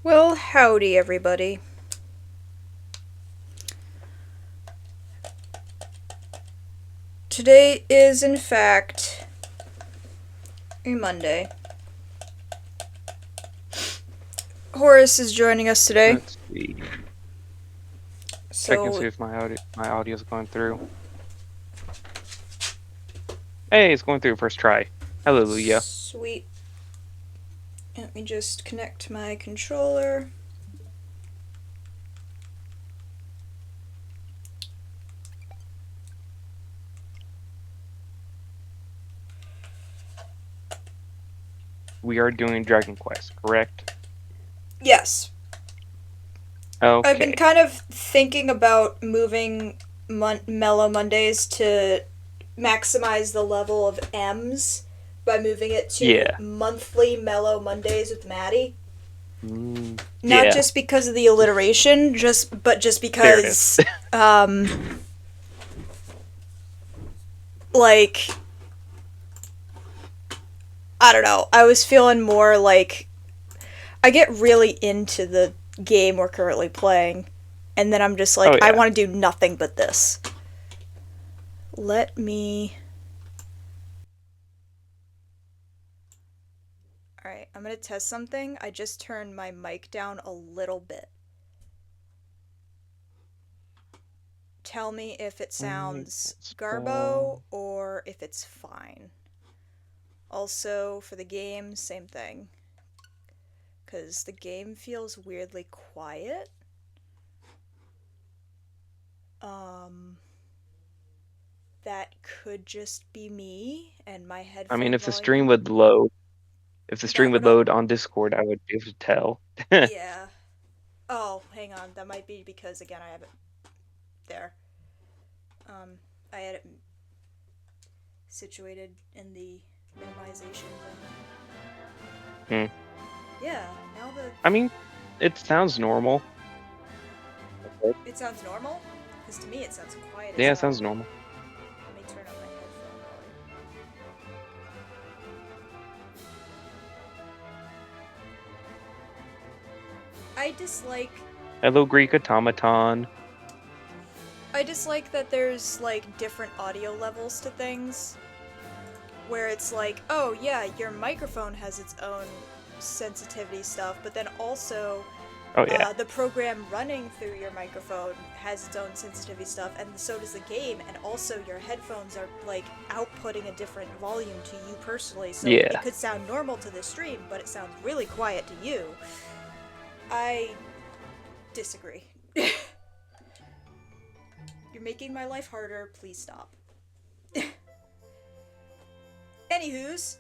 Well, howdy everybody. Today is in fact a Monday. Horace is joining us today. Let's see. So Check and see if my audio is going through. Hey, it's going through first try. Hallelujah. Sweet. Let me just connect my controller. We are doing Dragon Quest, correct? Yes. Okay. I've been kind of thinking about moving Mellow Mondays to maximize the level of M's by moving it to monthly Mellow Mondays with Maddie. Not just because of the alliteration, but just because like, I don't know, I was feeling more like I get really into the game we're currently playing, and then I'm just like, I want to do nothing but this. Let me... Alright, I'm gonna test something. I just turned my mic down a little bit. Tell me if it sounds garbo or if it's fine. Also, for the game, same thing. Because the game feels weirdly quiet. That could just be me and my headphone I mean, if volume. the stream would load, on Discord, I would be able to tell. Yeah. Oh, hang on. That might be because, again, I have it there. I had it situated in the minimization zone. Yeah, now the... I mean, it sounds normal. It sounds normal? Because to me it sounds quiet. Yeah, it sounds normal. Let me turn up my headphone volume. I dislike... Hello, Greek automaton. I dislike that there's, like, different audio levels to things. Where it's like, oh yeah, your microphone has its own sensitivity stuff, but then also Oh yeah. The program running through your microphone has its own sensitivity stuff, and so does the game, and also your headphones are like outputting a different volume to you personally, so it Yeah. could sound normal to the stream, but it sounds really quiet to you. I disagree. You're making my life harder, please stop. Anywho's,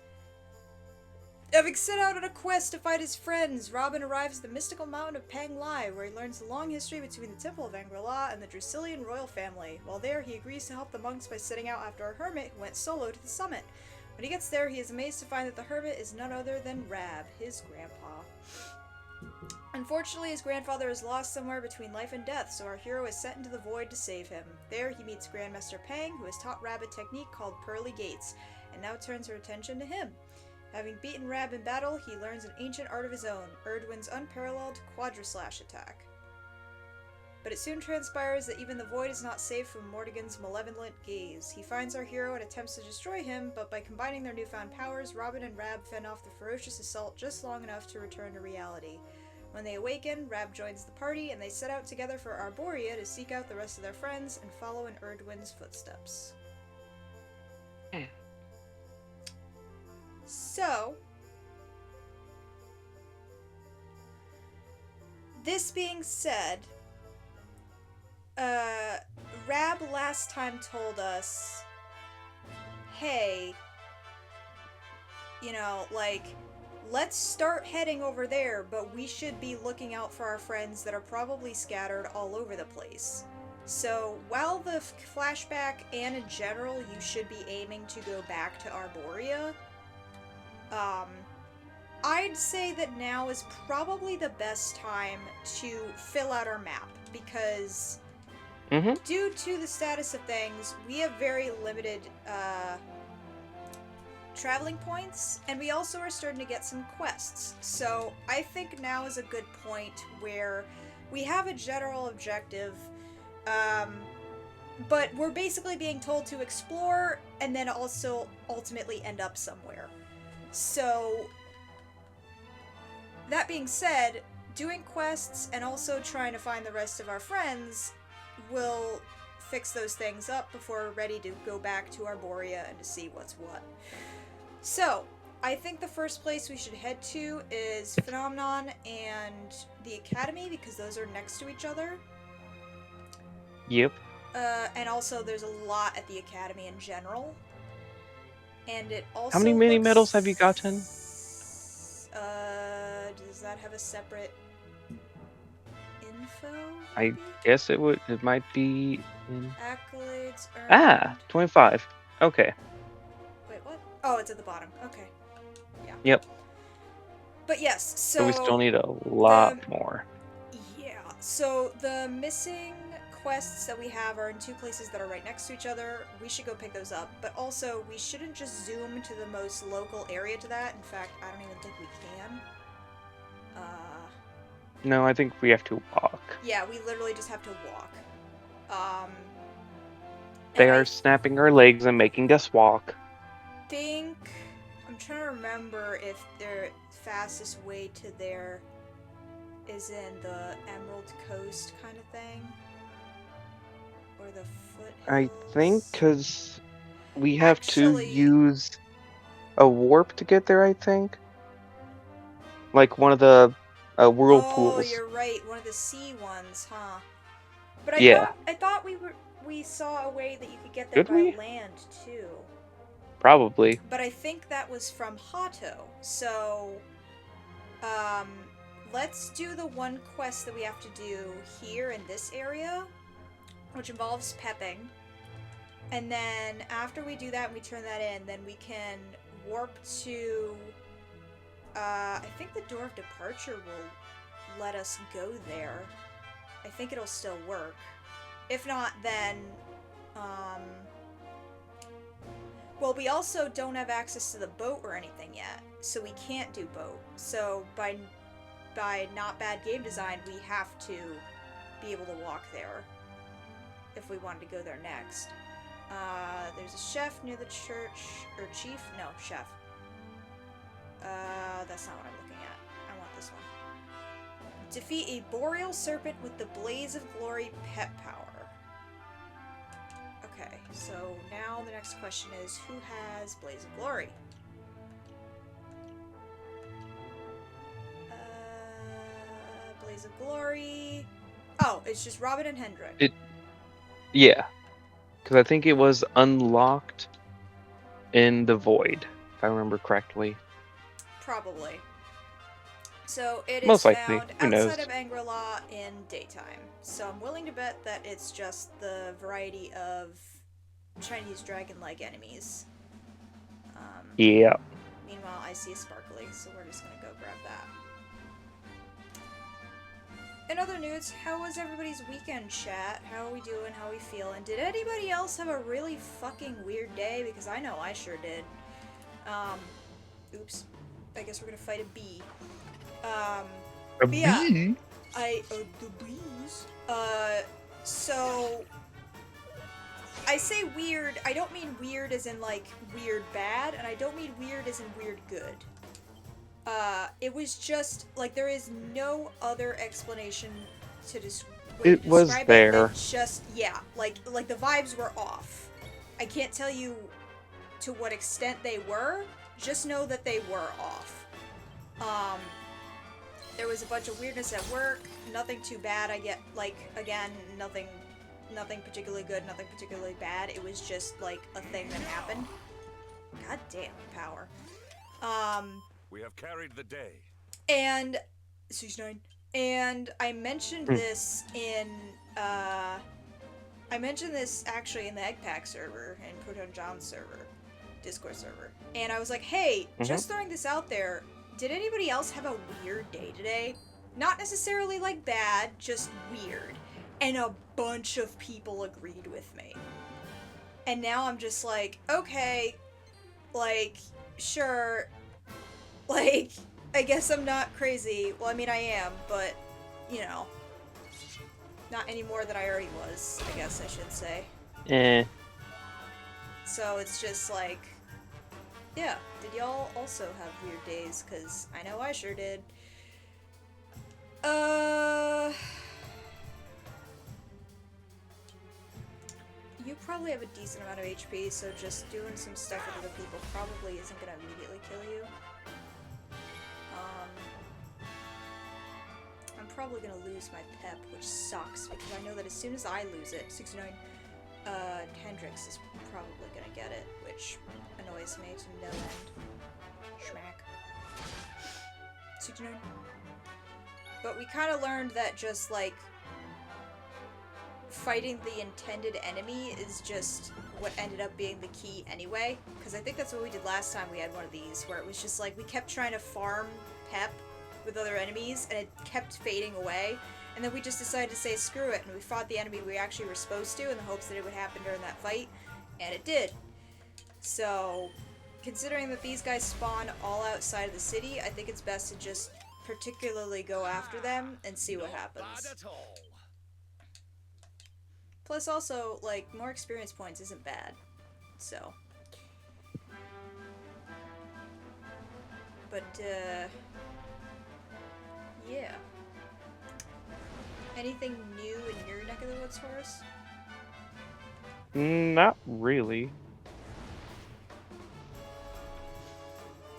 having set out on a quest to find his friends, Robin arrives at the mystical mountain of Panglai, where he learns the long history between the Temple of Angri-La and the Drusilian royal family. While there, he agrees to help the monks by setting out after a hermit who went solo to the summit. When he gets there, he is amazed to find that the hermit is none other than Rab, his grandpa. Unfortunately, his grandfather is lost somewhere between life and death, so our hero is sent into the void to save him. There, he meets Grandmaster Pang, who has taught Rab a technique called Pearly Gates, and now turns her attention to him. Having beaten Rab in battle, he learns an ancient art of his own, Erdwin's unparalleled Quadraslash attack. But it soon transpires that even the void is not safe from Mordegon's malevolent gaze. He finds our hero and attempts to destroy him, but by combining their newfound powers, Robin and Rab fend off the ferocious assault just long enough to return to reality. When they awaken, Rab joins the party, and they set out together for Arborea to seek out the rest of their friends and follow in Erdwin's footsteps. So, this being said, Rab last time told us, hey, let's start heading over there, but we should be looking out for our friends that are probably scattered all over the place. So, while the flashback and in general you should be aiming to go back to Arborea, I'd say that now is probably the best time to fill out our map, because due to the status of things, we have very limited traveling points, and we also are starting to get some quests. So I think now is a good point where we have a general objective, but we're basically being told to explore and then also ultimately end up somewhere. So, that being said, doing quests and also trying to find the rest of our friends will fix those things up before we're ready to go back to Arborea and to see what's what. So, I think the first place we should head to is Phenomenon and the Academy, because those are next to each other. Yep. And also there's a lot at the Academy in general. And it also How many mini medals have you gotten? Does that have a separate info? I guess it might be in... Accolades earned. 25. Okay. Wait, what? Oh, it's at the bottom. Okay. Yeah. Yep. But yes, so we still need a lot more. Yeah. So the missing quests that we have are in two places that are right next to each other. We should go pick those up, but also we shouldn't just zoom to the most local area to that. In fact, I don't even think we can. No, I think we have to walk. Yeah, we literally just have to walk. They are snapping our legs and making us walk. I'm trying to remember if their fastest way to there is in the Emerald Coast kind of thing. Or the foothills. I think because we have to use a warp to get there, I think. Like one of the whirlpools. Oh, you're right. One of the sea ones, huh? But I thought we saw a way that you could get there by land too. Probably. But I think that was from Hato. So, let's do the one quest that we have to do here in this area, which involves pepping. And then after we do that and we turn that in, then we can warp to... I think the Door of Departure will let us go there. I think it'll still work. If not, then... Well, we also don't have access to the boat or anything yet, so we can't do boat. So by not bad game design, we have to be able to walk there if we wanted to go there next. There's a chef near the church, or chief? No, chef. That's not what I'm looking at. I want this one. Defeat a boreal serpent with the Blaze of Glory pet power. Okay, so now the next question is, who has Blaze of Glory? Blaze of Glory... Oh, it's just Robin and Hendrik. Yeah. Because I think it was unlocked in the Void, if I remember correctly. Probably. So it Most is likely. found Who knows? outside of Angri-La in daytime. So I'm willing to bet that it's just the variety of Chinese dragon-like enemies. Yeah. Meanwhile, I see a sparkly, so we're just gonna go grab that. In other news, how was everybody's weekend, chat? How are we doing? How are we feeling? Did anybody else have a really fucking weird day? Because I know I sure did. Oops. I guess we're gonna fight a bee. A bee? Yeah, the bees. So... I say weird, I don't mean weird as in, like, weird bad, and I don't mean weird as in weird good. It was just, like, there is no other explanation to describe it. Was there. It's just, yeah, like the vibes were off. I can't tell you to what extent they were, just know that they were off. There was a bunch of weirdness at work, nothing too bad, I get, like, again, nothing particularly good, nothing particularly bad, it was just, like, a thing that happened. God damn, power. We have carried the day. And 69. And I mentioned this in I mentioned this actually in the Egg Pack server and Proton John's server, Discord server. And I was like, hey, just throwing this out there, did anybody else have a weird day today? Not necessarily like bad, just weird. And a bunch of people agreed with me. And now I'm just like, okay, like, sure, like, I guess I'm not crazy. Well, I mean, I am, but, you know, not any more than I already was, I guess I should say. So it's just like, yeah, did y'all also have weird days? Because I know I sure did. You probably have a decent amount of HP, so just doing some stuff with other people probably isn't gonna immediately kill you. I'm probably gonna lose my pep, which sucks, because I know that as soon as I lose it, 69, Hendrix is probably gonna get it, which annoys me to no end. Schmack. 69. But we kind of learned that just, like, fighting the intended enemy is just what ended up being the key anyway, because I think that's what we did last time we had one of these, where it was just like we kept trying to farm pep with other enemies and it kept fading away, and then we just decided to say screw it, and we fought the enemy we actually were supposed to in the hopes that it would happen during that fight, and it did. So considering that these guys spawn all outside of the city, I think it's best to just particularly go after them and see what happens. Plus also, like, more experience points isn't bad, so. But, yeah. Anything new in your neck of the woods, Horace? Not really.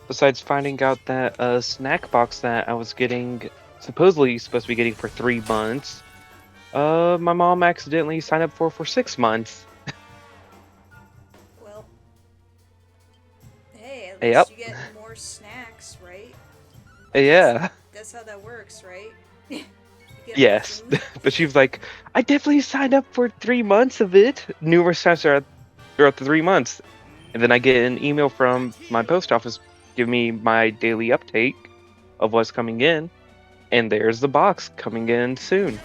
Besides finding out that snack box that I was getting, supposedly supposed to be getting for 3 months, my mom accidentally signed up for 6 months. Well, hey, at least you get more snacks, right? Yeah. That's how that works, right? Yes, but she was like, I definitely signed up for 3 months of it, numerous times throughout the 3 months. And then I get an email from my post office giving me my daily update of what's coming in, and there's the box coming in soon.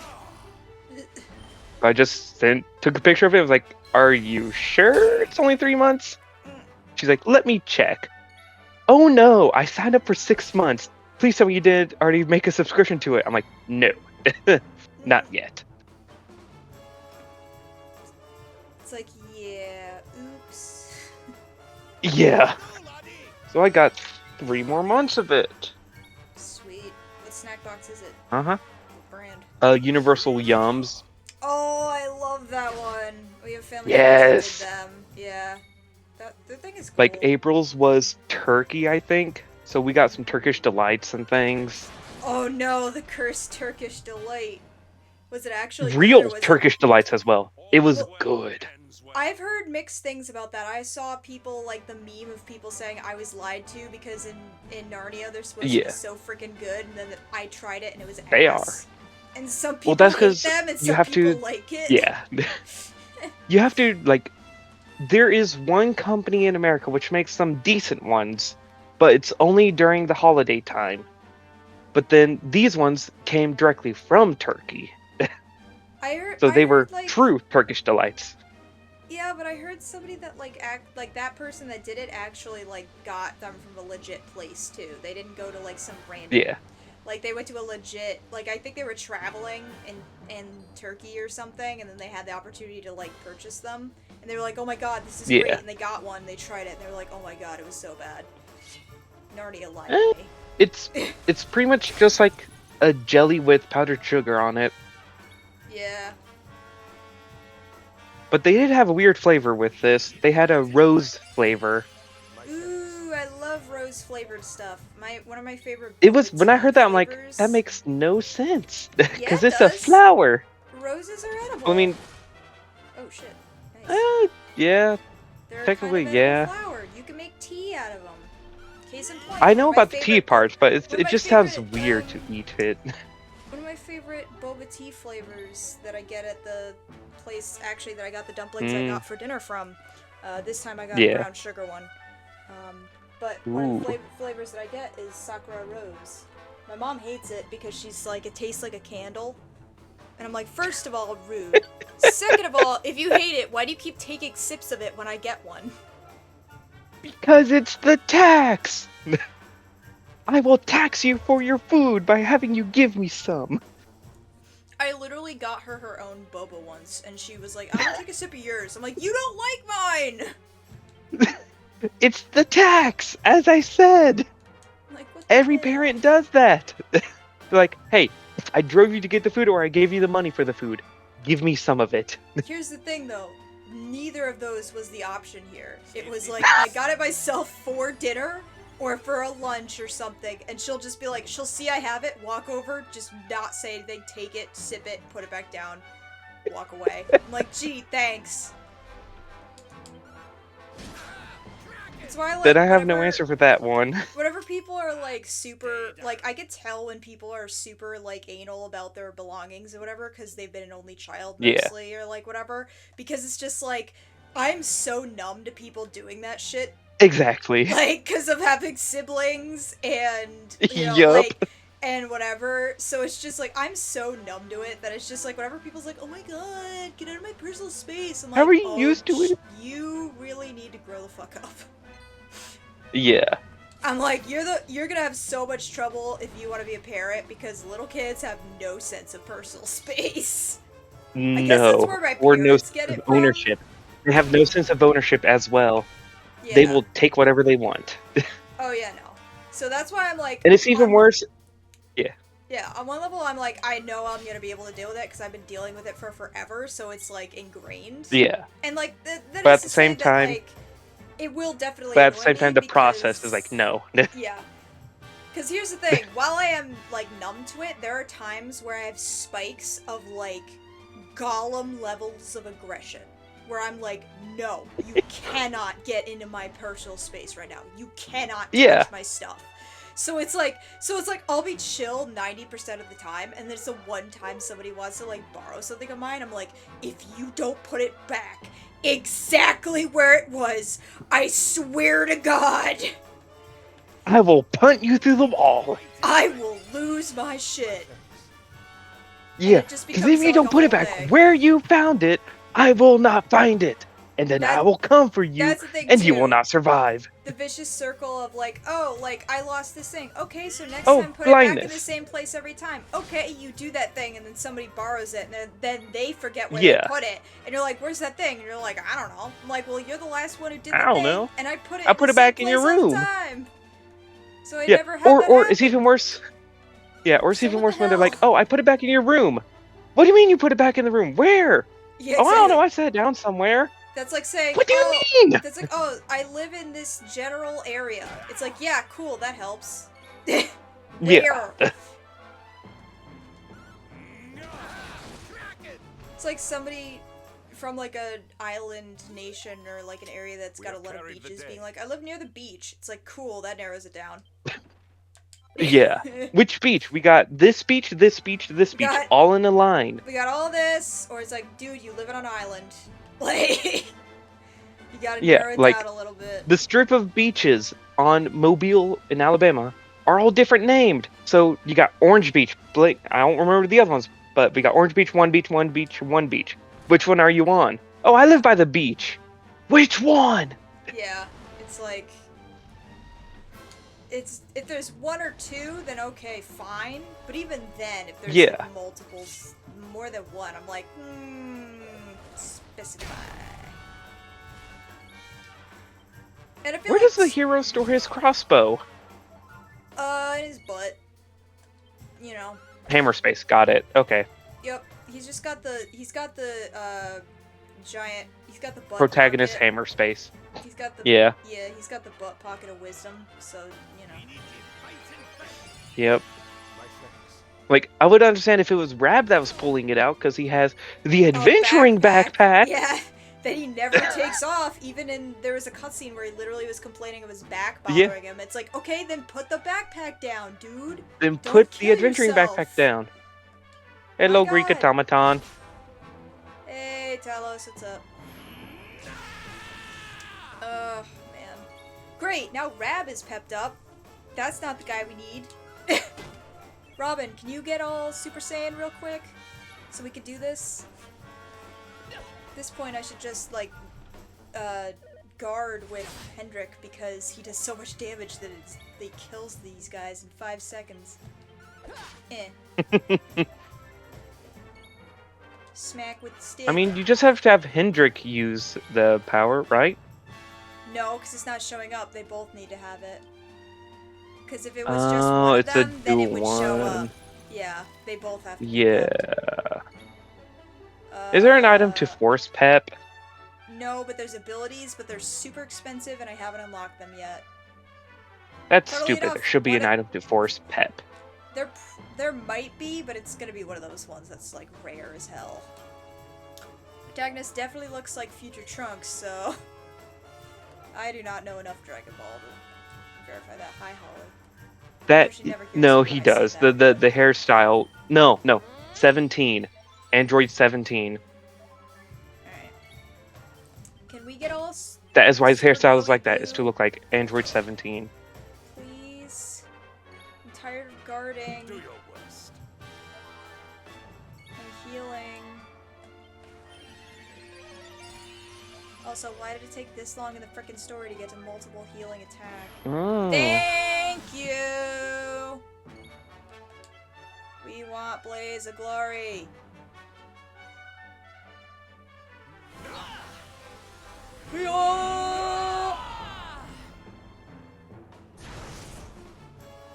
I just took a picture of it. I was like, are you sure it's only 3 months? She's like, let me check. Oh no, I signed up for 6 months. Please tell me you did already make a subscription to it. I'm like, no, not yet. It's like, yeah, oops. Yeah. So I got 3 more months of it. Sweet. What snack box is it? Universal Yums. Oh, I love that one. We have family Yes. members that did them. Yeah. The thing is cool. Like April's was turkey, I think. So we got some Turkish delights and things. Oh no, the cursed Turkish delight. Was it actually good, or Real was Turkish delights as well. It was Well, good. I've heard mixed things about that. I saw people, like, the meme of people saying I was lied to because in Narnia they're supposed to be so freaking good, and then I tried it and it was ass. They are. And some people that's hate 'cause them, and you some have people to- like it. Yeah. You have to, like, there is one company in America which makes some decent ones, but it's only during the holiday time. But then these ones came directly from Turkey. So they were like, true Turkish delights. Yeah, but I heard somebody that that person that did it actually like got them from a legit place too. They didn't go to like some random. Yeah. Like they went to a legit, like I think they were traveling in Turkey or something, and then they had the opportunity to like purchase them, and they were like, "Oh my god, this is great!" And they got one. They tried it, and they were like, "Oh my god, it was so bad." Narnia lied to me. It's pretty much just like a jelly with powdered sugar on it. Yeah. But they did have a weird flavor with this. They had a rose flavor. Ooh, I love rose flavored stuff. One of my favorite. It was when I heard that, I'm like, flavors. that makes no sense because Yeah, it's a does. flower. Roses are edible. I mean, oh shit. Nice. yeah, They're technically, kind of edible yeah. flower. You can make tea out of them. Case in point. I know one of my about the tea favorite- parts, but one of it my just sounds favorite, weird to eat it. One of my favorite boba tea flavors that I get at the place, actually, that I got the dumplings I got for dinner from. This time I got a brown sugar one. But one of the flavors that I get is Sakura Rose. My mom hates it because she's like, it tastes like a candle. And I'm like, first of all, rude. Second of all, if you hate it, why do you keep taking sips of it when I get one? Because it's the tax! I will tax you for your food by having you give me some. I literally got her own boba once, and she was like, I'm gonna take a sip of yours. I'm like, you don't like mine! It's the tax, as I said. I'm like, what the Every hell? parent does that. They're like, hey, I drove you to get the food or I gave you the money for the food. Give me some of it. Here's the thing, though. Neither of those was the option here. It was like, I got it myself for dinner, or for a lunch or something, and she'll just be like, she'll see I have it, walk over, just not say anything, take it, sip it, put it back down, walk away. I'm like, gee, thanks. That's why, like, Then I have no whenever- answer for that one. Whenever people are, like, super, like, I could tell when people are super, like, anal about their belongings or whatever, because they've been an only child mostly, or, like, whatever, because it's just, like, I'm so numb to people doing that shit, Exactly. like, because of having siblings, and, you know, Yup. like, and whatever, so it's just, like, I'm so numb to it, that it's just, like, whenever people's like, oh my god, get out of my personal space, I'm like, How are you oh, used to it? You really need to grow the fuck up. Yeah. I'm like, you're gonna have so much trouble if you want to be a parent because little kids have no sense of personal space. I guess that's where my Or no parents sense get of it from. ownership. They have no sense of ownership as well. Yeah. They will take whatever they want. Oh yeah, no. So that's why I'm like. And it's even worse. Yeah, on one level, I'm like, I know I'm gonna be able to deal with it because I've been dealing with it for forever, so it's like ingrained. Yeah. And like, that But is at to the same say that, time- like, it will definitely. But at the annoy same me time, the because- process is like, no. Yeah. Because here's the thing, while I am, like, numb to it, there are times where I have spikes of, like, Gollum levels of aggression. Where I'm like, no, you cannot get into my personal space right now. You cannot touch my stuff. So it's like, I'll be chill 90% of the time, and then it's the one time somebody wants to, like, borrow something of mine, I'm like, if you don't put it back exactly where it was, I swear to God, I will punt you through the wall. I will lose my shit. Yeah, it just because becomes if you like don't a put it whole back thing. where you found it, I will not find it. And then I will come for you, That's the thing, and you too. will not survive. The vicious circle of like, oh, like, I lost this thing. Okay, so next Oh, time put it back in blindness. the same place every time. Okay, you do that thing, and then somebody borrows it, and then they forget where Yeah. they put it. And you're like, where's that thing? And you're like, I don't know. I'm like, well, you're the last one who did the I don't thing, know. and I put it I in put the it back same in your place all the room. time. So I Yeah, never had or that or it's happen. even worse. Yeah, or it's So even what worse the when they're like, hell? "Oh, I put it back in your room." What do you mean you put it back in the room? Where? Yeah, Oh, I don't know. I set it down somewhere. That's like saying, What do you mean? That's like, oh, I live in this general area. It's like, yeah, cool, that helps. Where? Yeah. It's like somebody from like an island nation or like an area that's got a lot of beaches being like, I live near the beach. It's like, cool, that narrows it down. Yeah. Which beach? We got this beach, this beach, this beach, all in a line. We got all this, or it's like, dude, you live on an island. Like, you gotta narrow it down a little bit. The strip of beaches on Mobile in Alabama are all different named. So you got Orange Beach. I don't remember the other ones, but we got Orange Beach, one beach, one beach, one beach. Which one are you on? Oh, I live by the beach. Which one? Yeah, it's like, if there's one or two, then okay, fine. But even then, if there's like multiples, more than one, I'm like, specify. And I feel Where does the hero store his crossbow? In his butt. You know. Hammer space, got it. Okay. Yep, he's got the giant. He's got the butt protagonist pocket. hammer space. He's got the he's got the butt pocket of wisdom. So you know. Yep. Like I would understand if it was Rab that was pulling it out because he has the adventuring backpack. Yeah. That he never takes off, even in there was a cutscene where he literally was complaining of his back bothering him. It's like, okay, then put the backpack down, dude. Then put the adventuring backpack down. Hello, Greek automaton. Hey, Talos, what's up? Oh, man. Great, now Rab is pepped up. That's not the guy we need. Robin, can you get all Super Saiyan real quick? So we can do this? At this point, I should just, like, guard with Hendrik because he does so much damage that he kills these guys in 5 seconds. Smack with the stick. I mean, you just have to have Hendrik use the power, right? No, because it's not showing up. They both need to have it. Because if it was just one of them, then it would show up. Yeah, they both have to. Yeah. Is there an item to force Pep? No, but there's abilities, but they're super expensive, and I haven't unlocked them yet. That's stupid. There should be an item to force Pep. There might be, but it's gonna be one of those ones that's like rare as hell. Protagonist definitely looks like future Trunks, so I do not know enough Dragon Ball to verify that. Hi, Holly. No, he does. The hairstyle. No. 17. Android 17. Alright. Can we get all... That is why his hairstyle is like that, is to look like Android 17. Please. I'm tired of guarding. Do your worst. And healing. Also, why did it take this long in the frickin' story to get to multiple healing attack? Oh. Thank you! We want Blaze of Glory.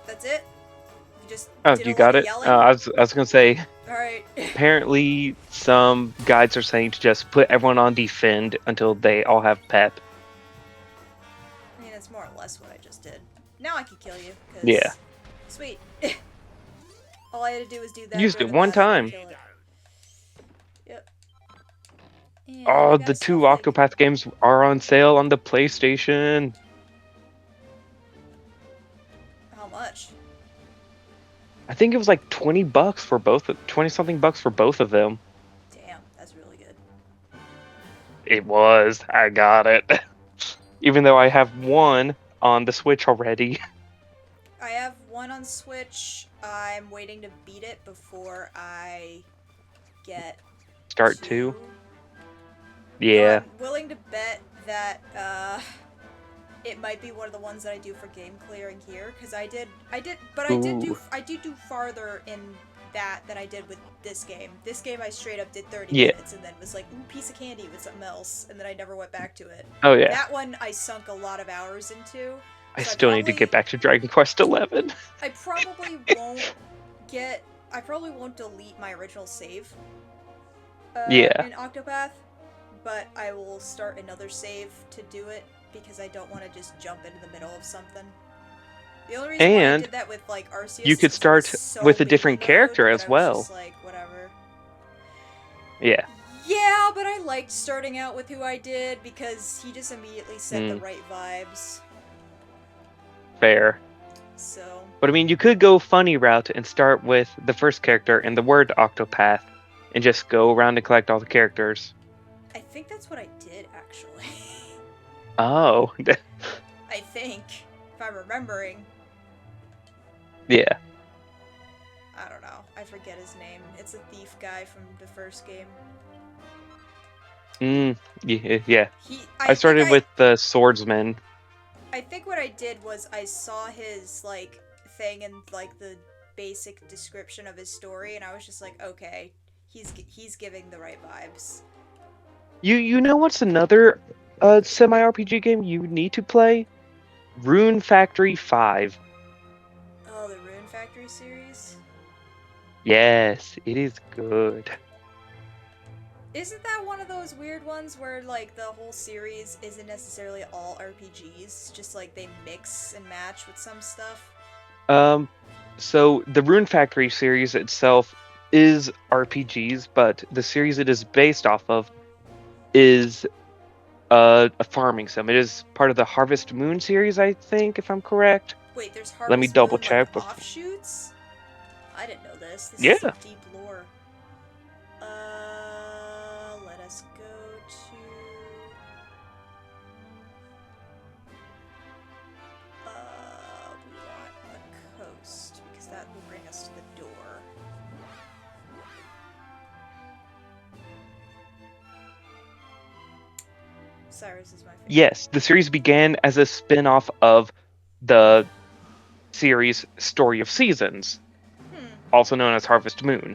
That's it? You just you got it? I was gonna say. Alright. Apparently, some guides are saying to just put everyone on defend until they all have Pep. I mean, that's more or less what I just did. Now I can kill you. Yeah. Sweet. All I had to do was do that. Used it one time. Yep. Oh, the 2 Octopath games are on sale on the PlayStation. How much? I think it was like $20 for both. 20-something bucks for both of them. Damn, that's really good. It was. I got it. Even though I have one on the Switch already. I have one on Switch. I'm waiting to beat it before I get Start 2. Yeah. I'm willing to bet that it might be one of the ones that I do for game clearing here, because I did do farther in that than I did with this game. This game I straight up did 30 minutes and then was like, ooh, piece of candy with something else, and then I never went back to it. Oh yeah. That one I sunk a lot of hours into. I still need to get back to Dragon Quest XI. I probably won't get I probably won't delete my original save. Yeah. In Octopath, but I will start another save to do it because I don't want to just jump into the middle of something. The only reason why I did that with like Arceus you could start with a different character as well. Just like, whatever. Yeah. Yeah, but I liked starting out with who I did because he just immediately set the right vibes. Fair. So. But I mean, you could go funny route and start with the first character and the word Octopath, and just go around and collect all the characters. I think that's what I did, actually. Oh. I think, if I'm remembering. Yeah. I don't know. I forget his name. It's a thief guy from the first game. Yeah. I started with the swordsman. I think what I did was I saw his, like, thing and, like, the basic description of his story, and I was just like, okay, he's giving the right vibes. You know what's another semi-RPG game you need to play? Rune Factory 5. Oh, the Rune Factory series? Yes, it is good. Isn't that one of those weird ones where, like, the whole series isn't necessarily all RPGs? Just, like, they mix and match with some stuff? So the Rune Factory series itself is RPGs, but the series it is based off of is a farming sim. It is part of the Harvest Moon series, I think, if I'm correct. Wait, there's Harvest Let me double Moon, check. Like, offshoots? I didn't know this. This Yeah. is some deep lore. Let us go to... we want the coast, because that will bring us to the door. Cyrus is my favorite. Yes, the series began as a spin-off of the series Story of Seasons, also known as Harvest Moon.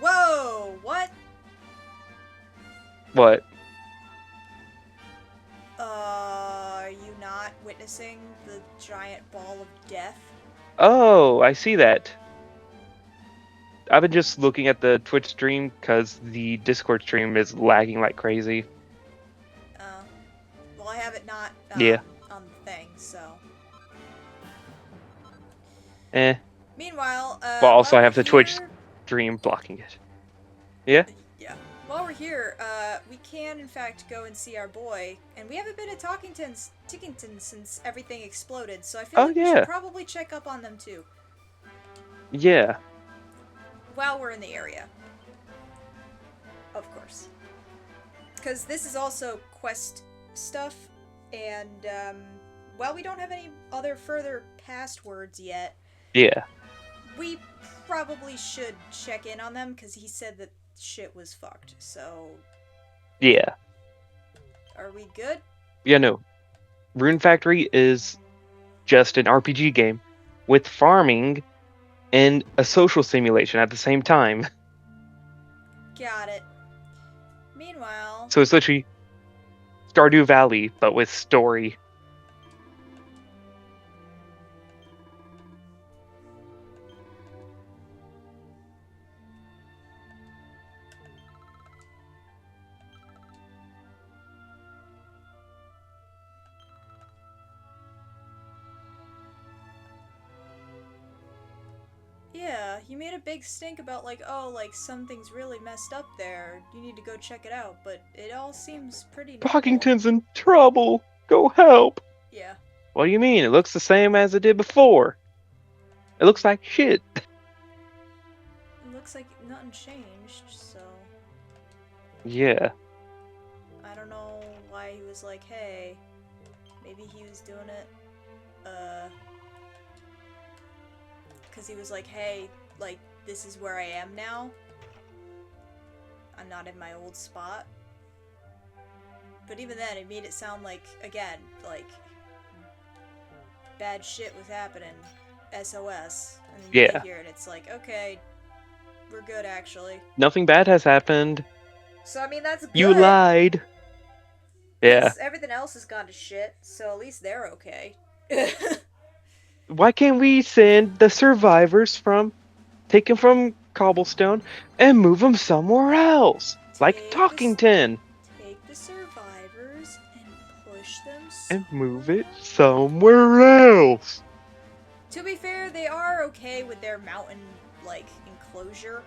Whoa! What? What? Are you not witnessing the giant ball of death? Oh, I see that. I've been just looking at the Twitch stream because the Discord stream is lagging like crazy. Well, I have it not on the thing, so... Meanwhile, well, also I have the Twitch stream blocking it. Yeah? Yeah. While we're here, we can, in fact, go and see our boy. And we haven't been at Tickington since everything exploded, so I feel like we should probably check up on them, too. Yeah. While we're in the area. Of course. Because this is also quest stuff, and, while we don't have any other further passwords yet... Yeah. We probably should check in on them, because he said that shit was fucked, so... Yeah. Are we good? Yeah, no. Rune Factory is just an RPG game with farming and a social simulation at the same time. Got it. Meanwhile... So it's literally Stardew Valley, but with story. Yeah, he made a big stink about, like, oh, like, something's really messed up there. You need to go check it out, but it all seems pretty normal. Pockington's in trouble! Go help! Yeah. What do you mean? It looks the same as it did before. It looks like shit. It looks like nothing changed, so... Yeah. I don't know why he was like, hey, maybe he was doing it, because he was like, hey, like, this is where I am now. I'm not in my old spot. But even then, it made it sound like, again, like, bad shit was happening. SOS. And then you get here and it's like, okay, we're good, actually. Nothing bad has happened. So, I mean, that's good. You lied. Yeah. Everything else has gone to shit, so at least they're okay. Why can't we send the survivors from take him from Cobblestone and move him somewhere else, like Talkington, Take the survivors and push them and move it somewhere somewhere else. To be fair, they are okay with their mountain, like, enclosure.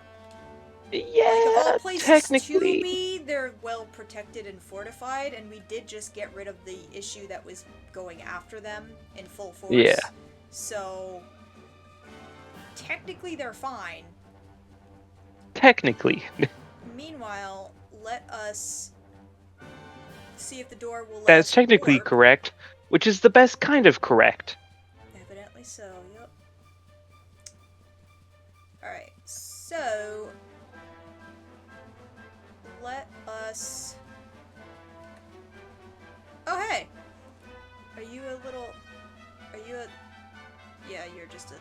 Yeah, Like, of all places technically. to be, they're well protected and fortified, and we did just get rid of the issue that was going after them in full force. Yeah. So, technically they're fine. Technically. Meanwhile, let us see if the door will let That's us technically warp. correct, which is the best kind of correct. Evidently so, yep. Alright, so let us... Oh, hey! Are you a little... Are you a... Yeah, you're just a...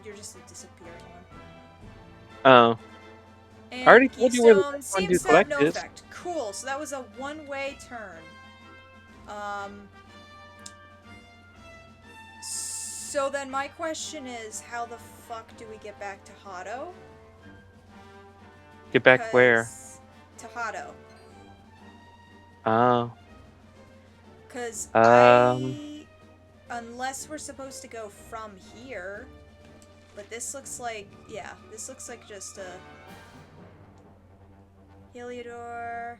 You're just a disappearing one. Oh. And I already told you where the Keystone next one to seems to have collect no is. effect. Cool, so that was a one-way turn. So then my question is, how the fuck do we get back to Hado? Get back where? To Hado. Oh. Because unless we're supposed to go from here, but this looks like, yeah, this looks like just a Heliodor.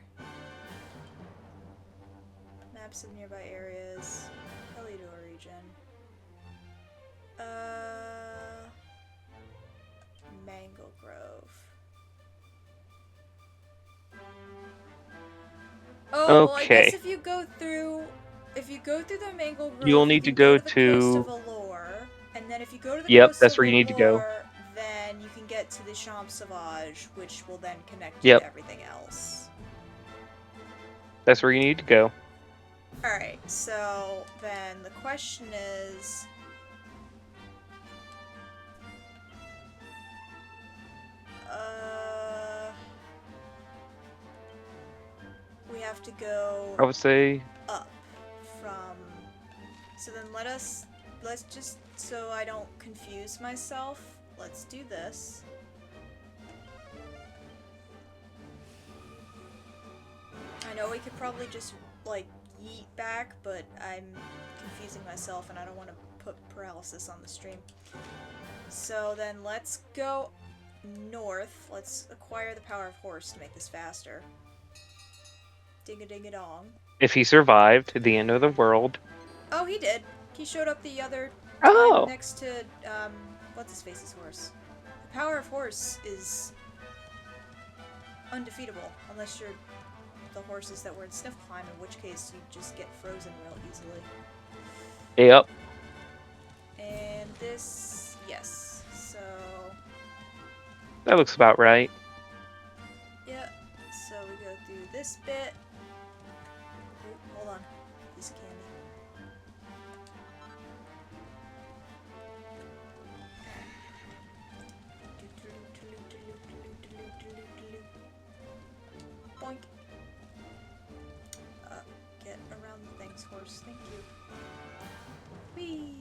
Maps of nearby areas. Heliodor region. Mangle Grove. Oh, well, I guess if you go through the Mangle Grove, you'll need to go to the Coast of Allure, and then if you go to the Yep, Coast that's of where you need to go. Allure, then you can get to the Champ Sauvage, which will then connect you to everything else. That's where you need to go. Alright, so then the question is... we have to go... I would say... up from... So then let's just, so I don't confuse myself, let's do this. I know we could probably just, like, yeet back, but I'm confusing myself and I don't want to put paralysis on the stream. So then let's go north. Let's acquire the power of horse to make this faster. Ding-a-ding-a-dong. If he survived the end of the world. Oh, he did. He showed up the other time next to, what's his face's horse. The power of horse is undefeatable, unless you're the horses that were in Sniffclimb, in which case you just get frozen real easily. Yep. And this, yes, so... That looks about right. Yep, so we go through this bit. Ooh, hold on. Piece of candy. Boink. Get around the things, horse. Thank you. Whee!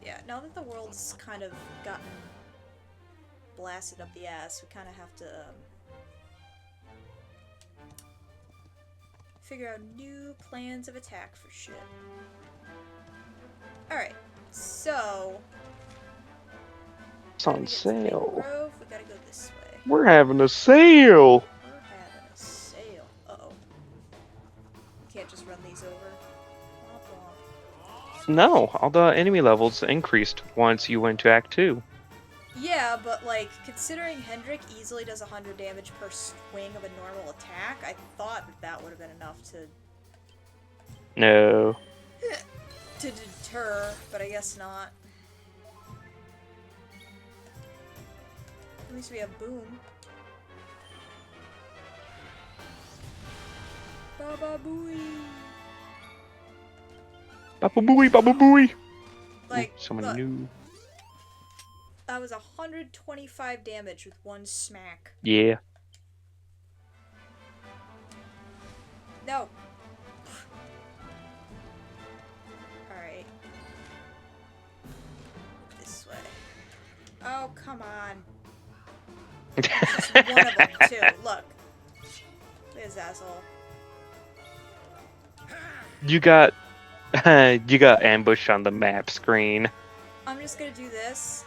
Yeah, now that the world's kind of gotten blasted up the ass, we kind of have to figure out new plans of attack for shit. Alright, so... It's on sale. Grove, we gotta go this way. We're having a sale! We're having a sale. Uh-oh. Can't just run these over. Womp womp. No, all the enemy levels increased once you went to Act 2. Yeah, but like, considering Hendrik easily does 100 damage per swing of a normal attack, I thought that would have been enough to... No. to deter, but I guess not. At least we have Boom. Baba Booey! Baba Booey, Baba Booey! Like, someone look, new. that was 125 damage with one smack. Yeah. No. Alright. Oh, come on. Just one of them, too. Look. This asshole. You got you got ambushed on the map screen. I'm just gonna do this.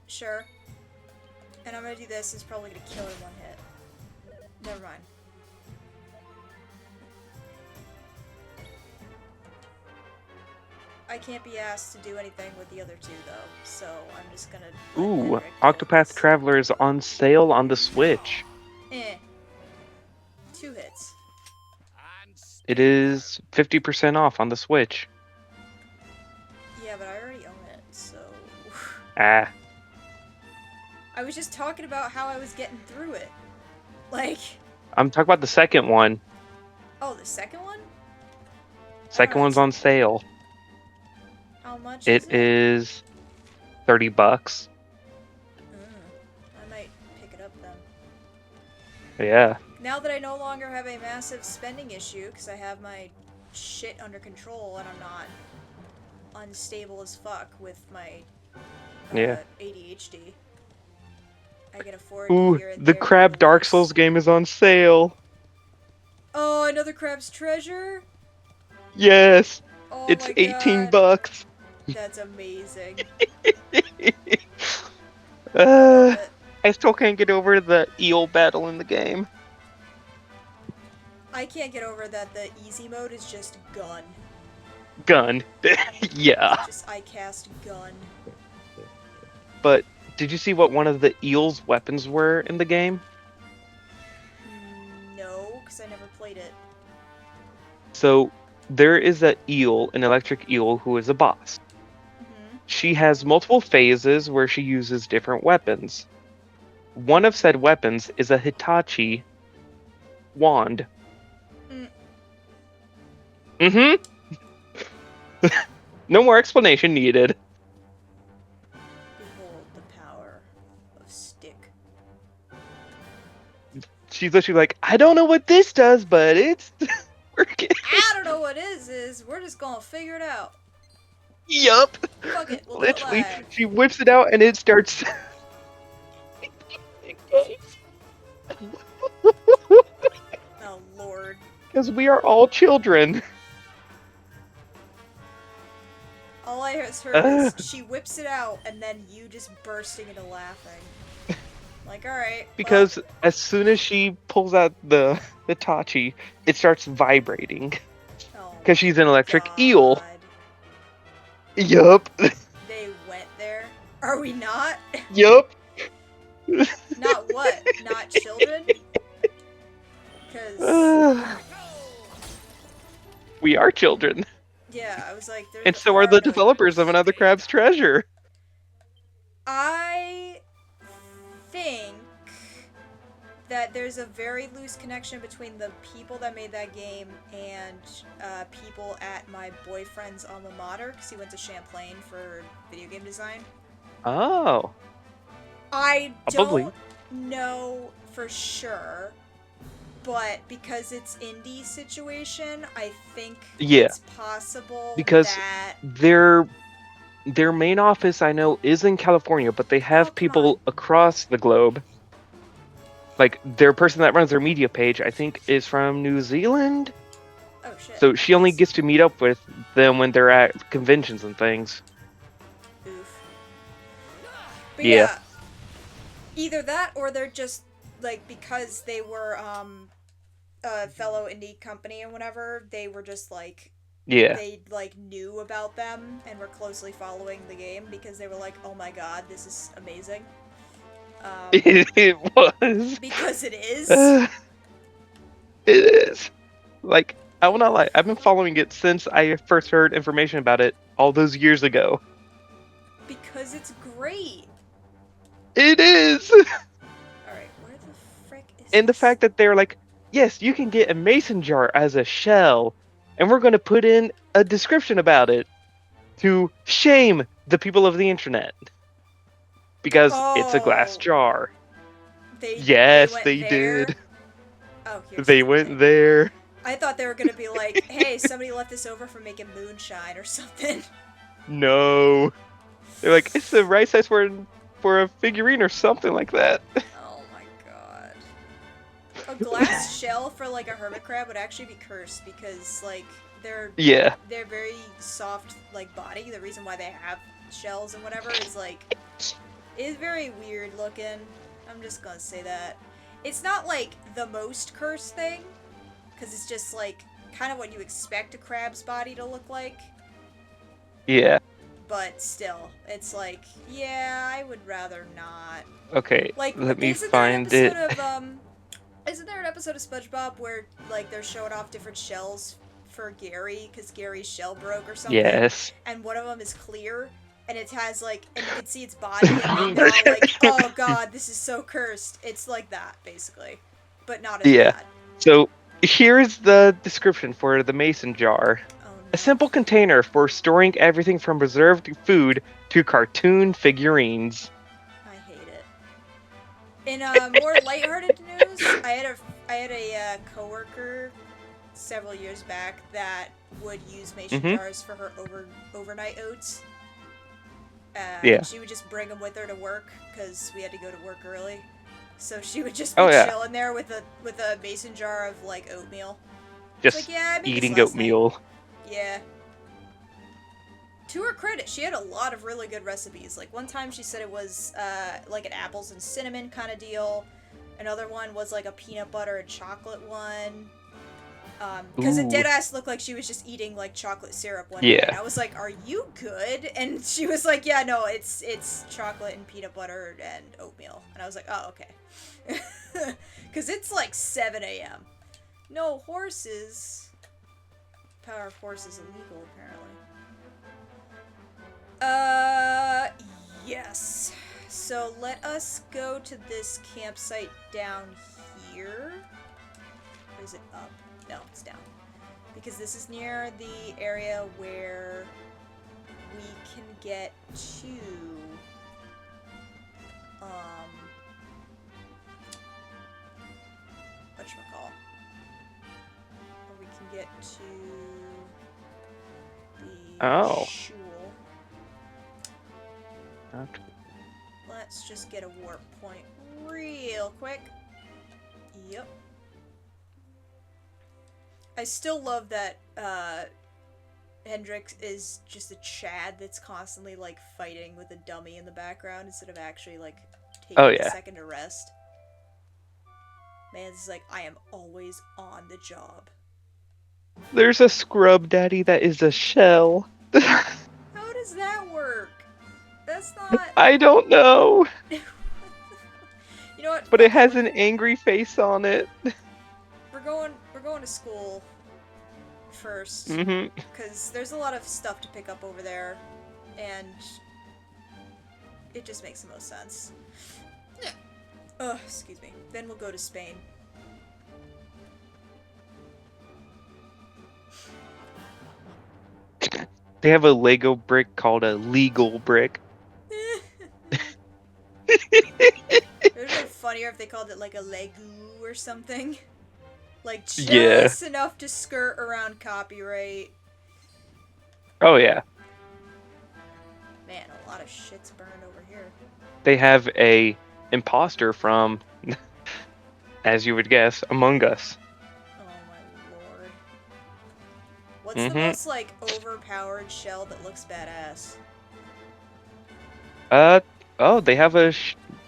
Sure. And I'm gonna do this. It's probably gonna kill in one hit. Never mind. I can't be asked to do anything with the other two, though, so I'm just gonna... Ooh, Octopath Traveler is on sale on the Switch. 2 hits. It is 50% off on the Switch. Yeah, but I already own it, so... Ah. I was just talking about how I was getting through it. Like... I'm talking about the second one. Oh, the second one? Second one's on sale. How much It is $30. I might pick it up then. Yeah. Now that I no longer have a massive spending issue, because I have my shit under control and I'm not unstable as fuck with my ADHD, I can afford Ooh, here and the there Crab Dark relax. Souls game is on sale. Oh, another Crab's Treasure? Yes. Oh It's my $18. God. That's amazing. I still can't get over the eel battle in the game. I can't get over that the easy mode is just gun. Gun. Yeah. Just I cast gun. But did you see what one of the eel's weapons were in the game? No, because I never played it. So there is an electric eel, who is a boss. She has multiple phases where she uses different weapons. One of said weapons is a Hitachi wand. No more explanation needed. Behold the power of stick. She's literally like, I don't know what this does, but it's working. I don't know what it is. We're just gonna figure it out. Yup. Fuck it, we'll Literally, do it live. she whips it out and it starts. Oh lord. Because we are all children. All I heard is she whips it out and then you just bursting into laughing. Like, alright. Because as soon as she pulls out the Hitachi, it starts vibrating. Because she's an electric eel. Yup. They went there. Are we not? Yup. Not what? Not children? Because... we are children. Yeah, I was like... And so are the developers of Another Crab's Treasure. I think that there's a very loose connection between the people that made that game and people at my boyfriend's alma mater, because he went to Champlain for video game design. Oh. I don't know for sure, but because it's indie situation, I think it's possible because that... their main office, I know, is in California, but they have people across the globe. Like, their person that runs their media page, I think, is from New Zealand. Oh, shit. So she only gets to meet up with them when they're at conventions and things. Oof. But yeah. Either that, or they're just, like, because they were, a fellow indie company and whatever, they were just, like... Yeah. They, like, knew about them and were closely following the game because they were like, oh my god, this is amazing. It was. Because it is. It is. Like, I will not lie, I've been following it since I first heard information about it all those years ago. Because it's great. It is! Alright, where the frick is And the fact that they're like, yes, you can get a mason jar as a shell, and we're going to put in a description about it to shame the people of the internet. Because it's a glass jar. They did. Oh, they went there. I thought they were going to be like, hey, somebody left this over for making moonshine or something. No. They're like, it's the right size for a figurine or something like that. Oh my god. A glass shell for like a hermit crab would actually be cursed because like they're very soft like body. The reason why they have shells and whatever is very weird looking. I'm just gonna say that. It's not like the most cursed thing, because it's just like kind of what you expect a crab's body to look like. Yeah. But still, it's like, yeah, I would rather not. Okay, Like, let me find it. Isn't there an episode of SpongeBob where, like, they're showing off different shells for Gary, because Gary's shell broke or something? Yes. And one of them is clear, and it has, like, and you can see its body, and they're all like, oh god, this is so cursed. It's like that, basically. But not as bad. So, here's the description for the mason jar. Oh, no. A simple container for storing everything from preserved food to cartoon figurines. I hate it. In more lighthearted news, I had a coworker several years back that would use mason jars for her overnight oats. She would just bring them with her to work because we had to go to work early. So she would just be chilling there with a mason jar of like oatmeal. Just eating oatmeal. Yeah. To her credit, she had a lot of really good recipes. Like one time she said it was like an apples and cinnamon kind of deal. Another one was like a peanut butter and chocolate one. Because it deadass looked like she was just eating like chocolate syrup one day. And I was like, "Are you good?" And she was like, "Yeah, no, it's chocolate and peanut butter and oatmeal." And I was like, "Oh, okay." Because it's like 7 a.m. No horses. Power of horse is illegal, apparently. Yes. So let us go to this campsite down here. Or is it up? No, it's down. Because this is near the area where we can get to, whatchamacall? Where we can get to the shul. Okay. Let's just get a warp point real quick. Yep. I still love that Hendrix is just a Chad that's constantly like fighting with a dummy in the background instead of actually like taking a second to rest. Man's like, I am always on the job. There's a scrub daddy that is a shell. How does that work? That's not... I don't know. You know what? But it has an angry face on it. We're going to school first. Because there's a lot of stuff to pick up over there. And it just makes the most sense. Excuse me. Then we'll go to Spain. They have a Lego brick called a legal brick. It would have been funnier if they called it like a Legu or something. Like just enough to skirt around copyright. Oh yeah. Man, a lot of shit's burned over here. They have a imposter from, as you would guess, Among Us. Oh my lord. What's the most like overpowered shell that looks badass?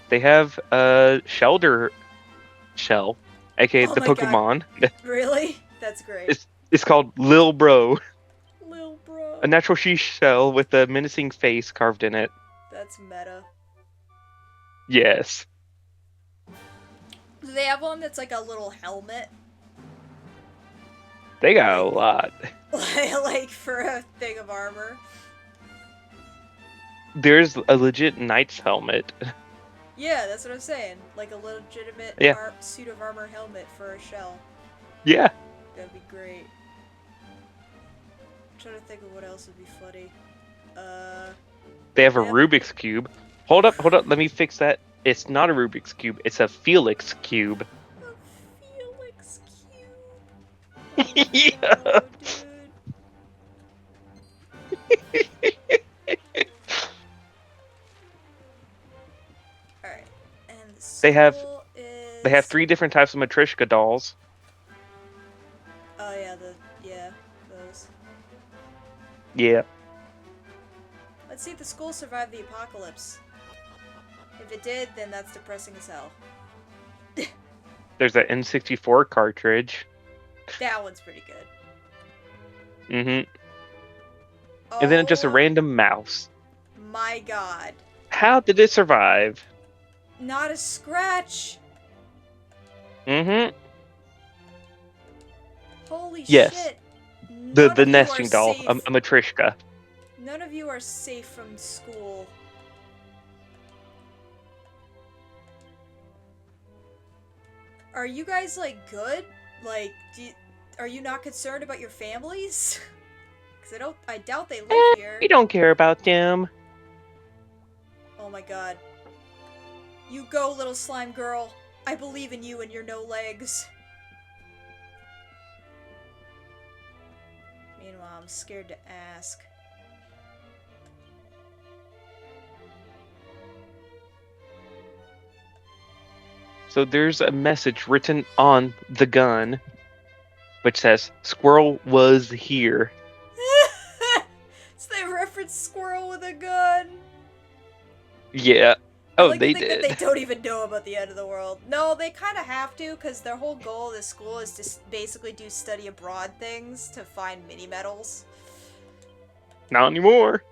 They have a Shelder shell, aka the Pokemon. Really? That's great. It's called Lil Bro. Lil Bro. A natural she shell with a menacing face carved in it. That's meta. Yes. Do they have one that's like a little helmet? They got a lot. Like for a thing of armor? There's a legit knight's helmet. Yeah, that's what I'm saying. Like a legitimate suit of armor helmet for a shell. Yeah. That'd be great. I'm trying to think of what else would be funny. They have a Rubik's Cube. Hold up, let me fix that. It's not a Rubik's Cube, it's a Felix Cube. A Felix Cube? Yeah. Oh, dude. They have School they have is... 3 different types of Matryoshka dolls. Oh yeah, those. Yeah. Let's see if the school survived the apocalypse. If it did, then that's depressing as hell. There's an N64 cartridge. That one's pretty good. Mm-hmm. Oh, And then just a random mouse. my god. How did it survive? Not a scratch. Mm-hmm. Holy Yes. shit. The None of you nesting are doll, safe. a Matryoshka. None of you are safe from school. Are you guys, like, good? Like, are you not concerned about your families? Because I doubt they live here. We don't care about them. Oh my god. You go, little slime girl. I believe in you and your no legs. Meanwhile, I'm scared to ask. So there's a message written on the gun, which says, "Squirrel was here." So they reference Squirrel with a gun. Yeah. I Oh, like they to think did. that they don't even know about the end of the world. No, they kind of have to, because their whole goal of this school is to basically do study abroad things to find mini medals. Not anymore.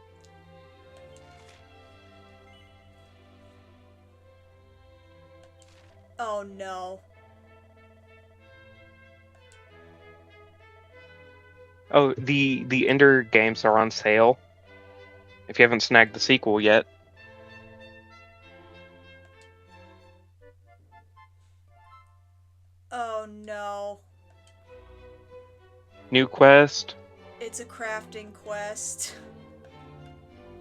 Oh no. Oh, the Ender games are on sale. If you haven't snagged the sequel yet. Oh no. New quest. It's a crafting quest.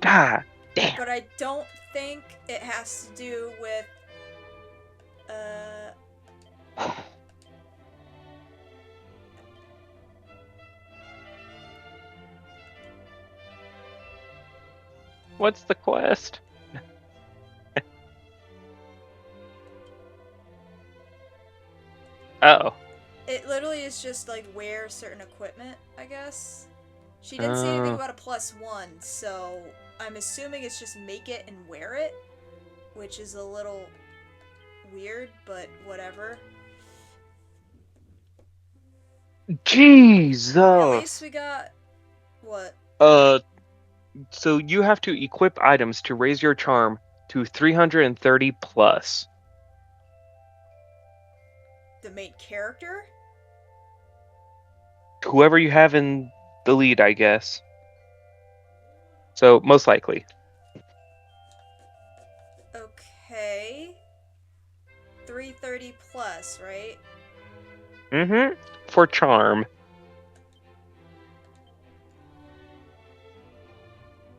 God damn. But I don't think it has to do with, What's the quest? Oh. it literally is just like wear certain equipment, I guess. She didn't say anything about a +1, so I'm assuming it's just make it and wear it, which is a little weird, but whatever. Jesus. At least we got what? So you have to equip items to raise your charm to 330 plus. The main character? Whoever you have in the lead, I guess. So, most likely. Okay. 330 plus, right? Mm-hmm. For charm.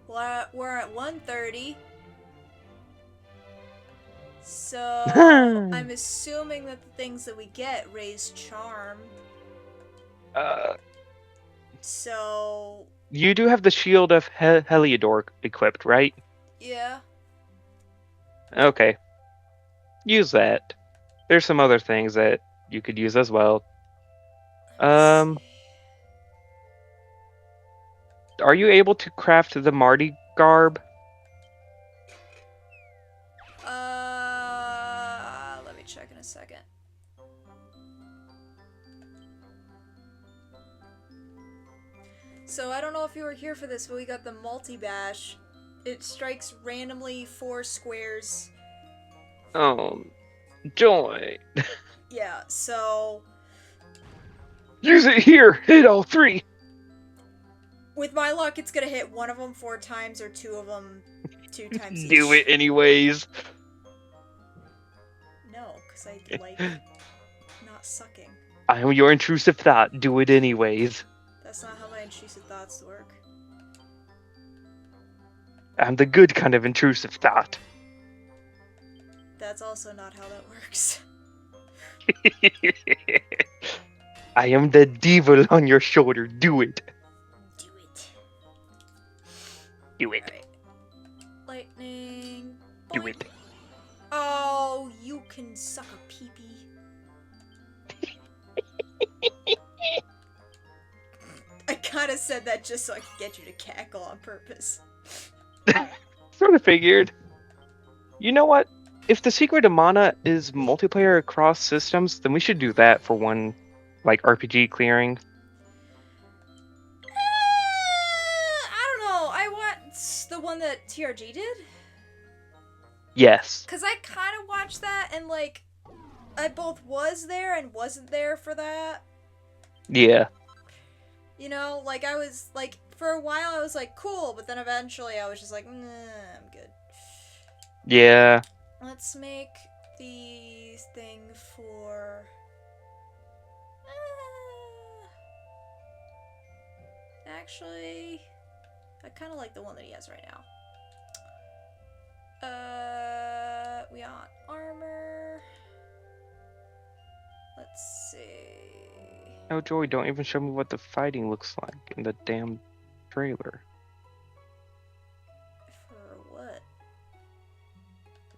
Well, we're at 130. So, I'm assuming that the things that we get raise charm. So... You do have the Shield of Heliodor equipped, right? Yeah. Okay. Use that. There's some other things that you could use as well. Are you able to craft the Marty garb? Let me check in a second. So I don't know if you were here for this, but we got the multi-bash. It strikes randomly 4 squares. Oh, joy. Yeah, so... Use it here! Hit all 3! With my luck, it's gonna hit one of them 4 times or 2 of them 2 times each. Do it anyways. No, because I like not sucking. I am your intrusive thought. Do it anyways. That's not how my intrusive thoughts work. I'm the good kind of intrusive thought. That's also not how that works. I am the devil on your shoulder. Do it. Do it. Do it. Alright. Lightning. Do Boink. it. Oh, you can suck a pee-pee. I kind of said that just so I could get you to cackle on purpose. Sort of figured. You know what? If the secret of mana is multiplayer across systems, then we should do that for one, like, RPG clearing. I don't know. I want the one that TRG did. Yes. Because I kind of watched that and, like, I both was there and wasn't there for that. Yeah. You know, like, I was, like, for a while I was like, cool, but then eventually I was just like, nah, I'm good. Yeah. Let's make the thing for... Actually, I kind of like the one that he has right now. We want armor. Let's see. Oh, Joey, don't even show me what the fighting looks like in the damn trailer. For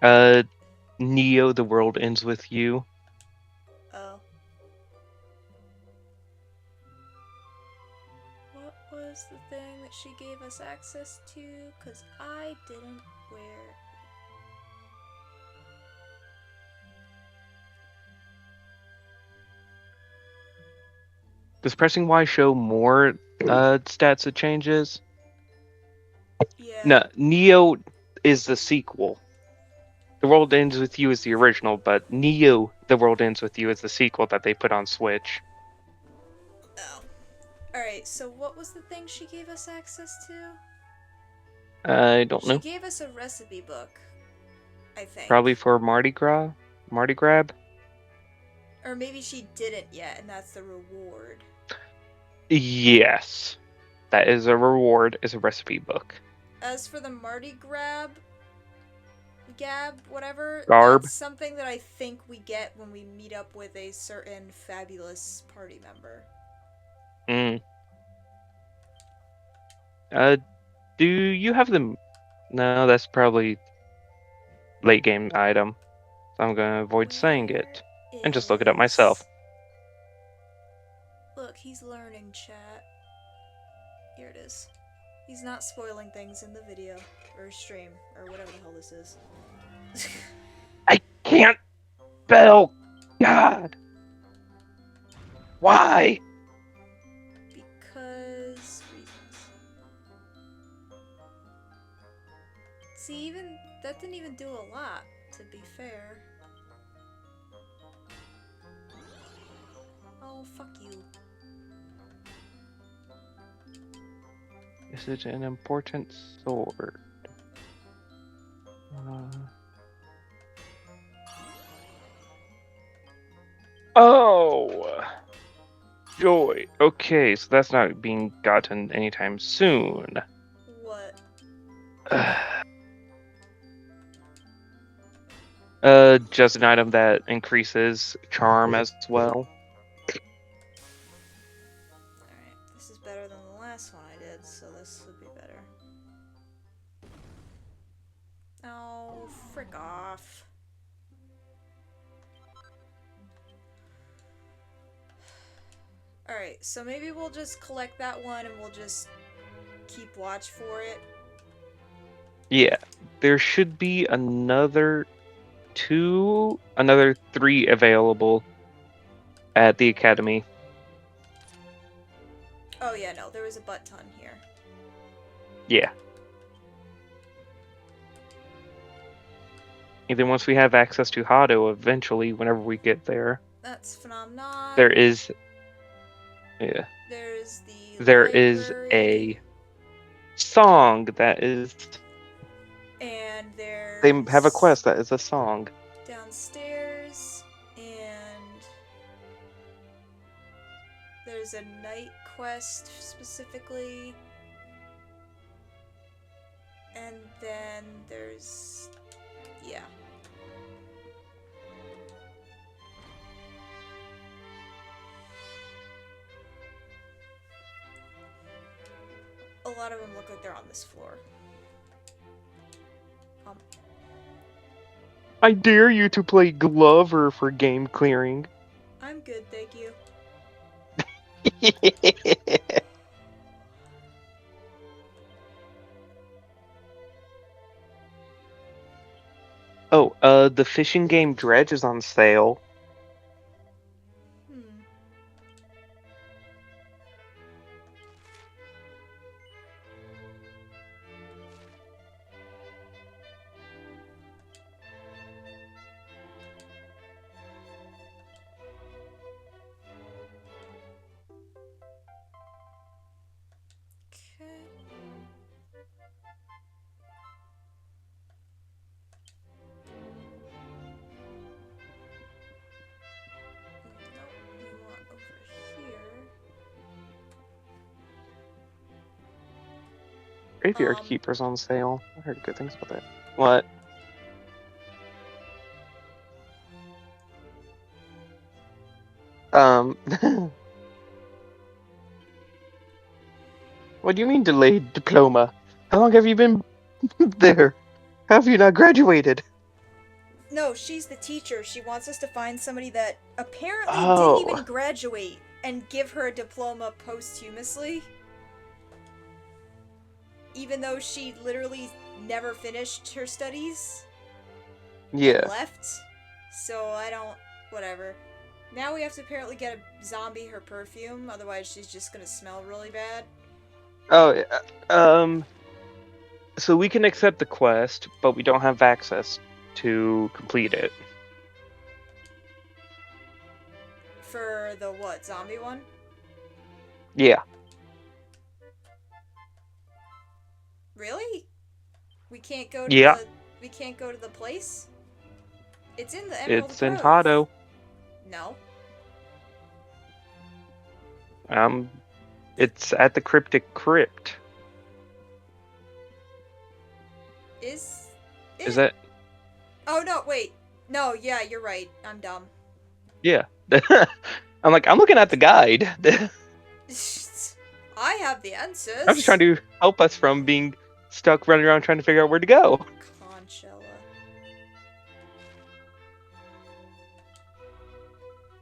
what? Neo, The World Ends With You. Oh. What was the thing that she gave us access to? Because I didn't wear... Does pressing Y show more stats it changes? Yeah. No, Neo is the sequel. The World Ends With You is the original, but Neo, The World Ends With You is the sequel that they put on Switch. Oh. Alright, so what was the thing she gave us access to? I don't know. She gave us a recipe book, I think. Probably for Mardi Gras? Mardi Gras? Or maybe she didn't yet, and that's the reward. Yes. That is a reward, is a recipe book. As for the Mardi Gab, whatever, Garb. that's something that I think we get when we meet up with a certain fabulous party member. Do you have them? No, that's probably late game item. So I'm gonna avoid saying it and just look it up myself. Look, he's learning, chat. Here it is. He's not spoiling things in the video or stream or whatever the hell this is. I can't spell. God. Why? Because reasons. See, even that didn't even do a lot, to be fair. Oh, fuck you. This is an important sword. Oh! Joy. Okay, so that's not being gotten anytime soon. What? Just an item that increases charm as well. Alright, this is better than the last one I did, so this would be better. Oh, frick off. Alright, so maybe we'll just collect that one and we'll just keep watch for it. Yeah, there should be another 3 available at the academy. Oh yeah, no, there was a butt ton here. Yeah. And then once we have access to Hado, eventually, whenever we get there, That's phenomenon. there is... Yeah. There is a song that is... And there's... They have a quest that is a song. Downstairs, and there's a night quest specifically, and then there's... yeah. A lot of them look like they're on this floor. I dare you to play Glover for game clearing. I'm good, thank you. Oh, the fishing game Dredge is on sale. Hmm. Okay. Nope, we want over here. Graveyard Keeper's on sale. I heard good things about that. What? What do you mean delayed diploma? How long have you been there? How have you not graduated? No, she's the teacher. She wants us to find somebody that apparently Oh. didn't even graduate and give her a diploma posthumously. Even though she literally never finished her studies. Yeah. And left. So I don't... whatever. Now we have to apparently get a zombie her perfume, otherwise she's just gonna smell really bad. Oh, so we can accept the quest, but we don't have access to complete it. For the what, zombie one? Yeah. Really? We can't go to Yeah. we can't go to the place? It's in the Emerald It's in Grove. Hado. No. It's at the Cryptic Crypt. Is that? Oh no, wait. No, yeah, you're right. I'm dumb. Yeah. I'm looking at the guide. I have the answers. I'm just trying to help us from being stuck running around trying to figure out where to go. Conchella.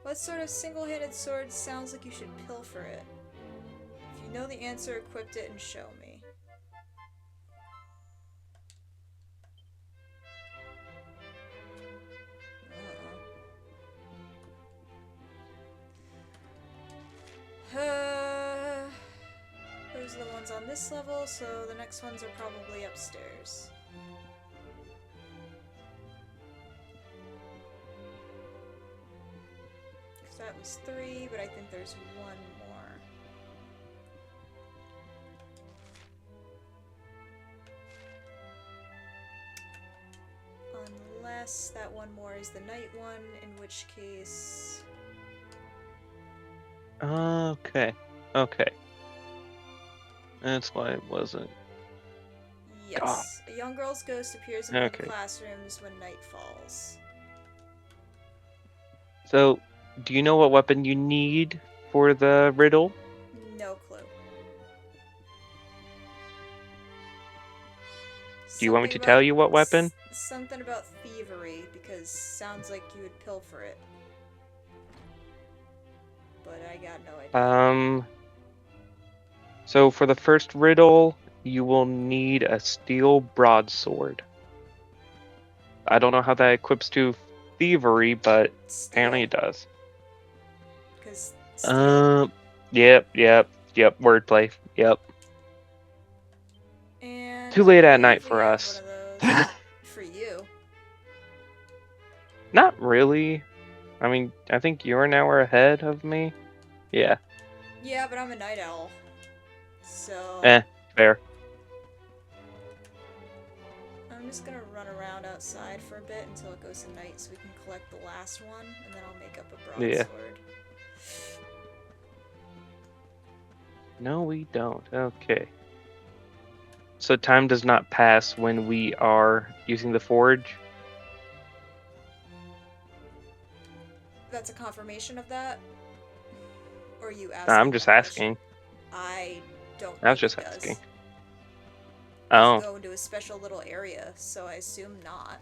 What sort of single-handed sword sounds like you should pilfer it? If you know the answer, equip it and show me. Those are the ones on this level, so the next ones are probably upstairs. Because that was 3, but I think there's one more. Unless that one more is the night one, in which case... Okay. Okay. That's why it wasn't. Yes. A young girl's ghost appears in one of the classrooms when night falls. So, do you know what weapon you need for the riddle? No clue. Do you want me to tell you what weapon? Something about thievery, because sounds like you would pilfer it. But I got no idea. So for the first riddle, you will need a steel broadsword. I don't know how that equips to thievery, but apparently it does. Because Yep, wordplay. Yep. And too late at night for us. For you. Not really. I mean, I think you're an hour ahead of me. Yeah. Yeah, but I'm a night owl. So... fair. I'm just gonna run around outside for a bit until it goes to night so we can collect the last one, and then I'll make up a broadsword. No, we don't. Okay. So time does not pass when we are using the forge? That's a confirmation of that? Or you asking? I'm just asking. I don't I was just asking. Oh. Go into a special little area, so I assume not.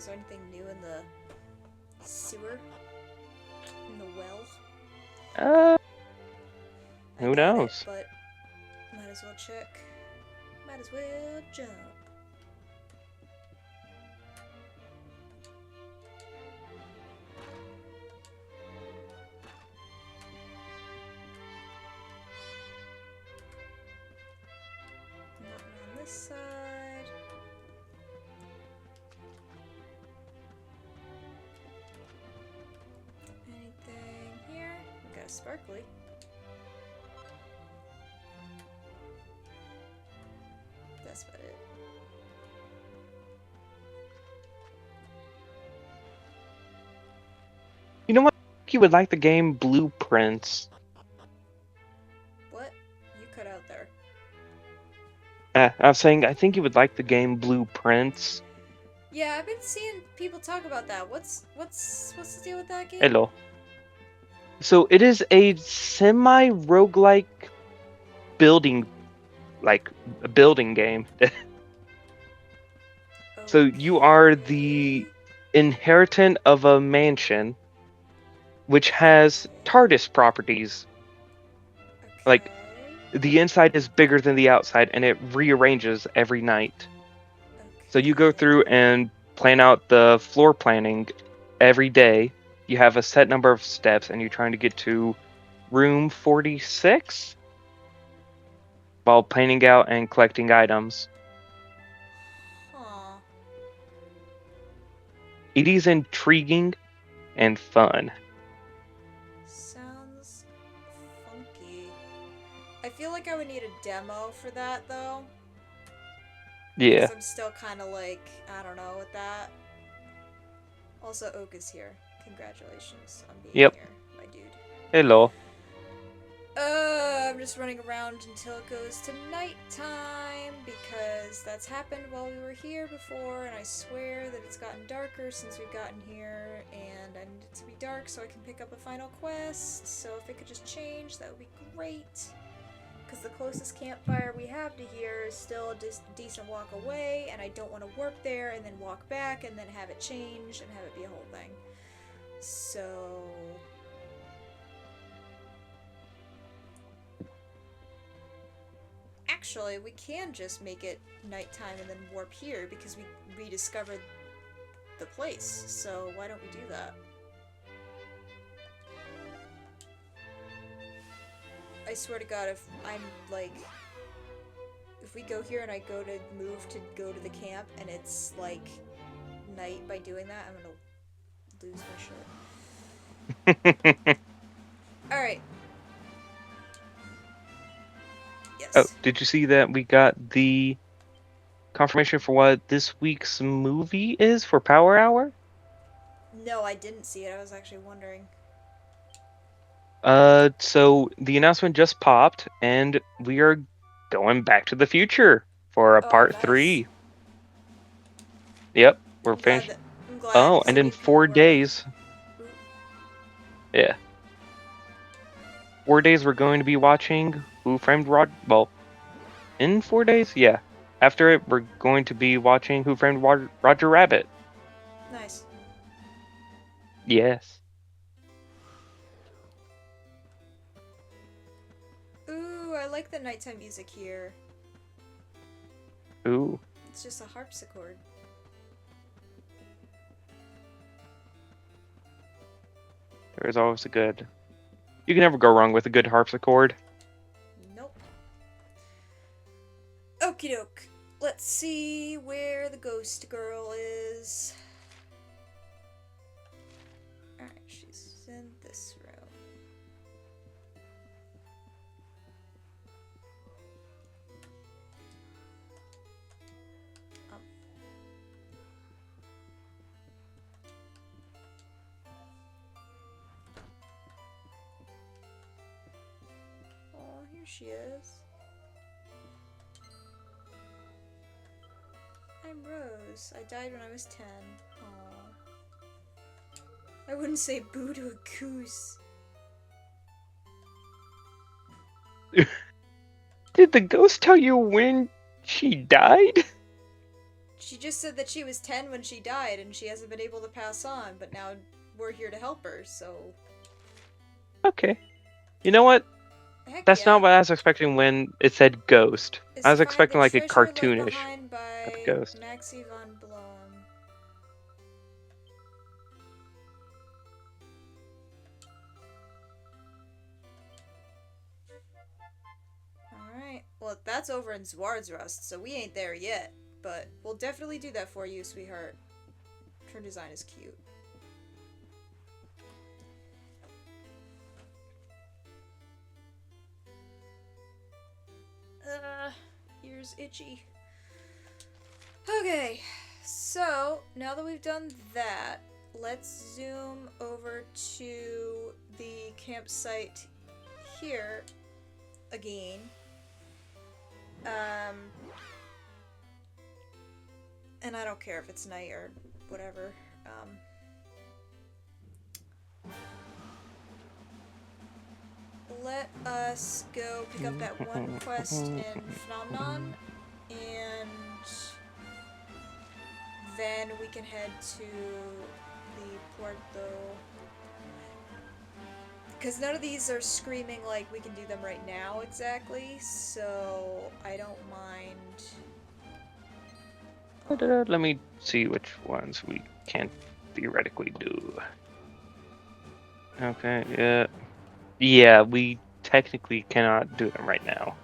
Is there anything new in the sewer? In the well? Who knows? But might as well check. Might as well jump. Nothing on this side. Anything here? We got a sparkly. That's about it. You know what? You would like the game Blueprints. What? You cut out there. I was saying, I think you would like the game Blueprints. Yeah, I've been seeing people talk about that. What's the deal with that game? Hello. So it is a semi-roguelike building, like a building game. So you are the inheritant of a mansion, which has TARDIS properties. Like, the inside is bigger than the outside, and it rearranges every night. So you go through and plan out the floor planning every day. You have a set number of steps, and you're trying to get to room 46 while planning out and collecting items. Huh. It is intriguing and fun. Sounds funky. I feel like I would need a demo for that, though. Yeah. 'Cause I'm still kind of like, I don't know with that. Also, Oak is here. Congratulations on being here, my dude. Hello. I'm just running around until it goes to nighttime because that's happened while we were here before, and I swear that it's gotten darker since we've gotten here, and I need it to be dark so I can pick up a final quest. So if it could just change, that would be great. Because the closest campfire we have to here is still a decent walk away, and I don't want to warp there and then walk back and then have it change and have it be a whole thing. So... Actually, we can just make it nighttime and then warp here because we rediscovered the place. So why don't we do that? I swear to God, if I'm like... If we go here and I go to move to go to the camp and it's like night by doing that, I'm gonna lose my shit. Alright. Yes. Oh, did you see that we got the confirmation for what this week's movie is for Power Hour? No, I didn't see it. I was actually wondering. So the announcement just popped, and we are going Back to the Future for a part 3. Yep, we're finished. Oh, and in 4 days. Yeah. 4 days we're going to be watching Who Framed Roger... Well, in 4 days? Yeah. After it, we're going to be watching Who Framed Roger Rabbit. Nice. Yes. Ooh, I like the nighttime music here. Ooh. It's just a harpsichord. There is always a good... You can never go wrong with a good harpsichord. Nope. Okie doke. Let's see where the ghost girl is. Alright, she's in this room. Oh, here she is. I'm Rose. I died when I was 10. Aww. I wouldn't say boo to a goose. Did the ghost tell you when she died? She just said that she was 10 when she died and she hasn't been able to pass on, but now we're here to help her, so... Okay. You know what? Heck That's yeah. not what I was expecting when it said ghost. Is I was Find expecting the like a Treasure Left cartoonish Behind type by of ghost. Maxie von Blom. Alright, well that's over in Zwarzrust, so we ain't there yet, but we'll definitely do that for you, sweetheart. Her design is cute. Ears itchy. Okay, so now that we've done that, let's zoom over to the campsite here again. And I don't care if it's night or whatever. Let us go pick up that one quest in Phenomenon, and then we can head to the Puerto. Because none of these are screaming like we can do them right now exactly, so I don't mind. Let me see which ones we can theoretically do. Okay, yeah. Yeah, we technically cannot do them right now.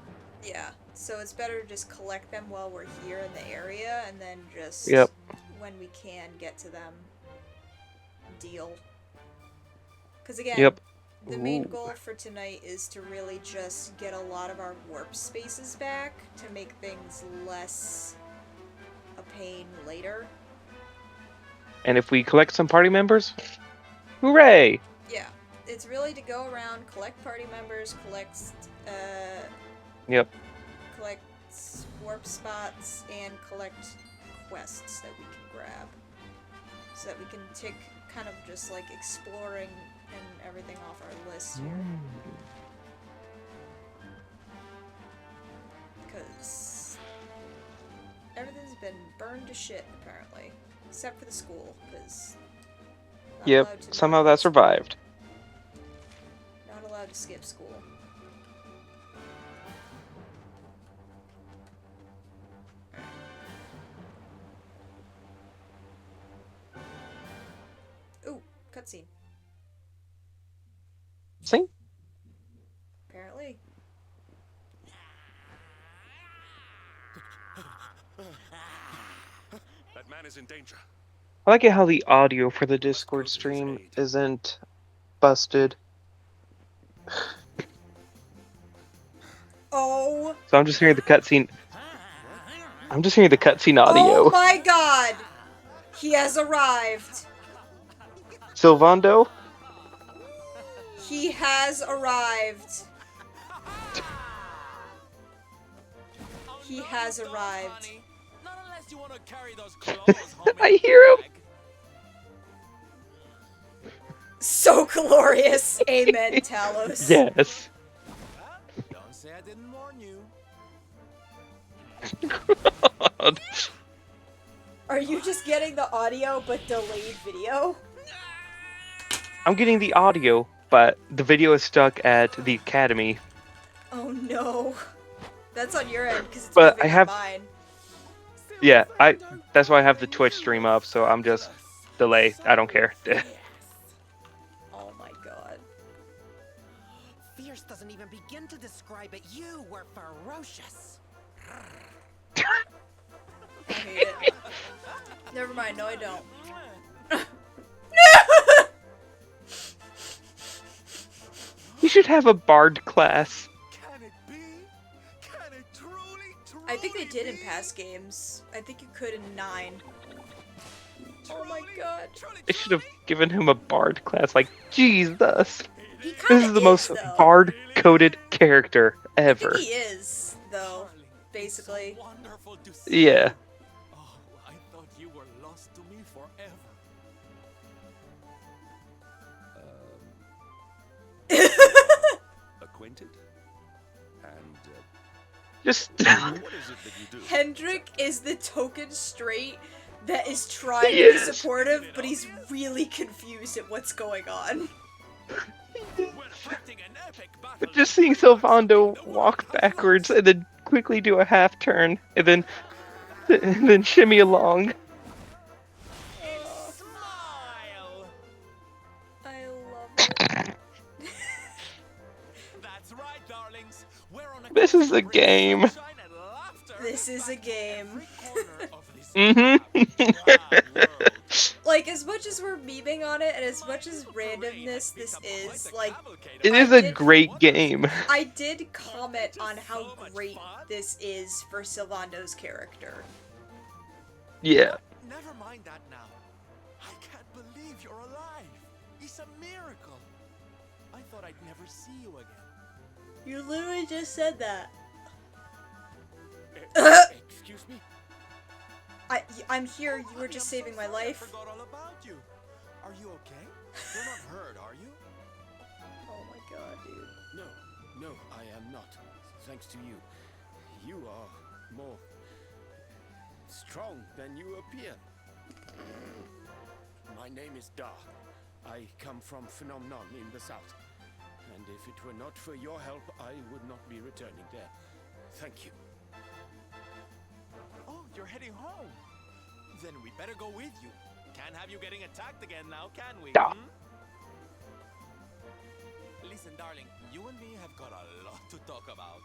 Yeah, so it's better to just collect them while we're here in the area, and then just when we can get to them, deal. Because again, the main goal for tonight is to really just get a lot of our warp spaces back to make things less a pain later. And if we collect some party members, hooray! Yeah, it's really to go around, collect party members, collect collect warp spots, and collect quests that we can grab, so that we can tick kind of just like exploring and everything off our list here. Because everything's been burned to shit apparently, except for the school. Because somehow that survived. Not allowed to skip school. Ooh, cutscene. See? Apparently. That man is in danger. I like it how the audio for the Discord stream isn't busted. Oh. So I'm just hearing the cutscene. I'm just hearing the cutscene audio. Oh my god! He has arrived. Sylvando? He has arrived. He has arrived. I hear him. So glorious. Amen, Talos. Yes. Don't say I didn't warn you. God. Are you just getting the audio but delayed video? I'm getting the audio, but the video is stuck at the academy. Oh no. That's on your end because it's But moving I have on mine. Yeah, that's why I have the Twitch stream up, so I'm just delay. I don't care. Oh my god. Fierce doesn't even begin to describe it. You were ferocious. I hate it. Never mind, no I don't. You should have a bard class. Can it be? Can it truly I think they did in past games. I think you could in 9. Oh my god. They should have given him a bard class. Like, Jesus. He This kinda is the most though. bard-coded character ever. I think he is, though, basically. Wonderful to see. Yeah. Oh, I thought you were lost to me forever. Acquainted? And Just What is it that you do? Hendrik is the token straight that is trying to be Yes. supportive, but he's really confused at what's going on. We're fighting an epic battle. but just seeing Sylvando walk backwards and then quickly do a half turn and then shimmy along. Smile. I love it. That's right, darlings. We're on a This is a game. sunshine and laughter This is a game. every corner of this Mm-hmm. wild world. Like, as much as we're memeing on it, and as much as randomness this is, like, It is a great game. I did comment on how great this is for Sylvando's character. Yeah. Never mind that now. I can't believe you're alive. It's a miracle. I thought I'd never see you again. You literally just said that. Excuse me? I'm here, you were just saving my I life. forgot all about you. Are you okay? You're not hurt, are you? Oh my god, dude. No, I am not. Thanks to you. You are more strong than you appear. My name is Da. I come from Phenomenon in the south. And if it were not for your help, I would not be returning there. Thank you. Oh, you're heading home. Then we better go with you. Can't have you getting attacked again now, can we? Da. Listen, darling, you and me have got a lot to talk about.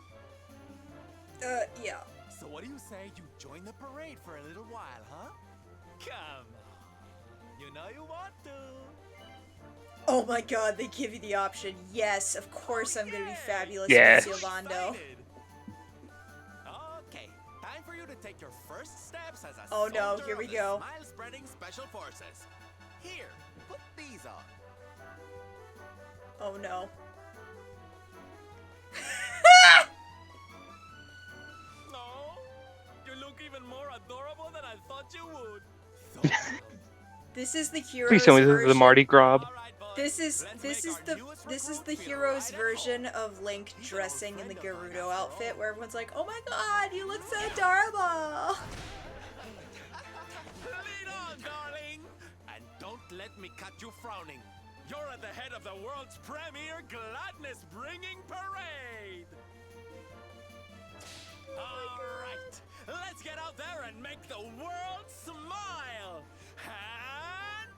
Yeah. So what do you say you join the parade for a little while, huh? Come on. You know you want to. Oh my god, they give you the option. Yes, of course I'm gonna be fabulous Yes. with Sylvando. Excited. Okay, time for you to take your first steps as a Oh no, soldier here we of the go. Smile-spreading special forces. Here, put these on. Oh no. No, you look even more adorable than I thought you would. This is the hero's Please tell me this is the version. Mardi Gras. All right, boys, This is let's this make is our the newest this is the recruit feel hero's right at version home. of Link He's an old dressing in the friend of mine, Gerudo after outfit, all. where everyone's like, "Oh my god, you look so adorable." Lead on, darling! And don't let me catch you frowning. You're at the head of the world's premier gladness-bringing parade! Alright, let's get out there and make the world smile! And...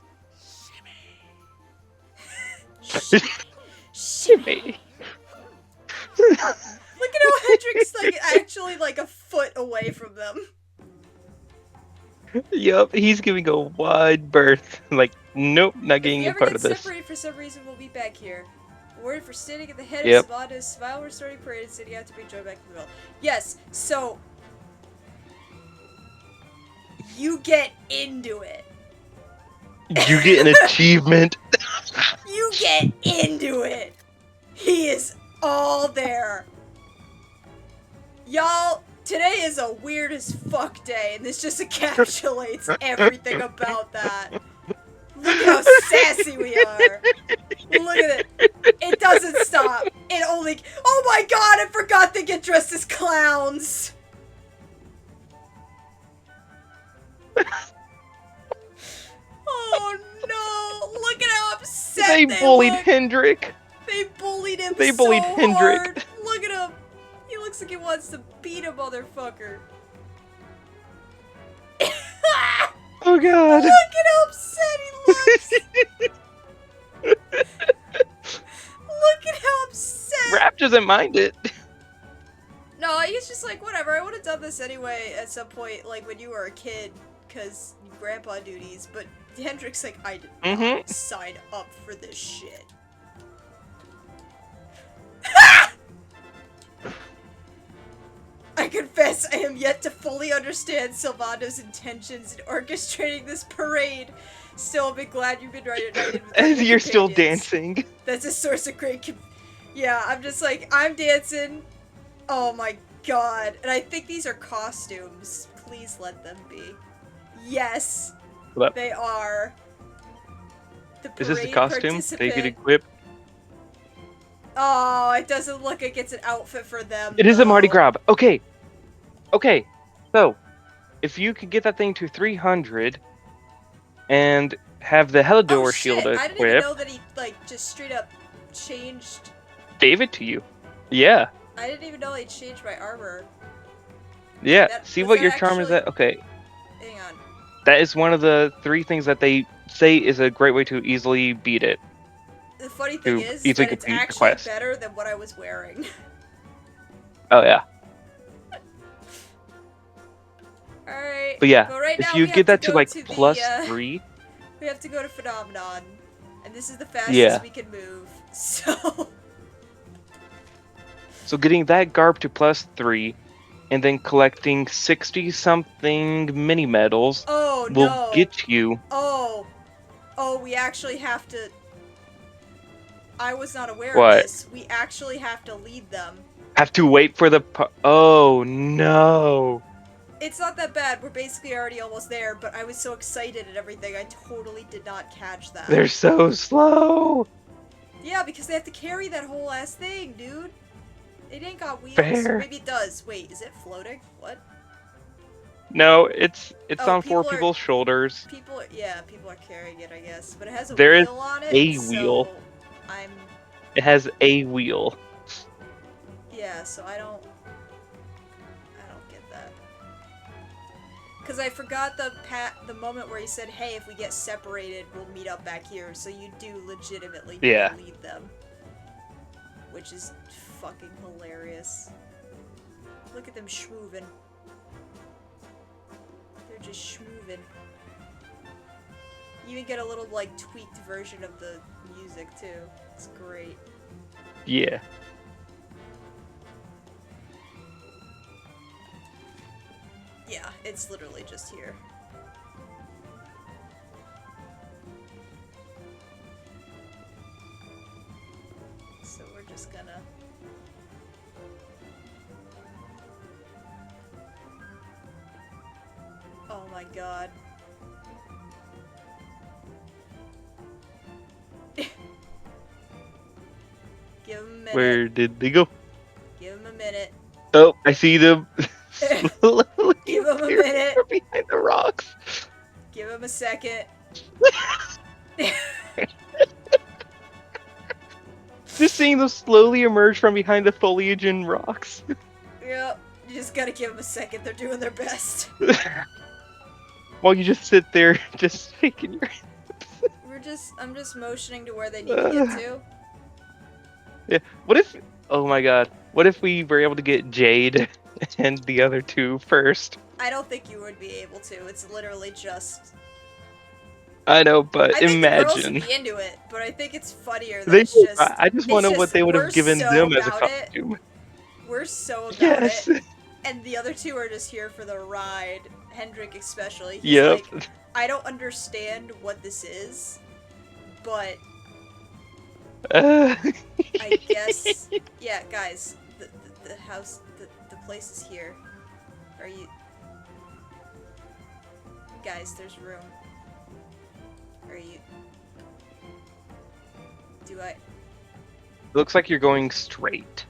shimmy! Shimmy. Look at how Hendrik's like actually like a foot away from them. Yup, he's giving a wide berth. Like, nope, not If getting we a ever part get of this. separated for some reason, we'll be back here. Awarded for standing at the head Yep. of Sylvando's Smile Restoring Parade and sitting out to be joined back in the middle. Yes, so you get into it. You get an achievement. You get into it. He is all there. Y'all, today is a weird as fuck day, and this just encapsulates everything about that. Look at how sassy we are. Look at it. It doesn't stop. It only. Oh my god, I forgot they get dressed as clowns. Oh no. Look at how upset They they bullied look. Hendrik. They bullied him They bullied so Hendrik. hard. Look at him. He looks like he wants to beat a motherfucker. Oh god. Look at how upset he looks. Look at how upset. Rap doesn't mind it. No, he's just like, whatever. I would have done this anyway at some point, like when you were a kid, because grandpa duties. But Hendrik's like, I did not Mhm. sign up for this shit. I confess I am yet to fully understand Sylvando's intentions in orchestrating this parade. Still, I've been glad you've been reunited with As your you're still companions. dancing. That's a source of great yeah, I'm just like, I'm dancing. Oh my god. And I think these are costumes. Please let them be. Yes, What? they are. The Is this a parade costume? They participant- get equipped. Oh, it doesn't look like it's an outfit for them. It is a Mardi though. Gras. Okay, Okay, so if you could get that thing to 300 and have the Helidor Oh shield shit! I didn't even equipped, know that he like just straight up changed. gave it to you. Yeah. I didn't even know he changed my armor. Yeah. That, See was what that your charm is actually- at? Okay. Hang on. That is one of the 3 things that they say is a great way to easily beat it. The funny thing To is easily that it's complete the actually quest. better than what I was wearing. Oh yeah. Alright. But yeah, right if now you we get have that to to go like to the, plus 3, we have to go to Phenomenon. And this is the fastest Yeah. we can move. So so getting that Garb to plus 3, and then collecting 60 something mini medals oh will no. get you. Oh, we actually have to. I was not aware What? of this. We actually have to lead them. Have to wait for the. Oh no! It's not that bad. We're basically already almost there, but I was so excited and everything, I totally did not catch that. They're so slow. Yeah, because they have to carry that whole ass thing, dude. It ain't got wheels. Fair. Maybe it does. Wait, is it floating? What? No, it's Oh, on 4 people are- people's shoulders. People are carrying it, I guess. But it has a There is wheel on it. a so wheel. I'm. It has a wheel. Yeah, so I don't get that. Cause I forgot the moment where he said, "Hey, if we get separated, we'll meet up back here." So you do legitimately need Yeah. to lead them, which is fucking hilarious. Look at them schmoovin'. They're just schmoovin'. You even get a little like tweaked version of the music too. It's great. Yeah. Yeah, it's literally just here. So we're just gonna... Oh my god. Give him a minute. Where did they go? Give him a minute. Oh, I see them. Slowly Give him a appearing minute. from behind the rocks. Give him a second. Just seeing them slowly emerge from behind the foliage and rocks. Yep. You just gotta give them a second. They're doing their best. While you just sit there, just shaking your I'm just motioning to where they need to get to. Yeah. What if? Oh my God. What if we were able to get Jade and the other 2 first? I don't think you would be able to. It's literally just. I know, but I think the girls imagine. would be into it, but I think it's funnier that They, it's just. I just want to know what they would we're have given so them as a about it. costume. We're so about Yes. it, and the other 2 are just here for the ride. Hendrik especially. He's Yep. like, I don't understand what this is, but I guess. Yeah, guys, the house, the place is here. Are you? Guys, there's room. Are you? Do I? Looks like you're going straight.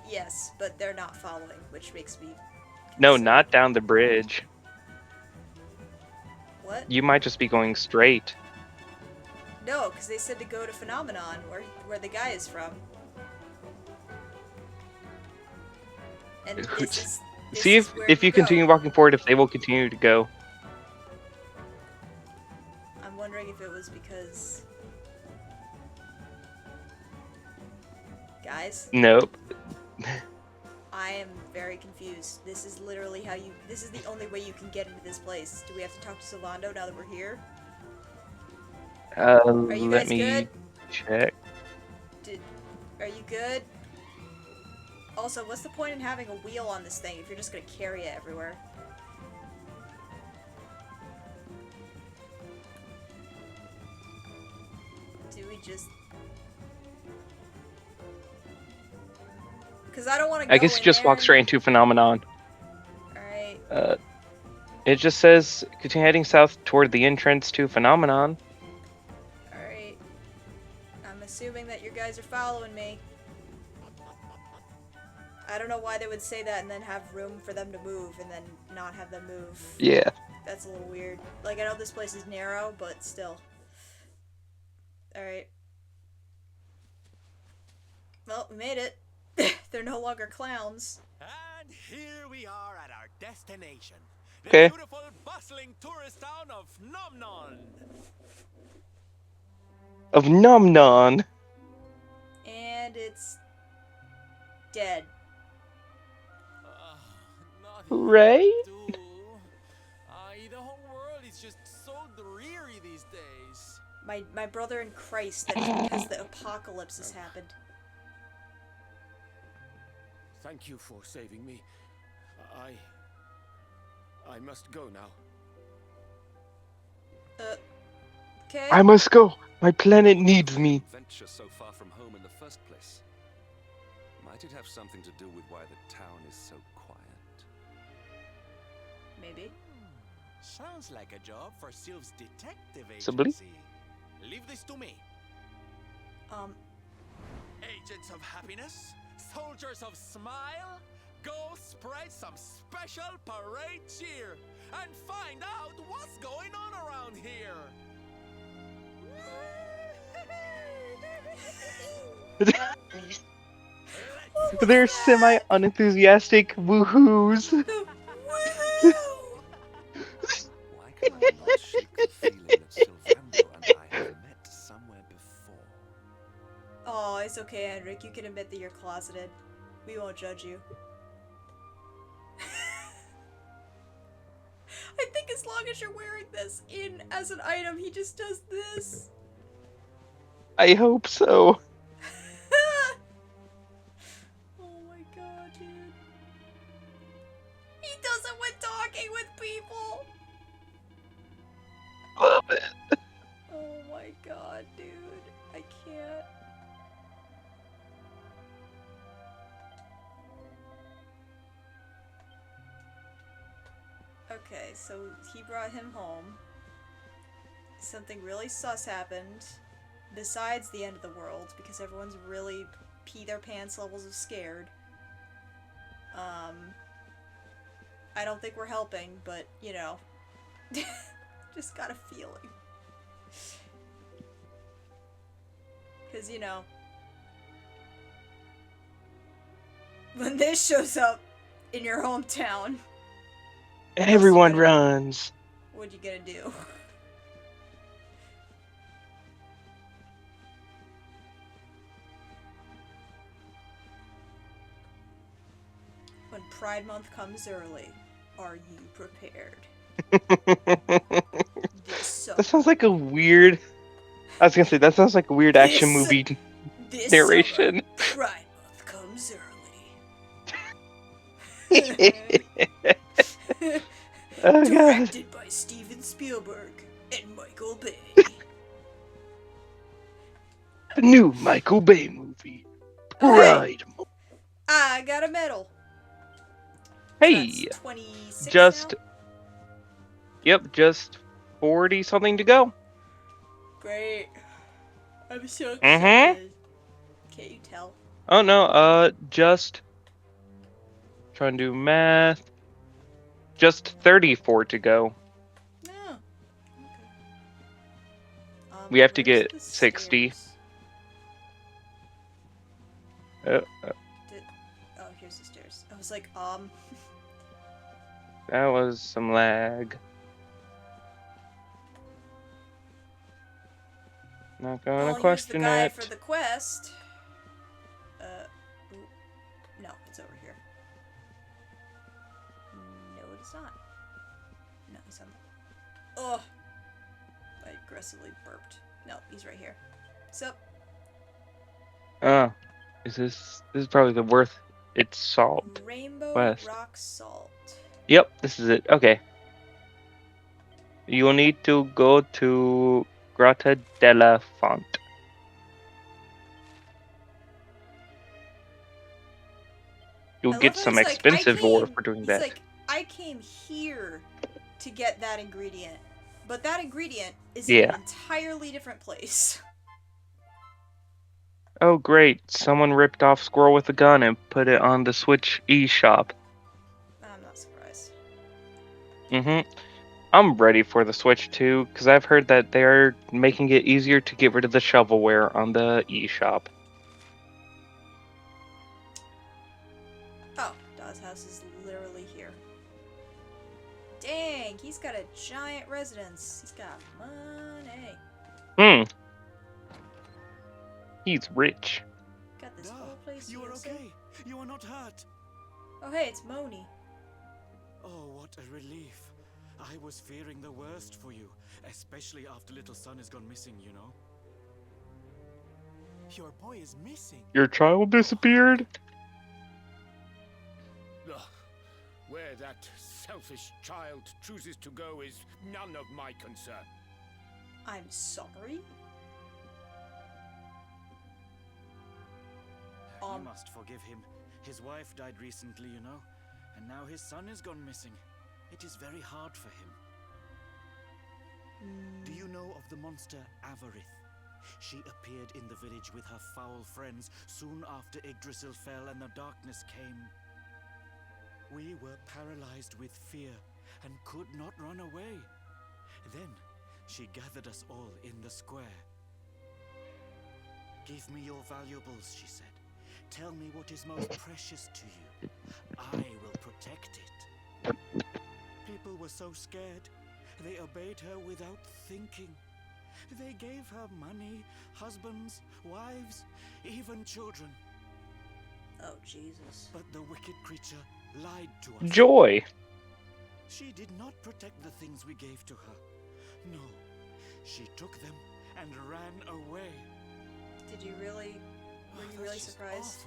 Yes, but they're not following, which makes me. No, concerned. not down the bridge. What? You might just be going straight. No, because they said to go to Phenomenon, where the guy is from. And this See is if where you go. continue walking forward, if they will continue to go. I'm wondering if it was because. Guys, Nope. I am very confused. This is literally how you. This is the only way you can get into this place. Do we have to talk to Sylvando now that we're here? Are you Let guys me good? check. Are you good? Also, what's the point in having a wheel on this thing if you're just gonna carry it everywhere? Do we just... Because I don't want to go I guess you just walk straight into Phenomenon. Alright. It just says continue heading south toward the entrance to Phenomenon. Alright. I'm assuming that you guys are following me. I don't know why they would say that and then have room for them to move and then not have them move. Yeah. That's a little weird. Like, I know this place is narrow, but still. Alright. Well, we made it. They're no longer clowns. And here we are at our destination. The Okay. beautiful, bustling tourist town of Nomnon. Of Nomnon. And it's dead. Not Right? too. The whole world is just so dreary these days. My brother in Christ, that is because the apocalypse has happened. Thank you for saving me. I must go now. Okay. I must go. My planet needs me. Venture so far from home in the first place. Might it have something to do with why the town is so quiet? Maybe. Sounds like a job for Sylph's detective Somebody? agency. Leave this to me. Agents of happiness, soldiers of smile, go spread some special parade cheer and find out what's going on around here. They're semi-unenthusiastic woohoos. Why can I not shake the feeling that Sylvando and I have met somewhere before? Oh, it's okay, Henrik. You can admit that you're closeted. We won't judge you. I think as long as you're wearing this in as an item, he just does this. I hope so. Oh my god, dude. He does it when talking with people. Love it. Oh my god, dude. I can't. Okay, so he brought him home. Something really sus happened. Besides the end of the world, because everyone's really pee their pants levels of scared. I don't think we're helping, but, you know. Just got a feeling. Because, you know. When this shows up in your hometown, Everyone runs. what you gonna do? When Pride Month comes early, are you prepared? That sounds like a weird. I was gonna say that sounds like a weird action This- movie This narration. summer, Pride Month comes early. Oh god. Directed by Steven Spielberg and Michael Bay. The new Michael Bay movie. Pride. I got a medal. Hey, That's 26 just. now? Yep, just 40 something to go. Great. I'm so Mhm. excited. Can't you tell? Oh no, just trying to do math. Just 34 to go. No. Okay. We have to where's get the 60. stairs? Uh, Oh, here's the stairs. I was like, that was some lag. Not gonna well, here's the question guy it. for the quest. Ooh, no, it's over here. No, it's not. No, he's on. Ugh. I aggressively burped. No, he's right here. Sup? Oh, this is probably the worth its salt. Rainbow Quest. rock salt. Yep, this is it. Okay. You will need to go to Grotta della Font. You'll I love get how some he's like, expensive ore for doing he's that. like, I came here to get that ingredient, but that ingredient is in Yeah. an entirely different place. Oh great, someone ripped off Squirrel with a Gun and put it on the Switch eShop. I'm not surprised. I'm ready for the Switch too, because I've heard that they're making it easier to get rid of the shovelware on the eShop. Oh, Dawes house is literally here. Dang, he's got a giant residence. He's got money. He's rich. Got this whole place. You are here, okay. You are not hurt. Oh, hey, it's Moni. Oh, what a relief. I was fearing the worst for you, especially after little son has gone missing, you know. Your boy is missing. Your child disappeared? Ugh. Where that selfish child chooses to go is none of my concern. I'm sorry? You must forgive him. His wife died recently, you know, and now his son has gone missing. It is very hard for him. Do you know of the monster Avarith? She appeared in the village with her foul friends soon after Yggdrasil fell and the darkness came. We were paralyzed with fear and could not run away. Then she gathered us all in the square. Give me your valuables, she said. Tell me what is most precious to you. I will protect it. People were so scared. They obeyed her without thinking. They gave her money, husbands, wives, even children. Oh, Jesus. But the wicked creature lied to us. Joy! She did not protect the things we gave to her. No, she took them and ran away. Did you really? Were you really surprised?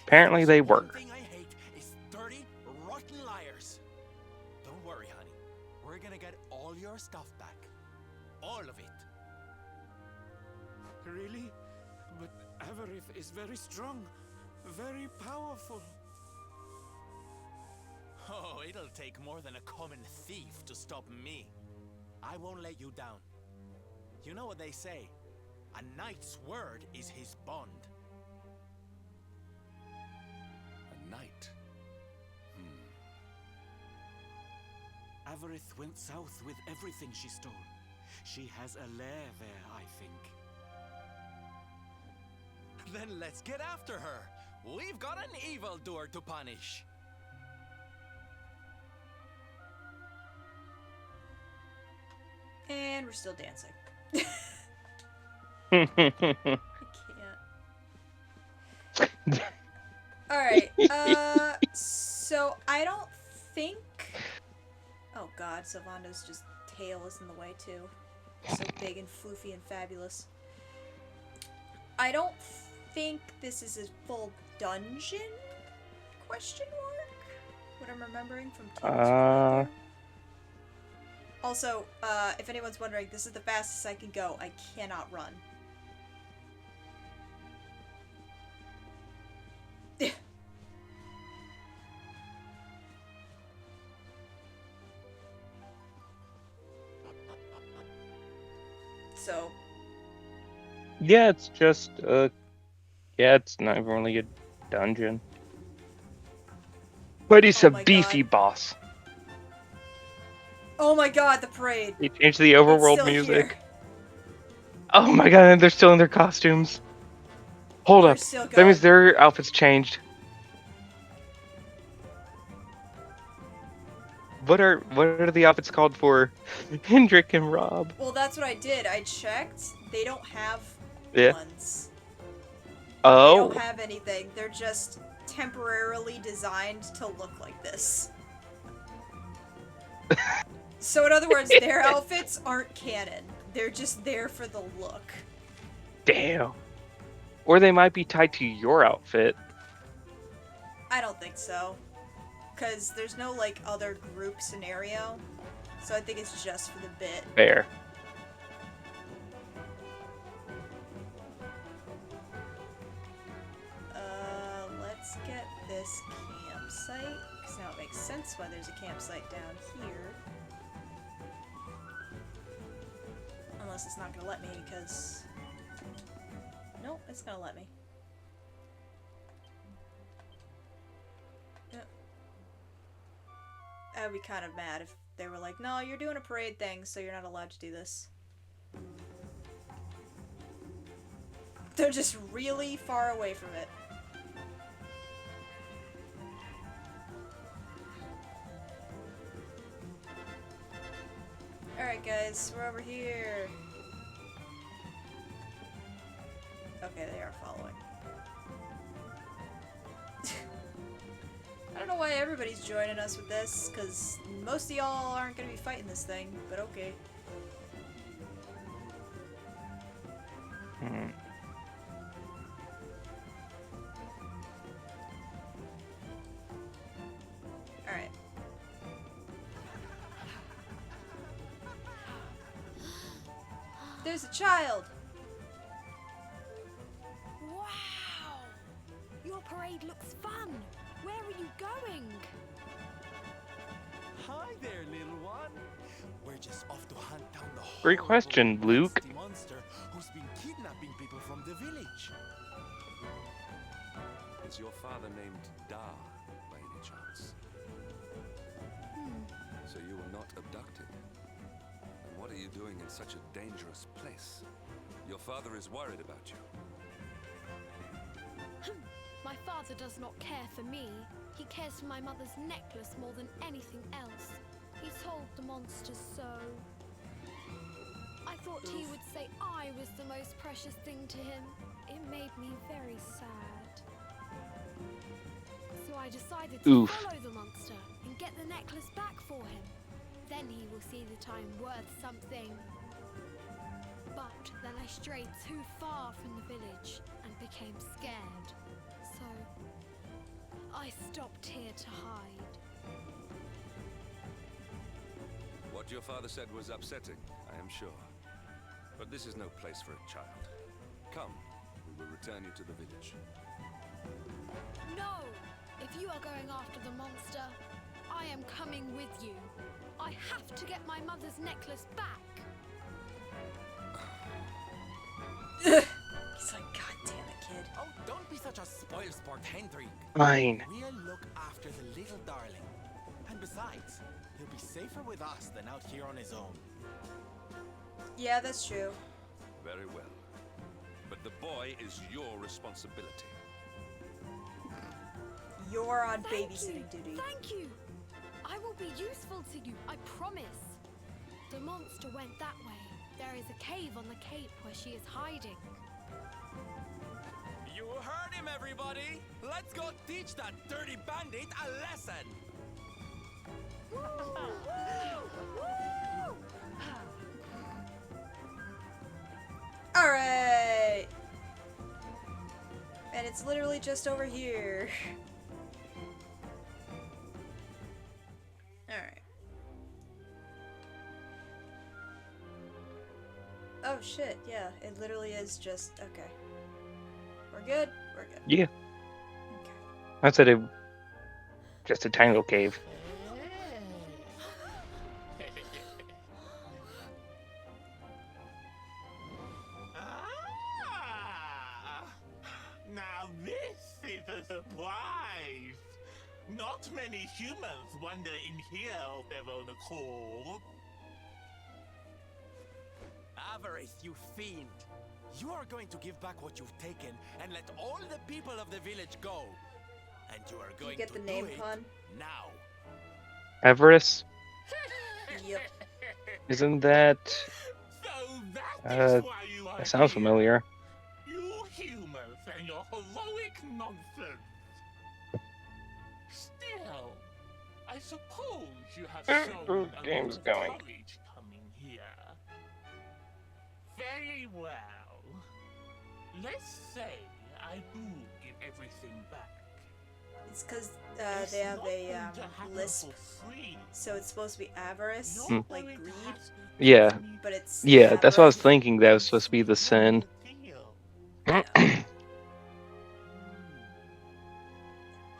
Apparently they work. One thing I hate is dirty, rotten liars. Don't worry, honey. We're gonna get all your stuff back. All of it. Really? But Avarith is very strong, very powerful. Oh, it'll take more than a common thief to stop me. I won't let you down. You know what they say? A knight's word is his bond. A knight. Avarith went south with everything she stole. She has a lair there, I think. Then let's get after her. We've got an evildoer to punish. And we're still dancing. I can't. Alright, so I don't think... Oh god, Sylvando's just tail is in the way too. So big and floofy and fabulous. I don't think this is a full dungeon? Question mark? What I'm remembering from Tim's Also, if anyone's wondering, this is the fastest I can go. I cannot run. So. Yeah, it's just, yeah, it's not even really a dungeon. But he's Oh a my beefy God. boss. Oh my god, the parade. He changed the It's overworld still music. here. Oh my god, and they're still in their costumes. Hold We're up. still That means going. their outfits changed. What are the outfits called for Hendrik and Rob? Well, that's what I did. I checked. They don't have Yeah. ones. They Oh. don't have anything. They're just temporarily designed to look like this. So in other words, their outfits aren't canon. They're just there for the look. Damn. Or they might be tied to your outfit. I don't think so. Because there's no, like, other group scenario. So I think it's just for the bit. Fair. Let's get this campsite. Because now it makes sense why there's a campsite down here. Unless it's not gonna let me, because... Nope, it's gonna let me. Yep. I would be kind of mad if they were like, no, you're doing a parade thing, so you're not allowed to do this. They're just really far away from it. Alright guys, we're over here. Okay, they are following. I don't know why everybody's joining us with this, because most of y'all aren't going to be fighting this thing, but okay. Alright. There's a child! Wow! Your parade looks fun! Where are you going? Hi there, little one. We're just off to hunt down the Great horrible question, Luke. nasty monster who's been kidnapping people from the village. Is your father named Da, by any chance? So you were not abducted? And what are you doing in such a dangerous place? Your father is worried about you. My father does not care for me. He cares for my mother's necklace more than anything else. He told the monsters so. I thought he would say I was the most precious thing to him. It made me very sad. So I decided to follow the monster and get the necklace back for him. Then he will see that I'm worth something. But then I strayed too far from the village and became scared. So I stopped here to hide. What your father said was upsetting, I am sure. But this is no place for a child. Come, we will return you to the village. No! If you are going after the monster, I am coming with you. I have to get my mother's necklace back. He's like, God damn it, kid. Oh, don't be such a spoilsport, Hendrik. Fine. We'll look after the little darling. And besides, he'll be safer with us than out here on his own. Yeah, that's true. Very well. But the boy is your responsibility. You're on Thank babysitting you. duty. Thank you. I will be useful to you, I promise. The monster went that way. There is a cave on the cape where she is hiding. You heard him, everybody! Let's go teach that dirty bandit a lesson! Alright! And it's literally just over here. Alright. Oh shit, yeah, it literally is just, okay. We're good? We're good. Yeah. Okay. I said it. Just a tiny little cave. Now this is a surprise! Not many humans wander in here of their own accord. Avarith, you fiend! You are going to give back what you've taken and let all the people of the village go. And you are Do going you get to the name do it pun? now. Everest? Yep. Isn't that... So that is why you are That sounds here. familiar. You humans and your heroic nonsense. Still, I suppose you have shown a game's lot of going. courage coming here. Very well. Let's say I do give everything back. It's because It's they have not a going to happen lisp, for free. so it's supposed to be avarice, You're like going to greed, have to Yeah. give me but it's Yeah, that's what I was avarice. thinking. That was supposed to be the sin. deal. Yeah.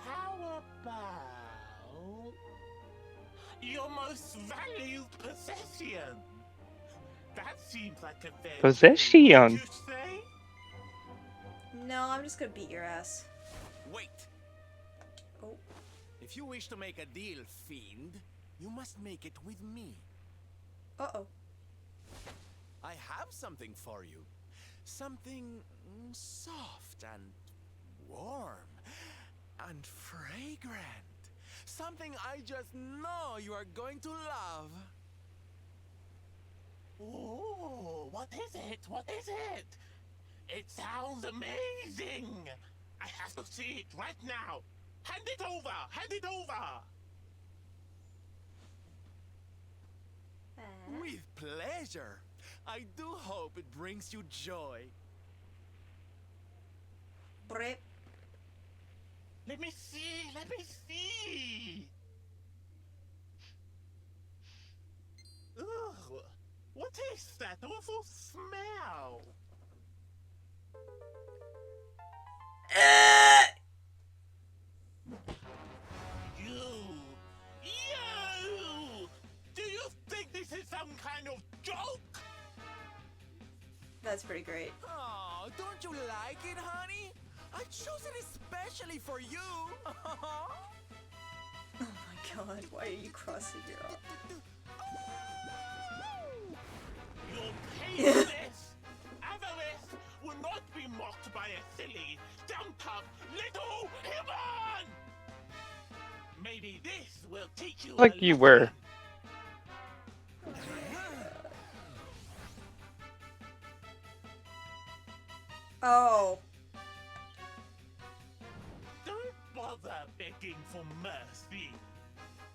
How about your most valued possession? That's seems like a fair Possession. trade, would you say? No, I'm just gonna beat your ass. Wait. Oh. If you wish to make a deal, fiend, you must make it with me. Uh-oh. I have something for you. Something soft and warm and fragrant. Something I just know you are going to love. Oh, what is it? What is it? It sounds amazing! I have to see it right now! Hand it over! Hand it over! With pleasure. I do hope it brings you joy. Brip. Let me see! Let me see! Ugh! What is that awful smell? You! Do you think this is some kind of joke? That's pretty great. Oh, don't you like it, honey? I chose it especially for you. Oh my god, why are you crossing your arm? You'll pay for this! Avarice will not be mocked by a silly, dumb-up little human! Maybe this will teach you Like a you were. lesson. Oh. Don't bother begging for mercy.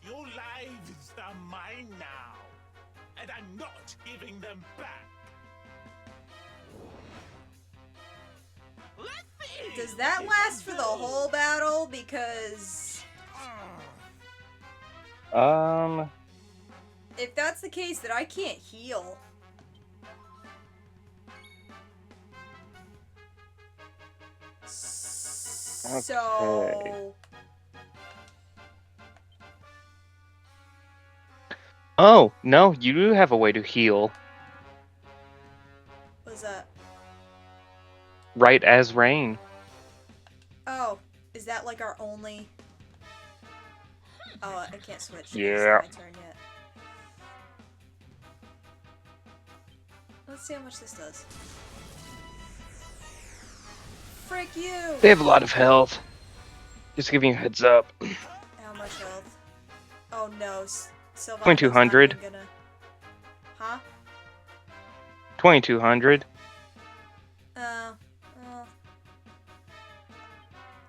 Your lives are mine now, and I'm not giving them back. Let's see. Does that last for the whole battle? Because if that's the case, then I can't heal. So Oh, no, you do have a way to heal. what's that? Right as rain. Oh, is that like our only? Oh, I can't switch. 'cause Yeah. It's my turn yet. Let's see how much this does. Frick you! They have a lot of health. Just giving you a heads up. How much health? Oh no, Sylvan's 2200. not even gonna... Huh? 2200. Well,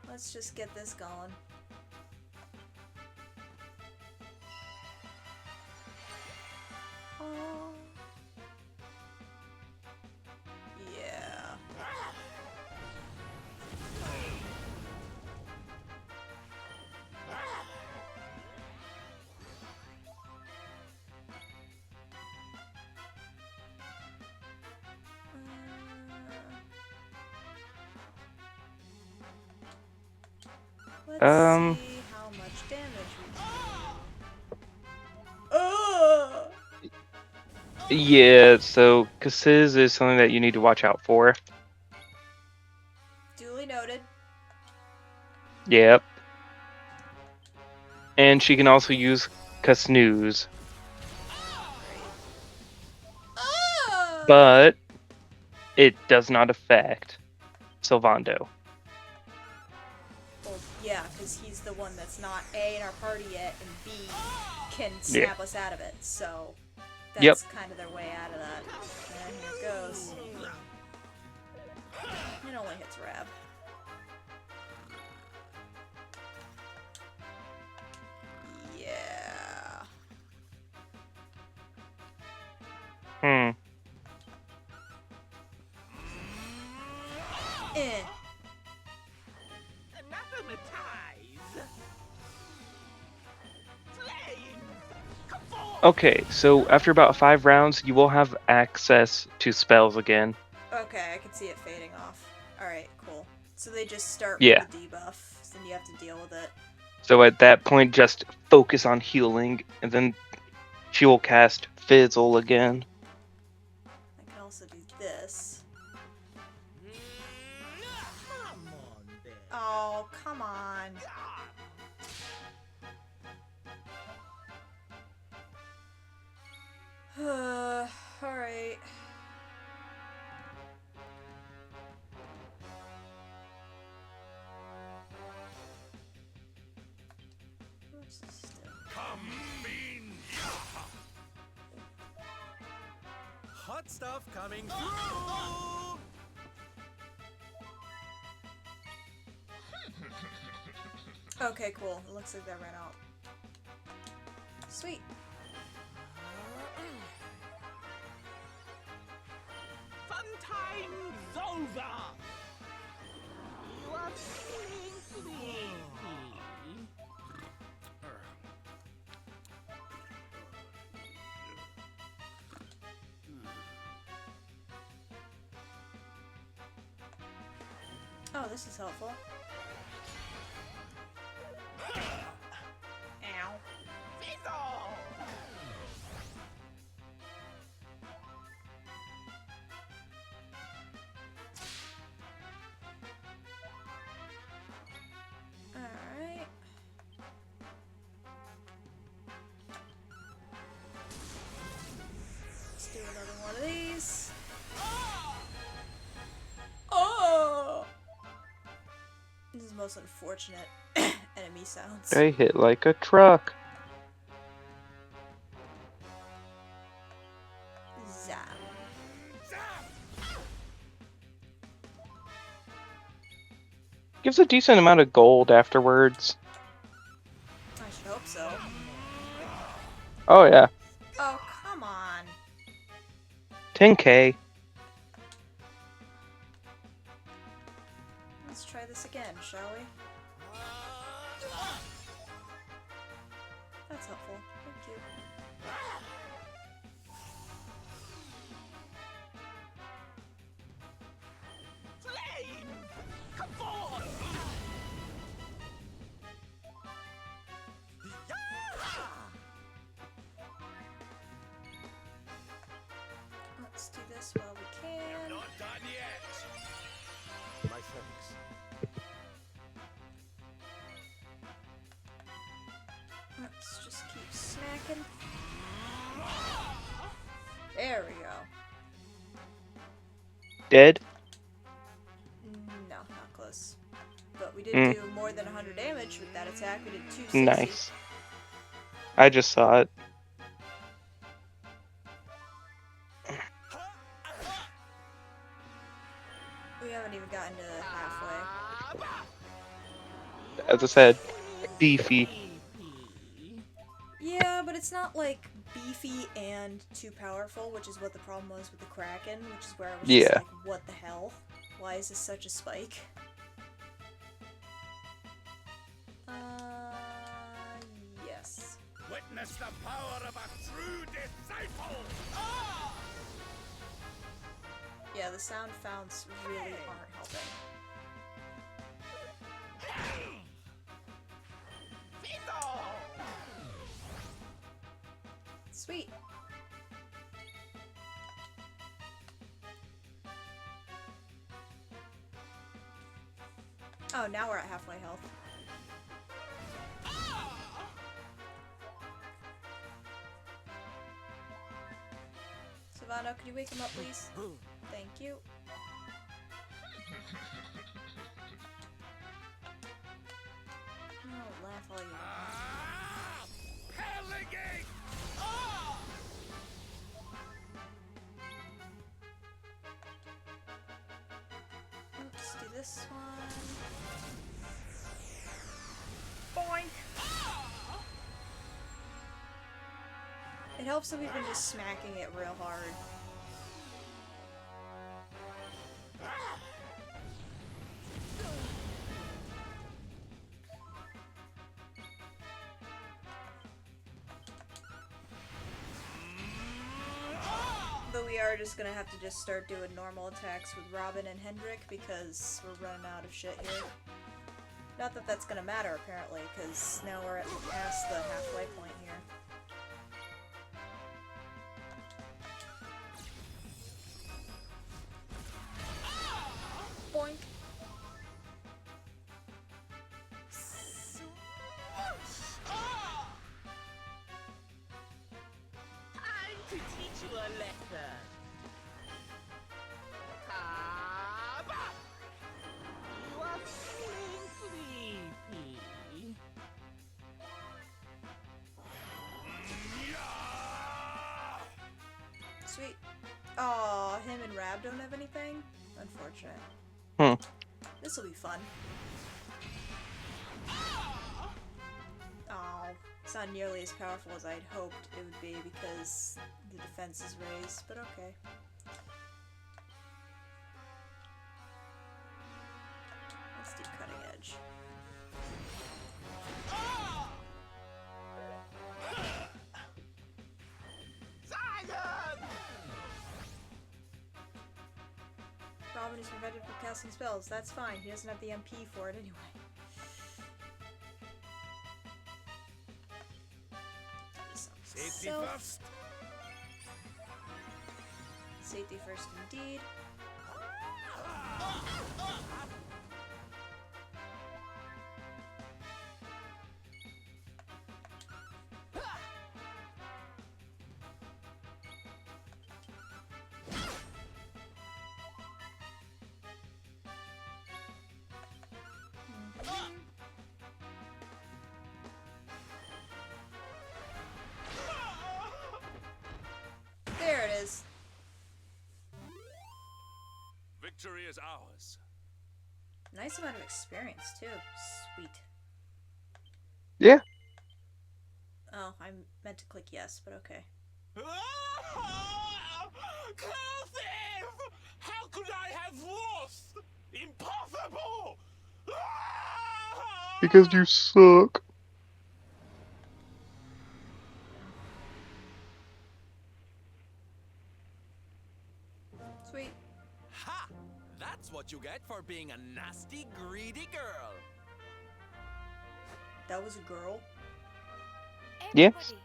let's just get this going. Oh. Yeah. Let's see how much damage we do. Yeah, so Kasiz is something that you need to watch out for. Duly noted. Yep. And she can also use Kasnooze. But it does not affect Sylvando. Well, yeah, because he's the one that's not A in our party yet, and B can snap us out of it, so that's kind of their way out of that. And here it goes. It only hits Rab. Yeah. Okay, so after about 5 rounds, you will have access to spells again. Okay, I can see it fading off. Alright, cool. So they just start Yeah. with the debuff, then you have to deal with it. So at that point, just focus on healing, and then she will cast Fizzle again. fine. Alright. Come, fiend! Hot stuff coming through! Okay, cool. It looks like that ran out. Sweet. Fun time's over! You are feeling sleepy. Oh, this is helpful. Ow. Fizzle! Alright. Let's do another one of these. Oh! This is the most unfortunate enemy sounds. I hit like a truck. Zap. Gives a decent amount of gold afterwards. I should hope so. Oh yeah, Oh, come on. 10k. Let's try this again, shall we? That's helpful. Thank you. Flame! Come forth! Let's do this while we can. Not done yet. My thanks. Let's just keep smacking. There we go. Dead? No, not close. But we did Mm. do more than 100 damage with that attack. We did 260. Nice. I just saw it. We haven't even gotten to halfway. As I said, beefy. Yeah, but it's not like beefy and too powerful, which is what the problem was with the Kraken, which is where I was just Yeah. like, what the hell? Why is this such a spike? Yes. Witness the power of a true disciple! Yeah, the sound founts really aren't helping. Fizzle! Sweet. Oh, now we're at halfway health. Savannah, could you wake him up, please? Thank you. Oh, laugh all you want. Pellegate! Let's do this one. Boink! It helps that we've been just smacking it real hard. But we are just gonna have to just start doing normal attacks with Robin and Hendrik because we're running out of shit here. Not that that's gonna matter apparently, because now we're past the halfway point here. Boink. Rab don't have anything? Unfortunate. Hmm. This will be fun. Oh, it's not nearly as powerful as I'd hoped it would be because the defense is raised, but okay. Let's do cutting edge. Robin is prevented from casting spells. That's fine. He doesn't have the MP for it anyway. Safety first. Safety first, indeed. There it is. Victory is ours. Nice amount of experience, too. Sweet. Yeah. Oh, I meant to click yes, but okay. Cursive! How could I have lost? Impossible! Because you suck. Sweet. Ha! That's what you get for being a nasty, greedy girl. That was a girl. Yes. Everybody,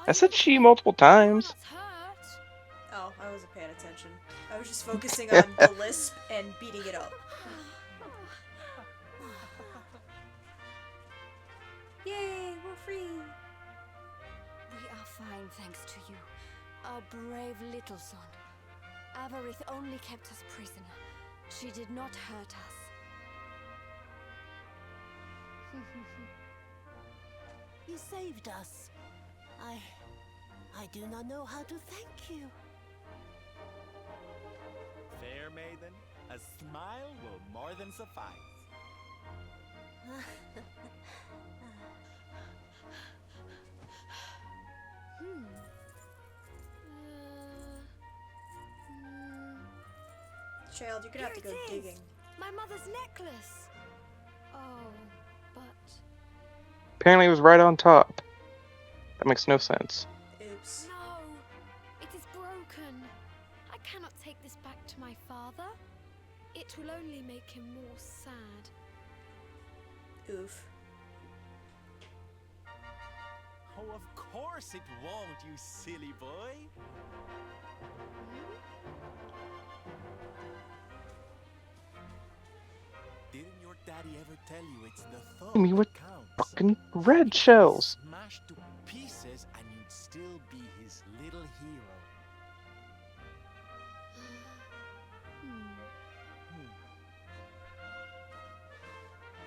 I are said you she okay? multiple times. You're not hurt. Oh, I wasn't paying attention. I was just focusing on the lisp and beating it up. Yay, we're free! We are fine, thanks to you, our brave little son. Avarith only kept us prisoner. She did not hurt us. You saved us. I do not know how to thank you. Fair maiden, a smile will more than suffice. Child, you're gonna have to go Here it is. digging. My mother's necklace. Oh, but Apparently it was right on top. That makes no sense. Oops. no, it is broken. I cannot take this back to my father. It will only make him more sad. Oof. Oh, of course it won't, you silly boy. Didn't your daddy ever tell you it's the thought I mean, what that counts? fucking red shells. Smashed to pieces and you'd still be his little hero.